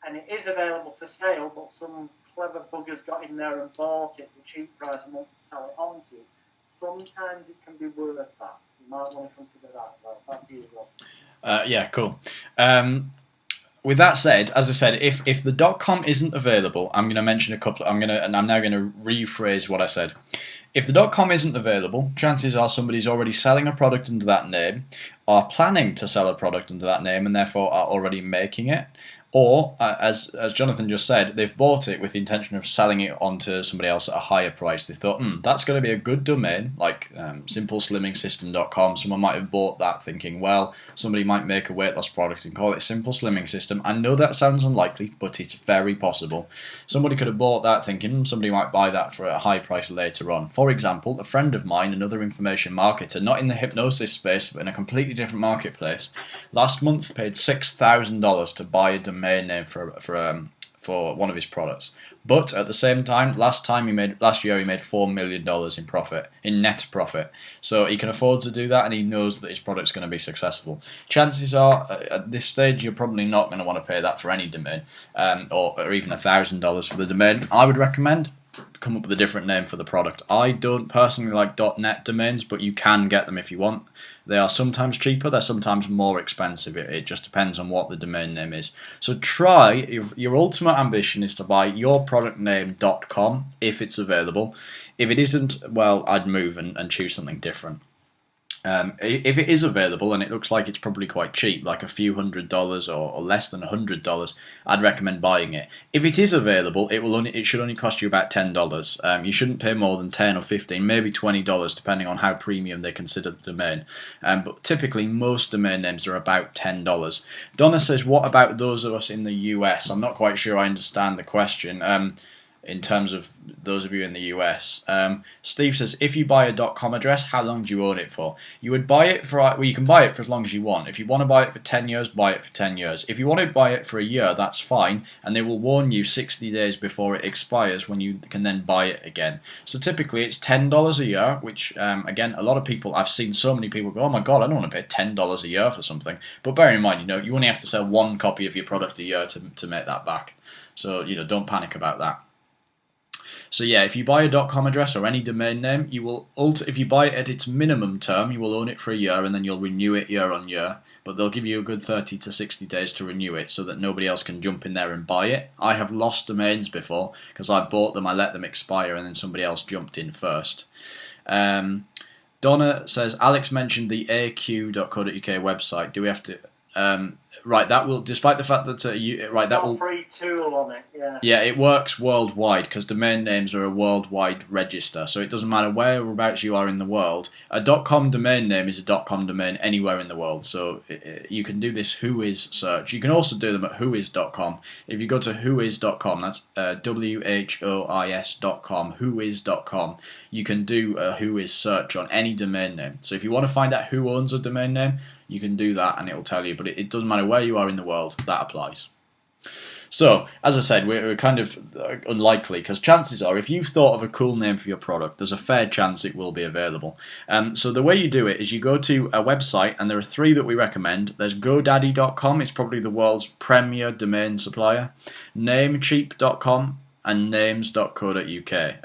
and it is available for sale, but some clever buggers got in there and bought it for a cheap price and want to sell it on to you, sometimes it can be worth that. You might want to consider that as well. Back to you, Rob. Yeah, cool. With that said, as I said, if the .com isn't available, I'm going to mention a couple. I'm now going to rephrase what I said. If the .com isn't available, chances are somebody's already selling a product under that name, are planning to sell a product under that name and therefore are already making it. Or, as Jonathan just said, they've bought it with the intention of selling it on to somebody else at a higher price. They thought, that's going to be a good domain, like simpleslimmingsystem.com. Someone might have bought that thinking, well, somebody might make a weight loss product and call it Simple Slimming System. I know that sounds unlikely, but it's very possible. Somebody could have bought that thinking somebody might buy that for a high price later on. For example, a friend of mine, another information marketer, not in the hypnosis space, but in a completely different marketplace, last month paid $6,000 to buy a domain name for one of his products. But at the same time, last year he made $4 million in net profit. So he can afford to do that, and he knows that his product's going to be successful. Chances are, at this stage, you're probably not going to want to pay that for any domain, or even $1,000 for the domain. I would recommend come up with a different name for the product. I don't personally like .net domains, but you can get them if you want. They are sometimes cheaper, they're sometimes more expensive. It just depends on what the domain name is. So try, if your ultimate ambition is to buy yourproductname.com if it's available. If it isn't, well, I'd move and choose something different. If it is available and it looks like it's probably quite cheap, like a few $100s or less than $100, I'd recommend buying it. If it is available, it should only cost you about $10. You shouldn't pay more than $10 or $15, maybe $20, depending on how premium they consider the domain. But typically, most domain names are about $10. Donna says, "What about those of us in the US?" I'm not quite sure I understand the question. In terms of those of you in the US. Steve says, if you buy a .com address, how long do you own it for? You would buy it for, well, you can buy it for as long as you want. If you want to buy it for 10 years, buy it for 10 years. If you want to buy it for a year, that's fine, and they will warn you 60 days before it expires when you can then buy it again. So typically it's $10 a year, which, again, a lot of people, I've seen so many people go, oh my god, I don't want to pay $10 a year for something. But bear in mind, you only have to sell one copy of your product a year to make that back. So, don't panic about that. So yeah, if you buy a .com address or any domain name, you will if you buy it at its minimum term, you will own it for a year and then you'll renew it year on year. But they'll give you a good 30 to 60 days to renew it so that nobody else can jump in there and buy it. I have lost domains before because I bought them, I let them expire, and then somebody else jumped in first. Donna says, Alex mentioned the aq.co.uk website. Do we have to... right, that will, despite the fact that that will, free tool on it, yeah, it works worldwide because domain names are a worldwide register, so it doesn't matter whereabouts you are in the world. A .com domain name is a .com domain anywhere in the world, so you can do this whois search. You can also do them at whois.com. If you go to whois.com, that's whois.com, whois.com, you can do a whois search on any domain name. So if you want to find out who owns a domain name, you can do that and it will tell you, but it doesn't matter where you are in the world, that applies. So, as I said, we're kind of unlikely because chances are if you've thought of a cool name for your product, there's a fair chance it will be available. So the way you do it is you go to a website, and there are three that we recommend. There's GoDaddy.com, it's probably the world's premier domain supplier, Namecheap.com, and names.co.uk.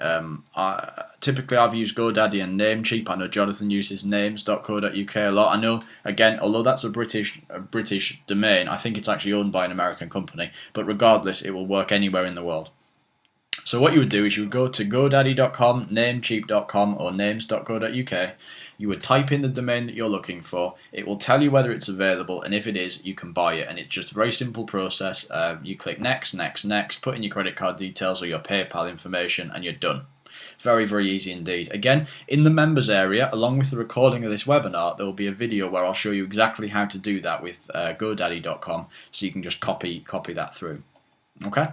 Typically I've used GoDaddy and Namecheap. I know Jonathan uses names.co.uk a lot. I know, again, although that's a British domain, I think it's actually owned by an American company, but regardless it will work anywhere in the world. So what you would do is you would go to GoDaddy.com, Namecheap.com, or names.co.uk. You would type in the domain that you're looking for. It will tell you whether it's available, and if it is, you can buy it. And it's just a very simple process. You click next, next, next, put in your credit card details or your PayPal information, and you're done. Very, very easy indeed. Again, in the members area, along with the recording of this webinar, there will be a video where I'll show you exactly how to do that with GoDaddy.com, so you can just copy that through. Okay.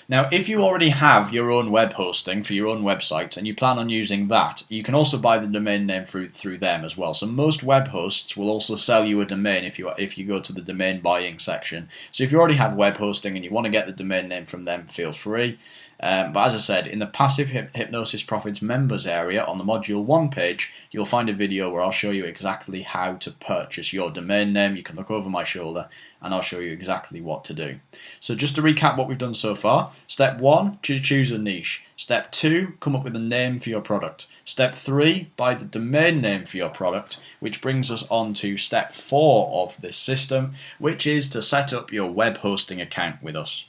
Now, if you already have your own web hosting for your own website and you plan on using that, you can also buy the domain name through them as well. So most web hosts will also sell you a domain if you go to the domain buying section. So if you already have web hosting and you want to get the domain name from them, feel free. But as I said, in the Passive Hypnosis Profits members area on the Module 1 page, you'll find a video where I'll show you exactly how to purchase your domain name. You can look over my shoulder and I'll show you exactly what to do. So just to recap what we've done so far, step 1, choose a niche. Step 2, come up with a name for your product. Step 3, buy the domain name for your product, which brings us on to step 4 of this system, which is to set up your web hosting account with us.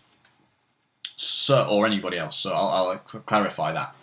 So, or anybody else, so I'll clarify that.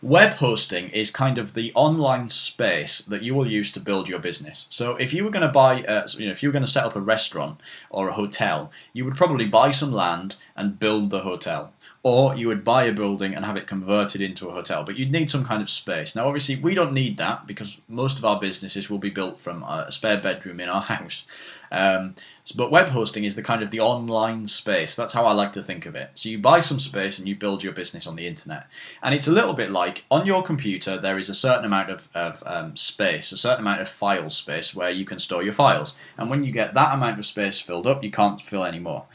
Web hosting is kind of the online space that you will use to build your business. So if you were going to buy, if you were going to set up a restaurant or a hotel, you would probably buy some land and build the hotel. Or you would buy a building and have it converted into a hotel, but you'd need some kind of space. Now, obviously, we don't need that because most of our businesses will be built from a spare bedroom in our house. But web hosting is the kind of the online space. That's how I like to think of it. So you buy some space and you build your business on the internet. And it's a little bit like on your computer, there is a certain amount of space, a certain amount of file space where you can store your files. And when you get that amount of space filled up, you can't fill any more.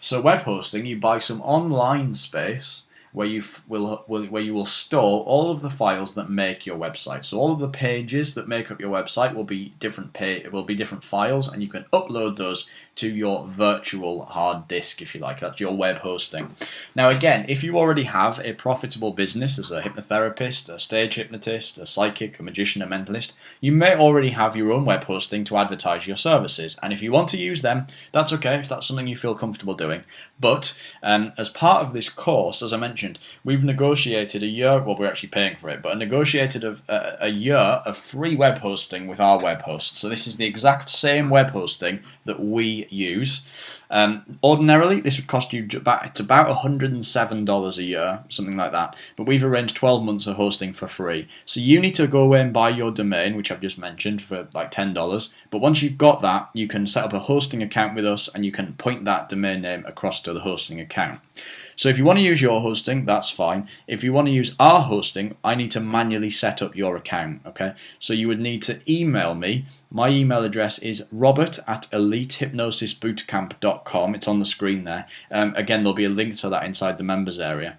So web hosting, you buy some online space where you will store all of the files that make your website. So all of the pages that make up your website will be different files, and you can upload those to your virtual hard disk, if you like. That's your web hosting. Now again, if you already have a profitable business as a hypnotherapist, a stage hypnotist, a psychic, a magician, a mentalist, you may already have your own web hosting to advertise your services. And if you want to use them, that's okay if that's something you feel comfortable doing. But as part of this course, as I mentioned, we've negotiated a year, well, we're actually paying for it, but negotiated a year of free web hosting with our web host. So this is the exact same web hosting that we use. Ordinarily, this would cost you about $107 a year, something like that. But we've arranged 12 months of hosting for free. So you need to go away and buy your domain, which I've just mentioned, for like $10. But once you've got that, you can set up a hosting account with us, and you can point that domain name across to the hosting account. So if you want to use your hosting, that's fine. If you want to use our hosting, I need to manually set up your account, okay? So you would need to email me. My email address is robert@elitehypnosisbootcamp.com. It's on the screen there. Again, there'll be a link to that inside the members area.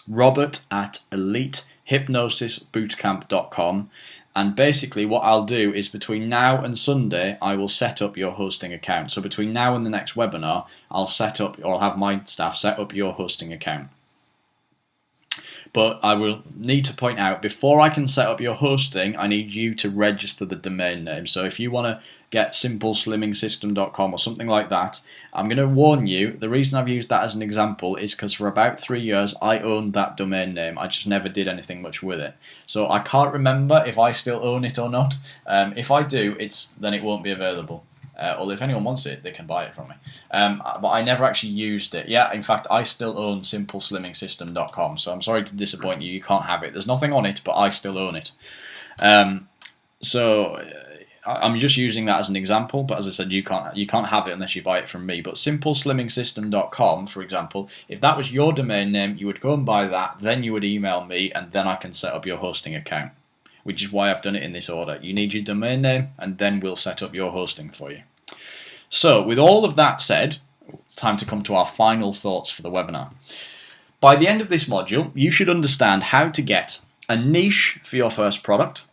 robert@elitehypnosisbootcamp.com. And basically what I'll do is between now and Sunday, I will set up your hosting account. So between now and the next webinar, I'll have my staff set up your hosting account. But I will need to point out, before I can set up your hosting, I need you to register the domain name. So if you want to get simpleslimmingsystem.com or something like that, I'm going to warn you, the reason I've used that as an example is because for about 3 years I owned that domain name. I just never did anything much with it. So I can't remember if I still own it or not. If I do, then it won't be available. Or if anyone wants it, they can buy it from me. But I never actually used it. Yeah, in fact, I still own simpleslimmingsystem.com, so I'm sorry to disappoint you. You can't have it. There's nothing on it, but I still own it. So I'm just using that as an example, but as I said, you can't have it unless you buy it from me. But simpleslimmingsystem.com, for example, if that was your domain name, you would go and buy that, then you would email me, and then I can set up your hosting account, which is why I've done it in this order. You need your domain name, and then we'll set up your hosting for you. So, with all of that said, it's time to come to our final thoughts for the webinar. By the end of this module, you should understand how to get a niche for your first product,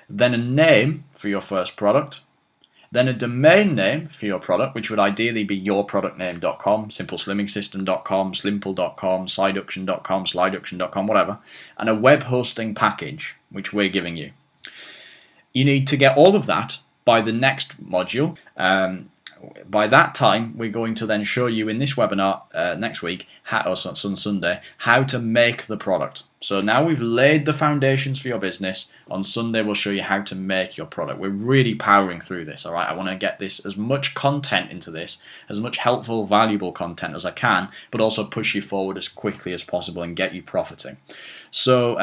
then a name for your first product, then a domain name for your product, which would ideally be yourproductname.com, simpleslimmingsystem.com, slimple.com, sliduction.com, sliduction.com, whatever, and a web hosting package, which we're giving you. You need to get all of that by the next module. By that time, we're going to then show you in this webinar next week, or on Sunday, how to make the product. So now we've laid the foundations for your business. On Sunday, we'll show you how to make your product. We're really powering through this, all right? I want to get this as much content into this, as much helpful, valuable content as I can, but also push you forward as quickly as possible and get you profiting. So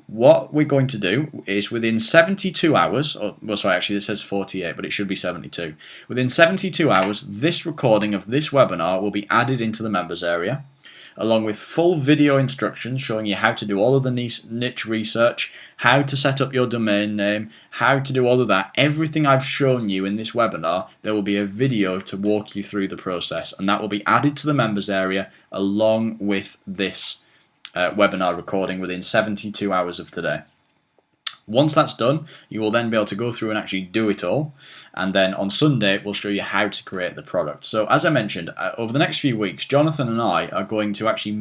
what we're going to do is within 72 hours, actually it says 48, but it should be 72. Within 72 hours, this recording of this webinar will be added into the members area, along with full video instructions showing you how to do all of the niche research, how to set up your domain name, how to do all of that. Everything I've shown you in this webinar, there will be a video to walk you through the process, and that will be added to the members area along with this webinar recording within 72 hours of today. Once that's done, you will then be able to go through and actually do it all. And then on Sunday, we'll show you how to create the product. So as I mentioned, over the next few weeks, Jonathan and I are going to actually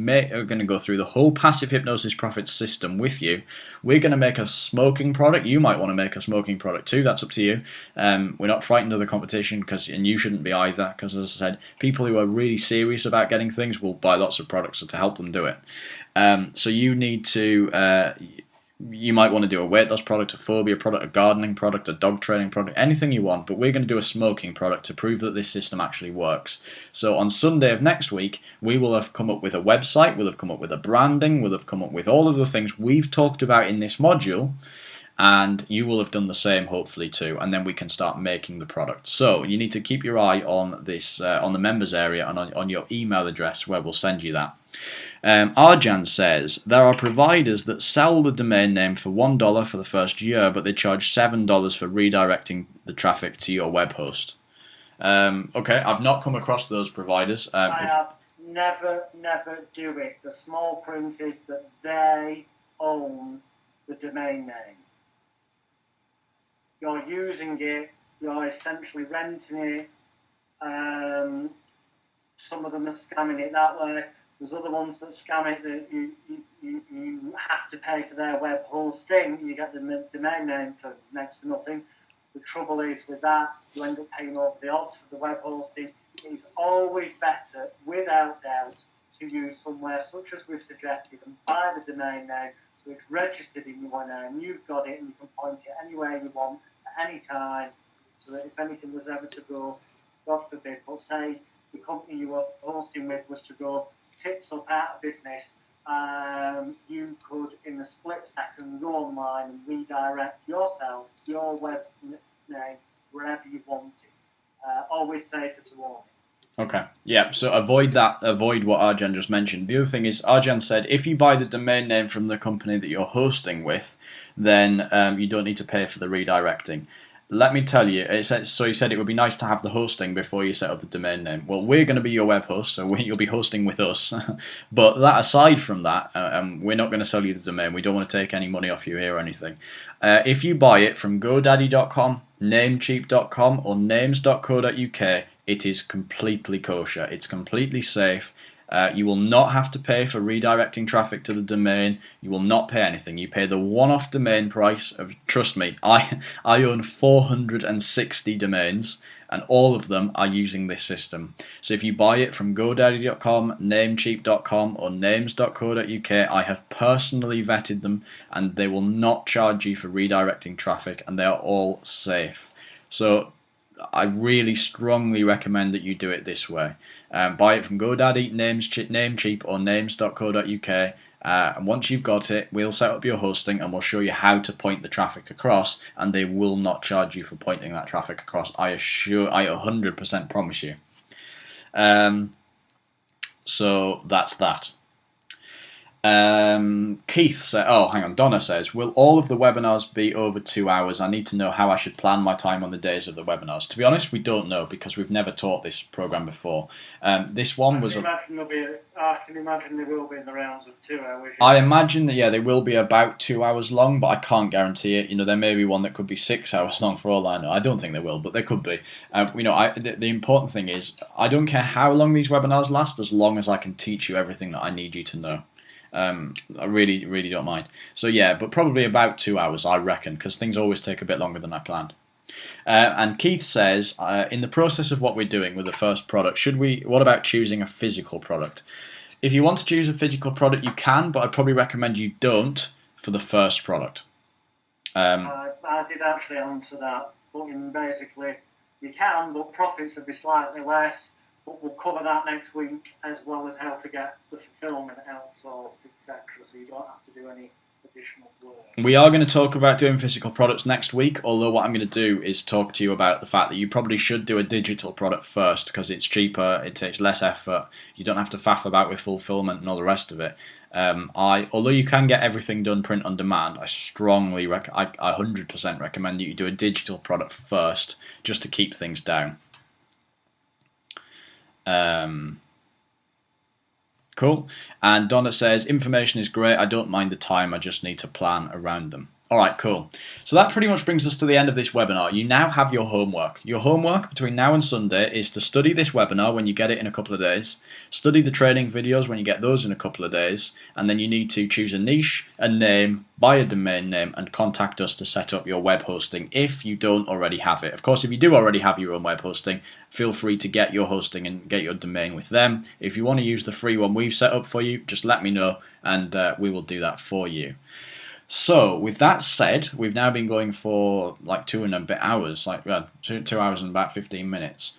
go through the whole passive hypnosis profit system with you. We're going to make a smoking product. You might want to make a smoking product too. That's up to you. We're not frightened of the competition, and you shouldn't be either, because as I said, people who are really serious about getting things will buy lots of products to help them do it. So you need to... you might want to do a weight loss product, a phobia product, a gardening product, a dog training product, anything you want, but we're going to do a smoking product to prove that this system actually works. So on Sunday of next week, we will have come up with a website, we'll have come up with a branding, we'll have come up with all of the things we've talked about in this module, and you will have done the same hopefully too, and then we can start making the product. So you need to keep your eye on this, on the members area and on your email address where we'll send you that. Arjan says, there are providers that sell the domain name for $1 for the first year, but they charge $7 for redirecting the traffic to your web host. Okay, I've not come across those providers. I have never do it. The small print is that they own the domain name. You're using it, you're essentially renting it. Some of them are scamming it that way. There's other ones that scam it that you have to pay for their web hosting. You get the domain name for next to nothing. The trouble is with that, you end up paying over the odds for the web hosting. It is always better, without doubt, to use somewhere such as we've suggested and buy the domain name so it's registered in your name. You've got it and you can point it anywhere you want at any time, so that if anything was ever to go, God forbid, but say the company you were hosting with was to go tits up out of business, you could in a split second go online and redirect yourself, your web name, wherever you want it. Always safer to warn. Okay, yeah, so avoid that, avoid what Arjan just mentioned. The other thing is, Arjan said, if you buy the domain name from the company that you're hosting with, then you don't need to pay for the redirecting. Let me tell you, so he said it would be nice to have the hosting before you set up the domain name. Well, we're going to be your web host, so you'll be hosting with us. But that aside from that, we're not going to sell you the domain. We don't want to take any money off you here or anything. If you buy it from GoDaddy.com, Namecheap.com, or Names.co.uk, it is completely kosher. It's completely safe. You will not have to pay for redirecting traffic to the domain. You will not pay anything. You pay the one-off domain price. Trust me, I own 460 domains, and all of them are using this system. So if you buy it from GoDaddy.com, Namecheap.com, or Names.co.uk, I have personally vetted them, and they will not charge you for redirecting traffic, and they are all safe. So I really strongly recommend that you do it this way. Buy it from GoDaddy, Namecheap, or Names.co.uk. And once you've got it, we'll set up your hosting and we'll show you how to point the traffic across, and they will not charge you for pointing that traffic across. I 100% promise you. So that's that. Keith said, oh, hang on, Donna says, will all of the webinars be over 2 hours? I need to know how I should plan my time on the days of the webinars. To be honest, we don't know because we've never taught this program before. This one was... I can imagine they will be in the rounds of 2 hours. I imagine that, yeah, they will be about 2 hours long, but I can't guarantee it. You know, there may be one that could be 6 hours long for all I know. I don't think they will, but there could be. You know, the important thing is, I don't care how long these webinars last, as long as I can teach you everything that I need you to know. I really don't mind. So yeah, but probably about 2 hours, I reckon, because things always take a bit longer than I planned. And Keith says, in the process of what we're doing with the first product, what about choosing a physical product? If you want to choose a physical product, you can, but I'd probably recommend you don't for the first product. I did actually answer that, but basically you can, but profits would be slightly less. But we'll cover that next week, as well as how to get the fulfillment outsourced, etc. So you don't have to do any additional work. We are going to talk about doing physical products next week, although what I'm going to do is talk to you about the fact that you probably should do a digital product first, because it's cheaper, it takes less effort, you don't have to faff about with fulfillment and all the rest of it. Although you can get everything done print on demand, I strongly, I 100% recommend that you do a digital product first, just to keep things down. Cool. And Donna says, information is great, I don't mind the time, I just need to plan around them. Alright, cool. So that pretty much brings us to the end of this webinar. You now have your homework. Your homework between now and Sunday is to study this webinar when you get it in a couple of days, study the training videos when you get those in a couple of days, and then you need to choose a niche, a name, buy a domain name, and contact us to set up your web hosting if you don't already have it. Of course, if you do already have your own web hosting, feel free to get your hosting and get your domain with them. If you want to use the free one we've set up for you, just let me know and we will do that for you. So, with that said, we've now been going for like 2 and a bit hours, like 2 hours and about 15 minutes.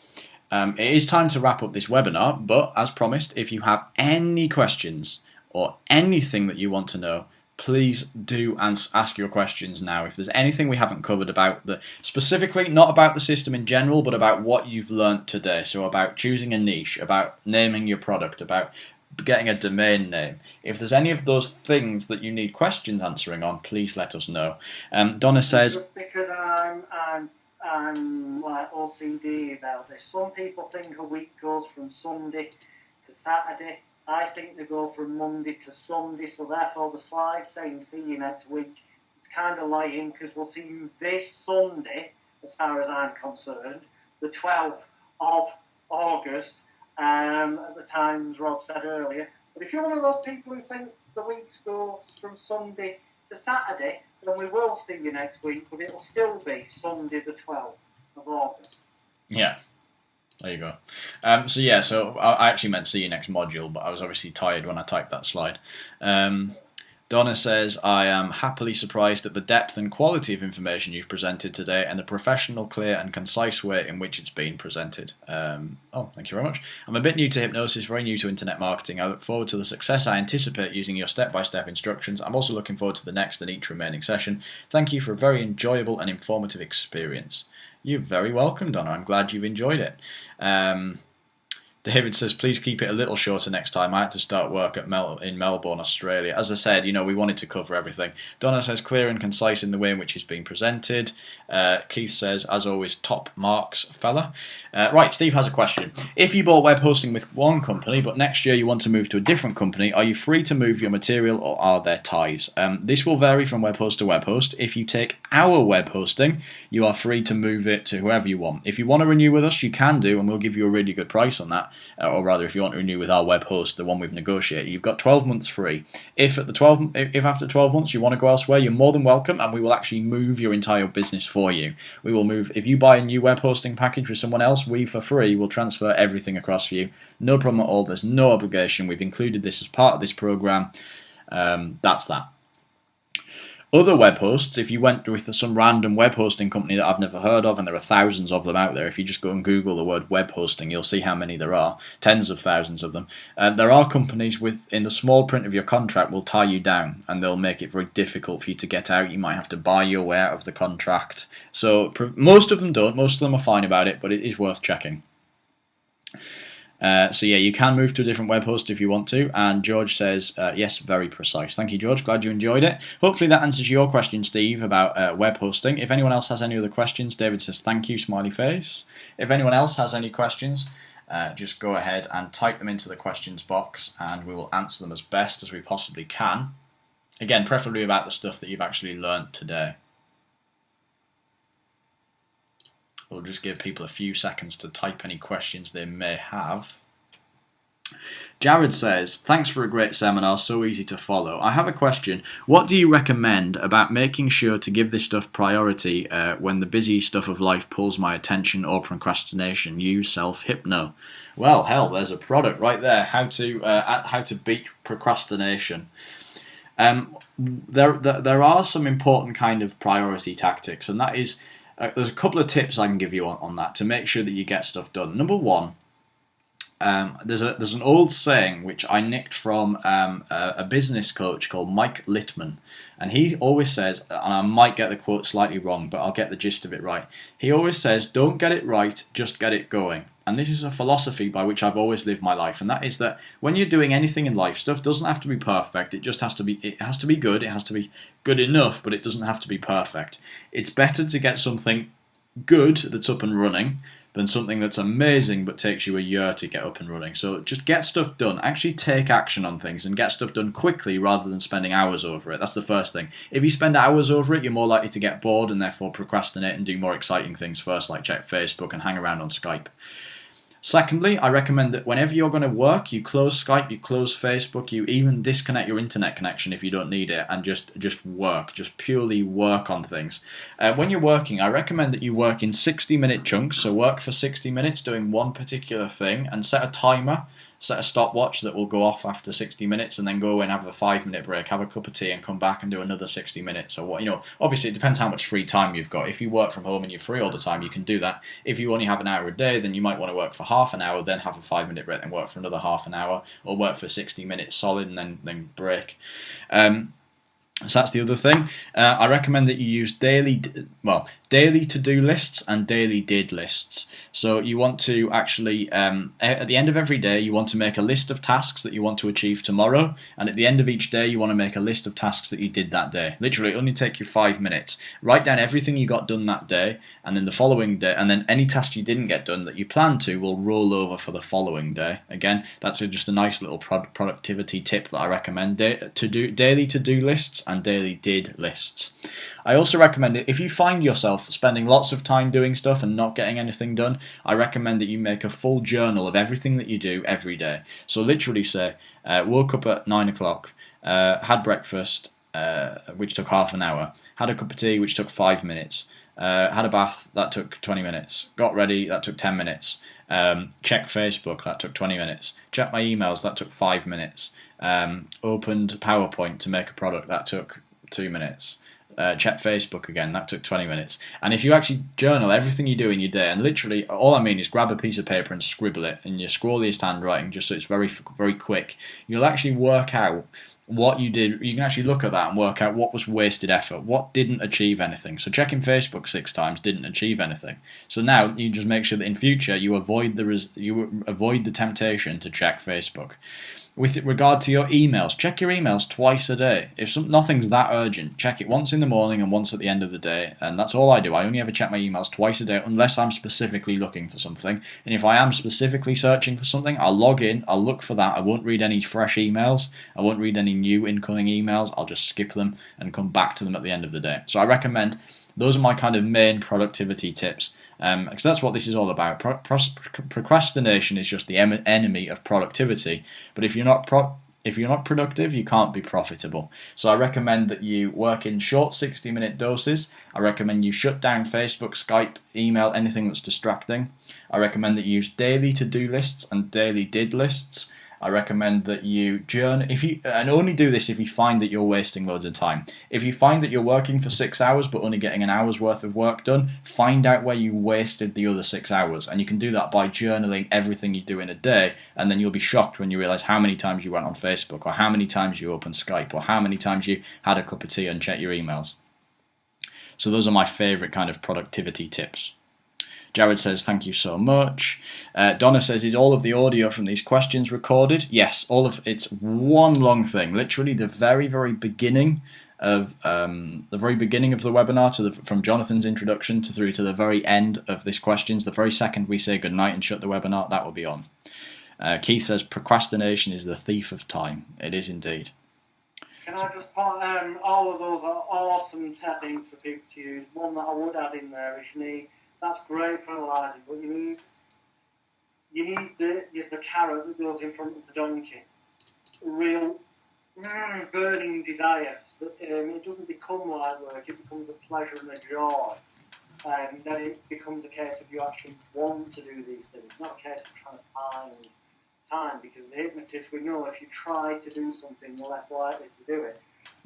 It is time to wrap up this webinar, but as promised, if you have any questions or anything that you want to know, please do ask your questions now. If there's anything we haven't covered about specifically, not about the system in general, but about what you've learnt today, so about choosing a niche, about naming your product, about getting a domain name. If there's any of those things that you need questions answering on, please let us know. Donna says, just because I'm like OCD about this. Some people think a week goes from Sunday to Saturday. I think they go from Monday to Sunday. So therefore, the slide saying "see you next week" it's kind of lying, because we'll see you this Sunday, as far as I'm concerned, the 12th of August. At the times Rob said earlier. But if you're one of those people who think the weeks go from Sunday to Saturday, then we will see you next week, but it'll still be Sunday the 12th of August. Yeah, there you go. So I actually meant see you next module, but I was obviously tired when I typed that slide. Donna says, I am happily surprised at the depth and quality of information you've presented today and the professional, clear and concise way in which it's been presented. Thank you very much. I'm a bit new to hypnosis, very new to internet marketing. I look forward to the success I anticipate using your step-by-step instructions. I'm also looking forward to the next and each remaining session. Thank you for a very enjoyable and informative experience. You're very welcome, Donna. I'm glad you've enjoyed it. David says, please keep it a little shorter next time. I had to start work in Melbourne, Australia. As I said, we wanted to cover everything. Donna says, clear and concise in the way in which it's being presented. Keith says, as always, top marks, fella. Right, Steve has a question. If you bought web hosting with one company, but next year you want to move to a different company, are you free to move your material or are there ties? This will vary from web host to web host. If you take our web hosting, you are free to move it to whoever you want. If you want to renew with us, you can do, and we'll give you a really good price on that. Or rather, if you want to renew with our web host, the one we've negotiated, you've got 12 months free. If after 12 months you want to go elsewhere, you're more than welcome, and we will actually move your entire business for you. We will move, if you buy a new web hosting package with someone else, we for free will transfer everything across for you. No problem at all. There's no obligation. We've included this as part of this program. That's that. Other web hosts, if you went with some random web hosting company that I've never heard of, and there are thousands of them out there, if you just go and Google the word web hosting, you'll see how many there are, tens of thousands of them. There are companies in the small print of your contract will tie you down, and they'll make it very difficult for you to get out. You might have to buy your way out of the contract. So most of them don't, most of them are fine about it, but it is worth checking. You can move to a different web host if you want to, and George says, yes, very precise. Thank you, George. Glad you enjoyed it. Hopefully that answers your question, Steve, about web hosting. If anyone else has any other questions, David says, thank you, smiley face. If anyone else has any questions, just go ahead and type them into the questions box, and we will answer them as best as we possibly can. Again, preferably about the stuff that you've actually learnt today. We'll just give people a few seconds to type any questions they may have. Jared says, thanks for a great seminar, so easy to follow. I have a question. What do you recommend about making sure to give this stuff priority when the busy stuff of life pulls my attention or procrastination? Use self-hypno. Well, hell, there's a product right there. How to beat procrastination. There are some important kind of priority tactics, and that is, there's a couple of tips I can give you on that to make sure that you get stuff done. Number one, there's an old saying which I nicked from a business coach called Mike Littman, and he always says, and I might get the quote slightly wrong, but I'll get the gist of it right. He always says, don't get it right, just get it going. And this is a philosophy by which I've always lived my life, and that is that when you're doing anything in life, stuff doesn't have to be perfect. It just has to be good. It has to be good enough, but it doesn't have to be perfect. It's better to get something good that's up and running than something that's amazing but takes you a year to get up and running. So just get stuff done. Actually take action on things and get stuff done quickly rather than spending hours over it. That's the first thing. If you spend hours over it, you're more likely to get bored and therefore procrastinate and do more exciting things first, like check Facebook and hang around on Skype. Secondly, I recommend that whenever you're going to work, you close Skype, you close Facebook, you even disconnect your internet connection if you don't need it, and just work, just purely work on things. When you're working, I recommend that you work in 60-minute chunks, so work for 60 minutes doing one particular thing, and set a timer, set a stopwatch that will go off after 60 minutes, and then go and have a 5-minute break, have a cup of tea, and come back and do another 60 minutes. Or what, you know, obviously it depends how much free time you've got. If you work from home and you're free all the time, you can do that. If you only have an hour a day, then you might want to work for half an hour, then have a 5-minute break, and work for another half an hour, or work for 60 minutes solid and then break. So that's the other thing. I recommend that you use daily to-do lists and daily did lists. So you want to actually, at the end of every day, you want to make a list of tasks that you want to achieve tomorrow, and at the end of each day, you want to make a list of tasks that you did that day. Literally, it only take you 5 minutes. Write down everything you got done that day, and then the following day, and then any task you didn't get done that you planned to will roll over for the following day. Again, that's just a nice little productivity tip that I recommend. Daily to-do lists and daily did lists. I also recommend it if you find yourself spending lots of time doing stuff and not getting anything done. I recommend that you make a full journal of everything that you do every day. So literally say, woke up at 9 o'clock, had breakfast, which took half an hour, had a cup of tea, which took 5 minutes, had a bath, that took 20 minutes, got ready, that took 10 minutes, checked Facebook, that took 20 minutes, checked my emails, that took 5 minutes, opened PowerPoint to make a product, that took 2 minutes, check Facebook again, that took 20 minutes. And if you actually journal everything you do in your day, and literally all I mean is grab a piece of paper and scribble it in your scrawliest handwriting just so it's very, very quick, you'll actually work out what you did. You can actually look at that and work out what was wasted effort, what didn't achieve anything. So checking Facebook 6 times didn't achieve anything. So now you just make sure that in future you avoid the temptation to check Facebook. With regard to your emails, check your emails twice a day. If nothing's that urgent, check it once in the morning and once at the end of the day, and that's all I do. I only ever check my emails twice a day unless I'm specifically looking for something. And if I am specifically searching for something, I'll log in, I'll look for that. I won't read any fresh emails. I won't read any new incoming emails. I'll just skip them and come back to them at the end of the day. So I recommend those are my kind of main productivity tips, because that's what this is all about. Procrastination is just the enemy of productivity. But if you're not productive, you can't be profitable. So I recommend that you work in short 60-minute doses. I recommend you shut down Facebook, Skype, email, anything that's distracting. I recommend that you use daily to-do lists and daily did lists. I recommend that you journal, and only do this if you find that you're wasting loads of time. If you find that you're working for 6 hours but only getting an hour's worth of work done, find out where you wasted the other 6 hours. And you can do that by journaling everything you do in a day, and then you'll be shocked when you realise how many times you went on Facebook, or how many times you opened Skype, or how many times you had a cup of tea and checked your emails. So those are my favourite kind of productivity tips. Jared says, thank you so much. Donna says, is all of the audio from these questions recorded? Yes, all of it's one long thing. Literally the very, very beginning of the webinar from Jonathan's introduction through to the very end of this questions. The very second we say goodnight and shut the webinar, that will be on. Keith says, procrastination is the thief of time. It is indeed. Can I just point all of those are awesome things for people to use. One that I would add in there is that's great for analysing, but you need the carrot that goes in front of the donkey. Real burning desires. That it doesn't become light work, it becomes a pleasure and a joy. Then it becomes a case of you actually want to do these things, not a case of trying to find time, because the hypnotist, we know if you try to do something, you're less likely to do it.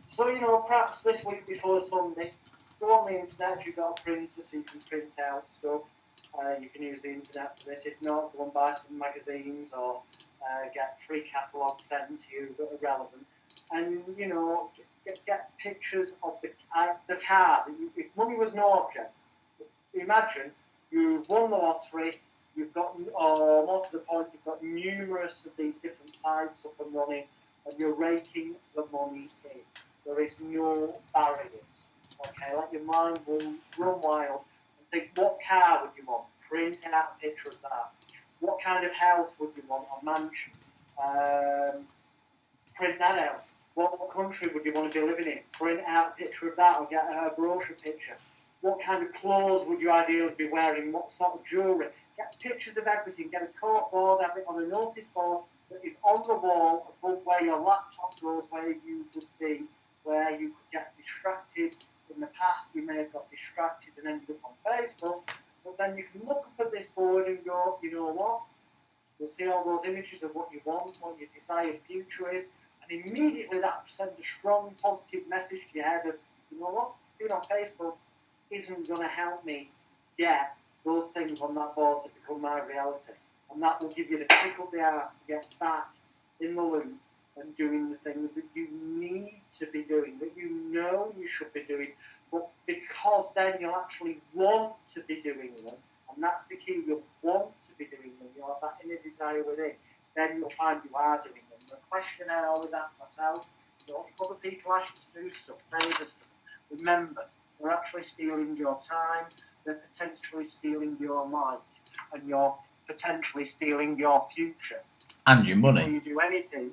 So, perhaps this week before Sunday, go on the internet if you've got a printer so you can print out stuff. You can use the internet for this. If not, go and buy some magazines or get free catalogues sent to you that are relevant. And, get pictures of the car. If money was no object, imagine you've won the lottery, you've got, or more to the point, you've got numerous of these different sites up and running, and you're raking the money in. There is no barriers. Okay, let your mind run wild and think, what car would you want? Print out a picture of that. What kind of house would you want? A mansion. Print that out. What country would you want to be living in? Print out a picture of that or get a brochure picture. What kind of clothes would you ideally be wearing? What sort of jewellery? Get pictures of everything. Get a coat board, have it on a notice board that is on the wall above where your laptop goes, where you would be, where you could get distracted. In the past, you may have got distracted and ended up on Facebook. But then you can look up at this board and go, you know what? You'll see all those images of what you want, what your desired future is. And immediately that sends a strong positive message to your head of, you know what? Being on Facebook isn't going to help me get those things on that board to become my reality. And that will give you the kick up the arse to get back in the loop and doing the things that you need to be doing, that you know you should be doing, but because then you'll actually want to be doing them, and that's the key, you'll want to be doing them, you'll have that inner desire within, then you'll find you are doing them. The question I always ask myself, if other people ask you to do stuff, favours them, remember, they're actually stealing your time, they're potentially stealing your life, and you're potentially stealing your future. And your money. Before you do anything,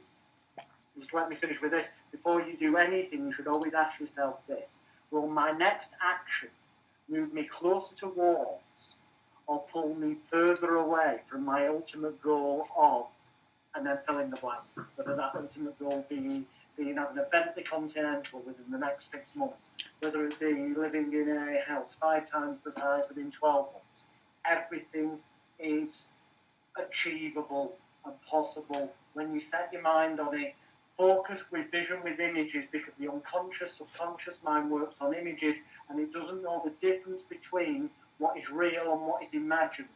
just let me finish with this, before you do anything, you should always ask yourself this, will my next action move me closer towards or pull me further away from my ultimate goal of, and then fill in the blank, whether that ultimate goal being having a Bentley Continental within the next 6 months, whether it be living in a house 5 times the size within 12 months. Everything is achievable and possible when you set your mind on it. Focus with vision, with images, because the unconscious, subconscious mind works on images and it doesn't know the difference between what is real and what is imagined.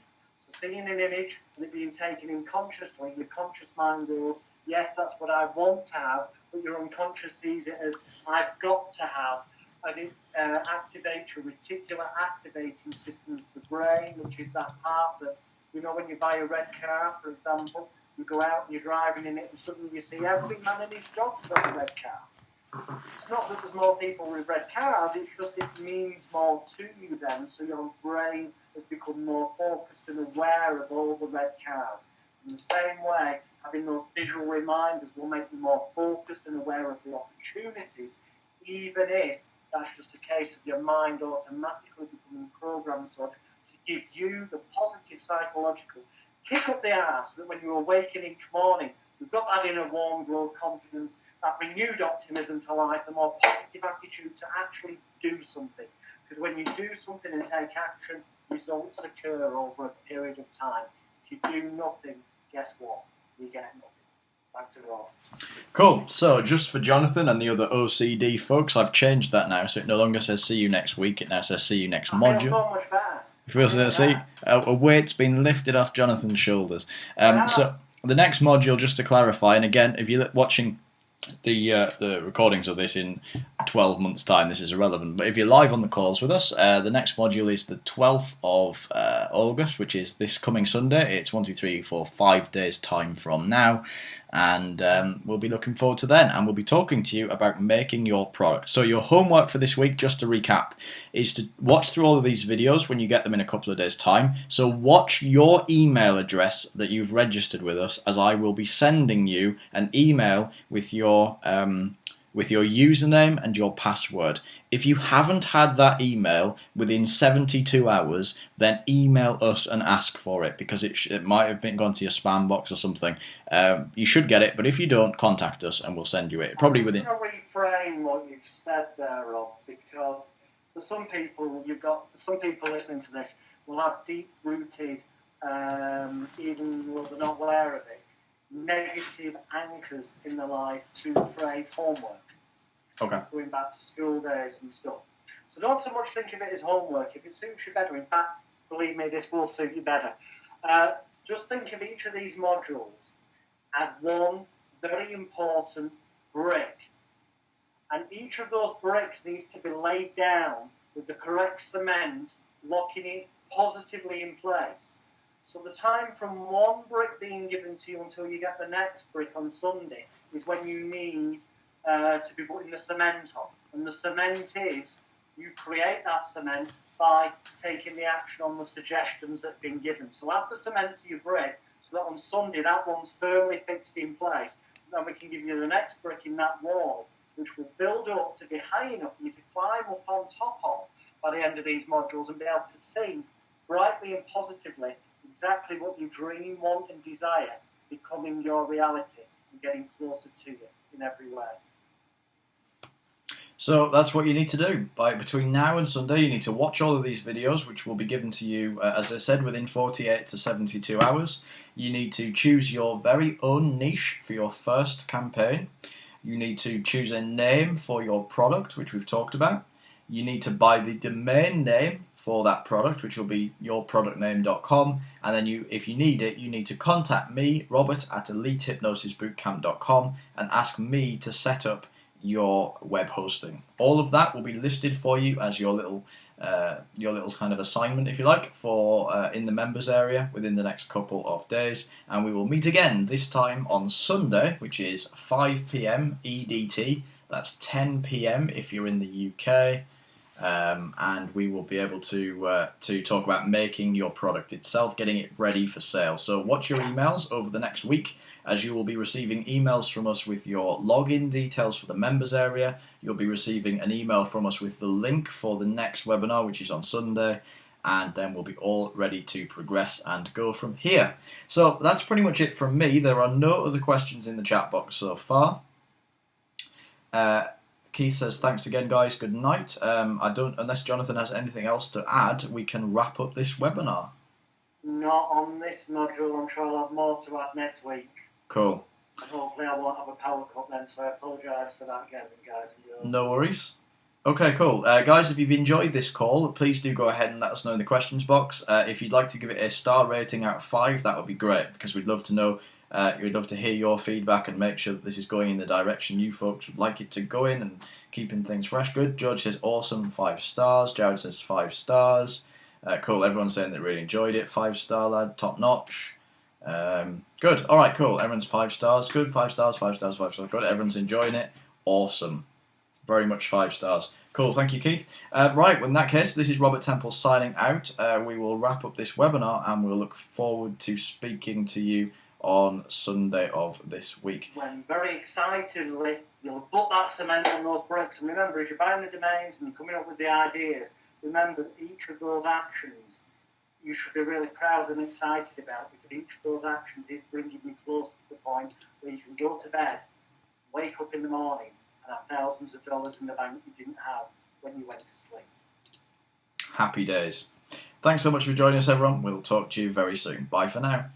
So seeing an image and it being taken in consciously, your conscious mind goes, yes, that's what I want to have, but your unconscious sees it as, I've got to have, and it activates your reticular activating system of the brain, which is that part that, you know, when you buy a red car, for example, you go out and you're driving in it and suddenly you see every man and his dog's got a red car. It's not that there's more people with red cars, it's just it means more to you then, so your brain has become more focused and aware of all the red cars. In the same way, having those visual reminders will make you more focused and aware of the opportunities, even if that's just a case of your mind automatically becoming programmed so to give you the positive psychological kick up the arse that when you awaken each morning, you've got that inner warm glow confidence, that renewed optimism to life, a more positive attitude to actually do something. Because when you do something and take action, results occur over a period of time. If you do nothing, guess what? You get nothing. Back to Rob. Cool. So, just for Jonathan and the other OCD folks, I've changed that now, so it no longer says see you next week, it now says see you next module. I feel so much better. See, a weight's been lifted off Jonathan's shoulders. So the next module, just to clarify, and again, if you're watching the recordings of this in 12 months' time, this is irrelevant. But if you're live on the calls with us, the next module is the 12th of August, which is this coming Sunday. It's 1, 2, 3, 4, 5 days' time from now. And we'll be looking forward to then, and we'll be talking to you about making your product. So your homework for this week, just to recap, is to watch through all of these videos when you get them in a couple of days' time. So watch your email address that you've registered with us, as I will be sending you an email with your username and your password. If you haven't had that email within 72 hours, then email us and ask for it, because it might have been gone to your spam box or something. You should get it, but if you don't, contact us and we'll send you it. Probably within... I'm going to reframe what you've said there, Rob, because for some people, some people listening to this will have deep-rooted, even though they're not aware of it, negative anchors in their life to the phrase homework. Okay. Going back to school days and stuff. So don't so much think of it as homework. If it suits you better, in fact, believe me, this will suit you better. Just think of each of these modules as one very important brick. And each of those bricks needs to be laid down with the correct cement, locking it positively in place. So the time from one brick being given to you until you get the next brick on Sunday is when you need to be putting the cement on. And the cement is, you create that cement, by taking the action on the suggestions that have been given. So add the cement to your brick so that on Sunday that one's firmly fixed in place. So then we can give you the next brick in that wall, which will build up to be high enough for you to climb up on top of by the end of these modules and be able to see brightly and positively exactly what you dream, want and desire becoming your reality and getting closer to you in every way. So that's what you need to do. Between now and Sunday, you need to watch all of these videos, which will be given to you, as I said, within 48 to 72 hours. You need to choose your very own niche for your first campaign. You need to choose a name for your product, which we've talked about. You need to buy the domain name for that product, which will be yourproductname.com. And then if you need it, you need to contact me, Robert, at elitehypnosisbootcamp.com and ask me to set up your web hosting. All of that will be listed for you as your little kind of assignment, if you like, for in the members area within the next couple of days. And we will meet again this time on Sunday, which is 5 p.m. EDT. That's 10 p.m. if you're in the UK. And we will be able to talk about making your product itself, getting it ready for sale. So watch your emails over the next week, as you will be receiving emails from us with your login details for the members area. You'll be receiving an email from us with the link for the next webinar, which is on Sunday, and then we'll be all ready to progress and go from here. So that's pretty much it from me. There are no other questions in the chat box so far. Keith says, thanks again, guys. Good night. Unless Jonathan has anything else to add, we can wrap up this webinar. Not on this module. I'm sure I'll have more to add next week. Cool. And hopefully I won't have a power cut then, so I apologise for that again, guys. No worries. Okay, cool. Guys, if you've enjoyed this call, please do go ahead and let us know in the questions box. If you'd like to give it a star rating out of 5, that would be great, because we'd love to know. We'd love to hear your feedback and make sure that this is going in the direction you folks would like it to go in and keeping things fresh. Good. George says awesome, 5 stars. Jared says 5 stars. Cool. Everyone's saying they really enjoyed it. 5-star lad, top notch. Good. All right. Cool. Everyone's 5 stars. Good. 5 stars. 5 stars. 5 stars. Good. Everyone's enjoying it. Awesome. Very much 5 stars. Cool. Thank you, Keith. Right. Well, in that case, this is Robert Temple signing out. We will wrap up this webinar and we'll look forward to speaking to you on Sunday of this week. When very excitedly you'll put that cement on those bricks, and remember, as you're buying the domains and you're coming up with the ideas, remember that each of those actions you should be really proud and excited about, because each of those actions is bringing you close to the point where you can go to bed, wake up in the morning and have thousands of dollars in the bank you didn't have when you went to sleep. Happy days. Thanks so much for joining us, everyone. We'll talk to you very soon. Bye for now.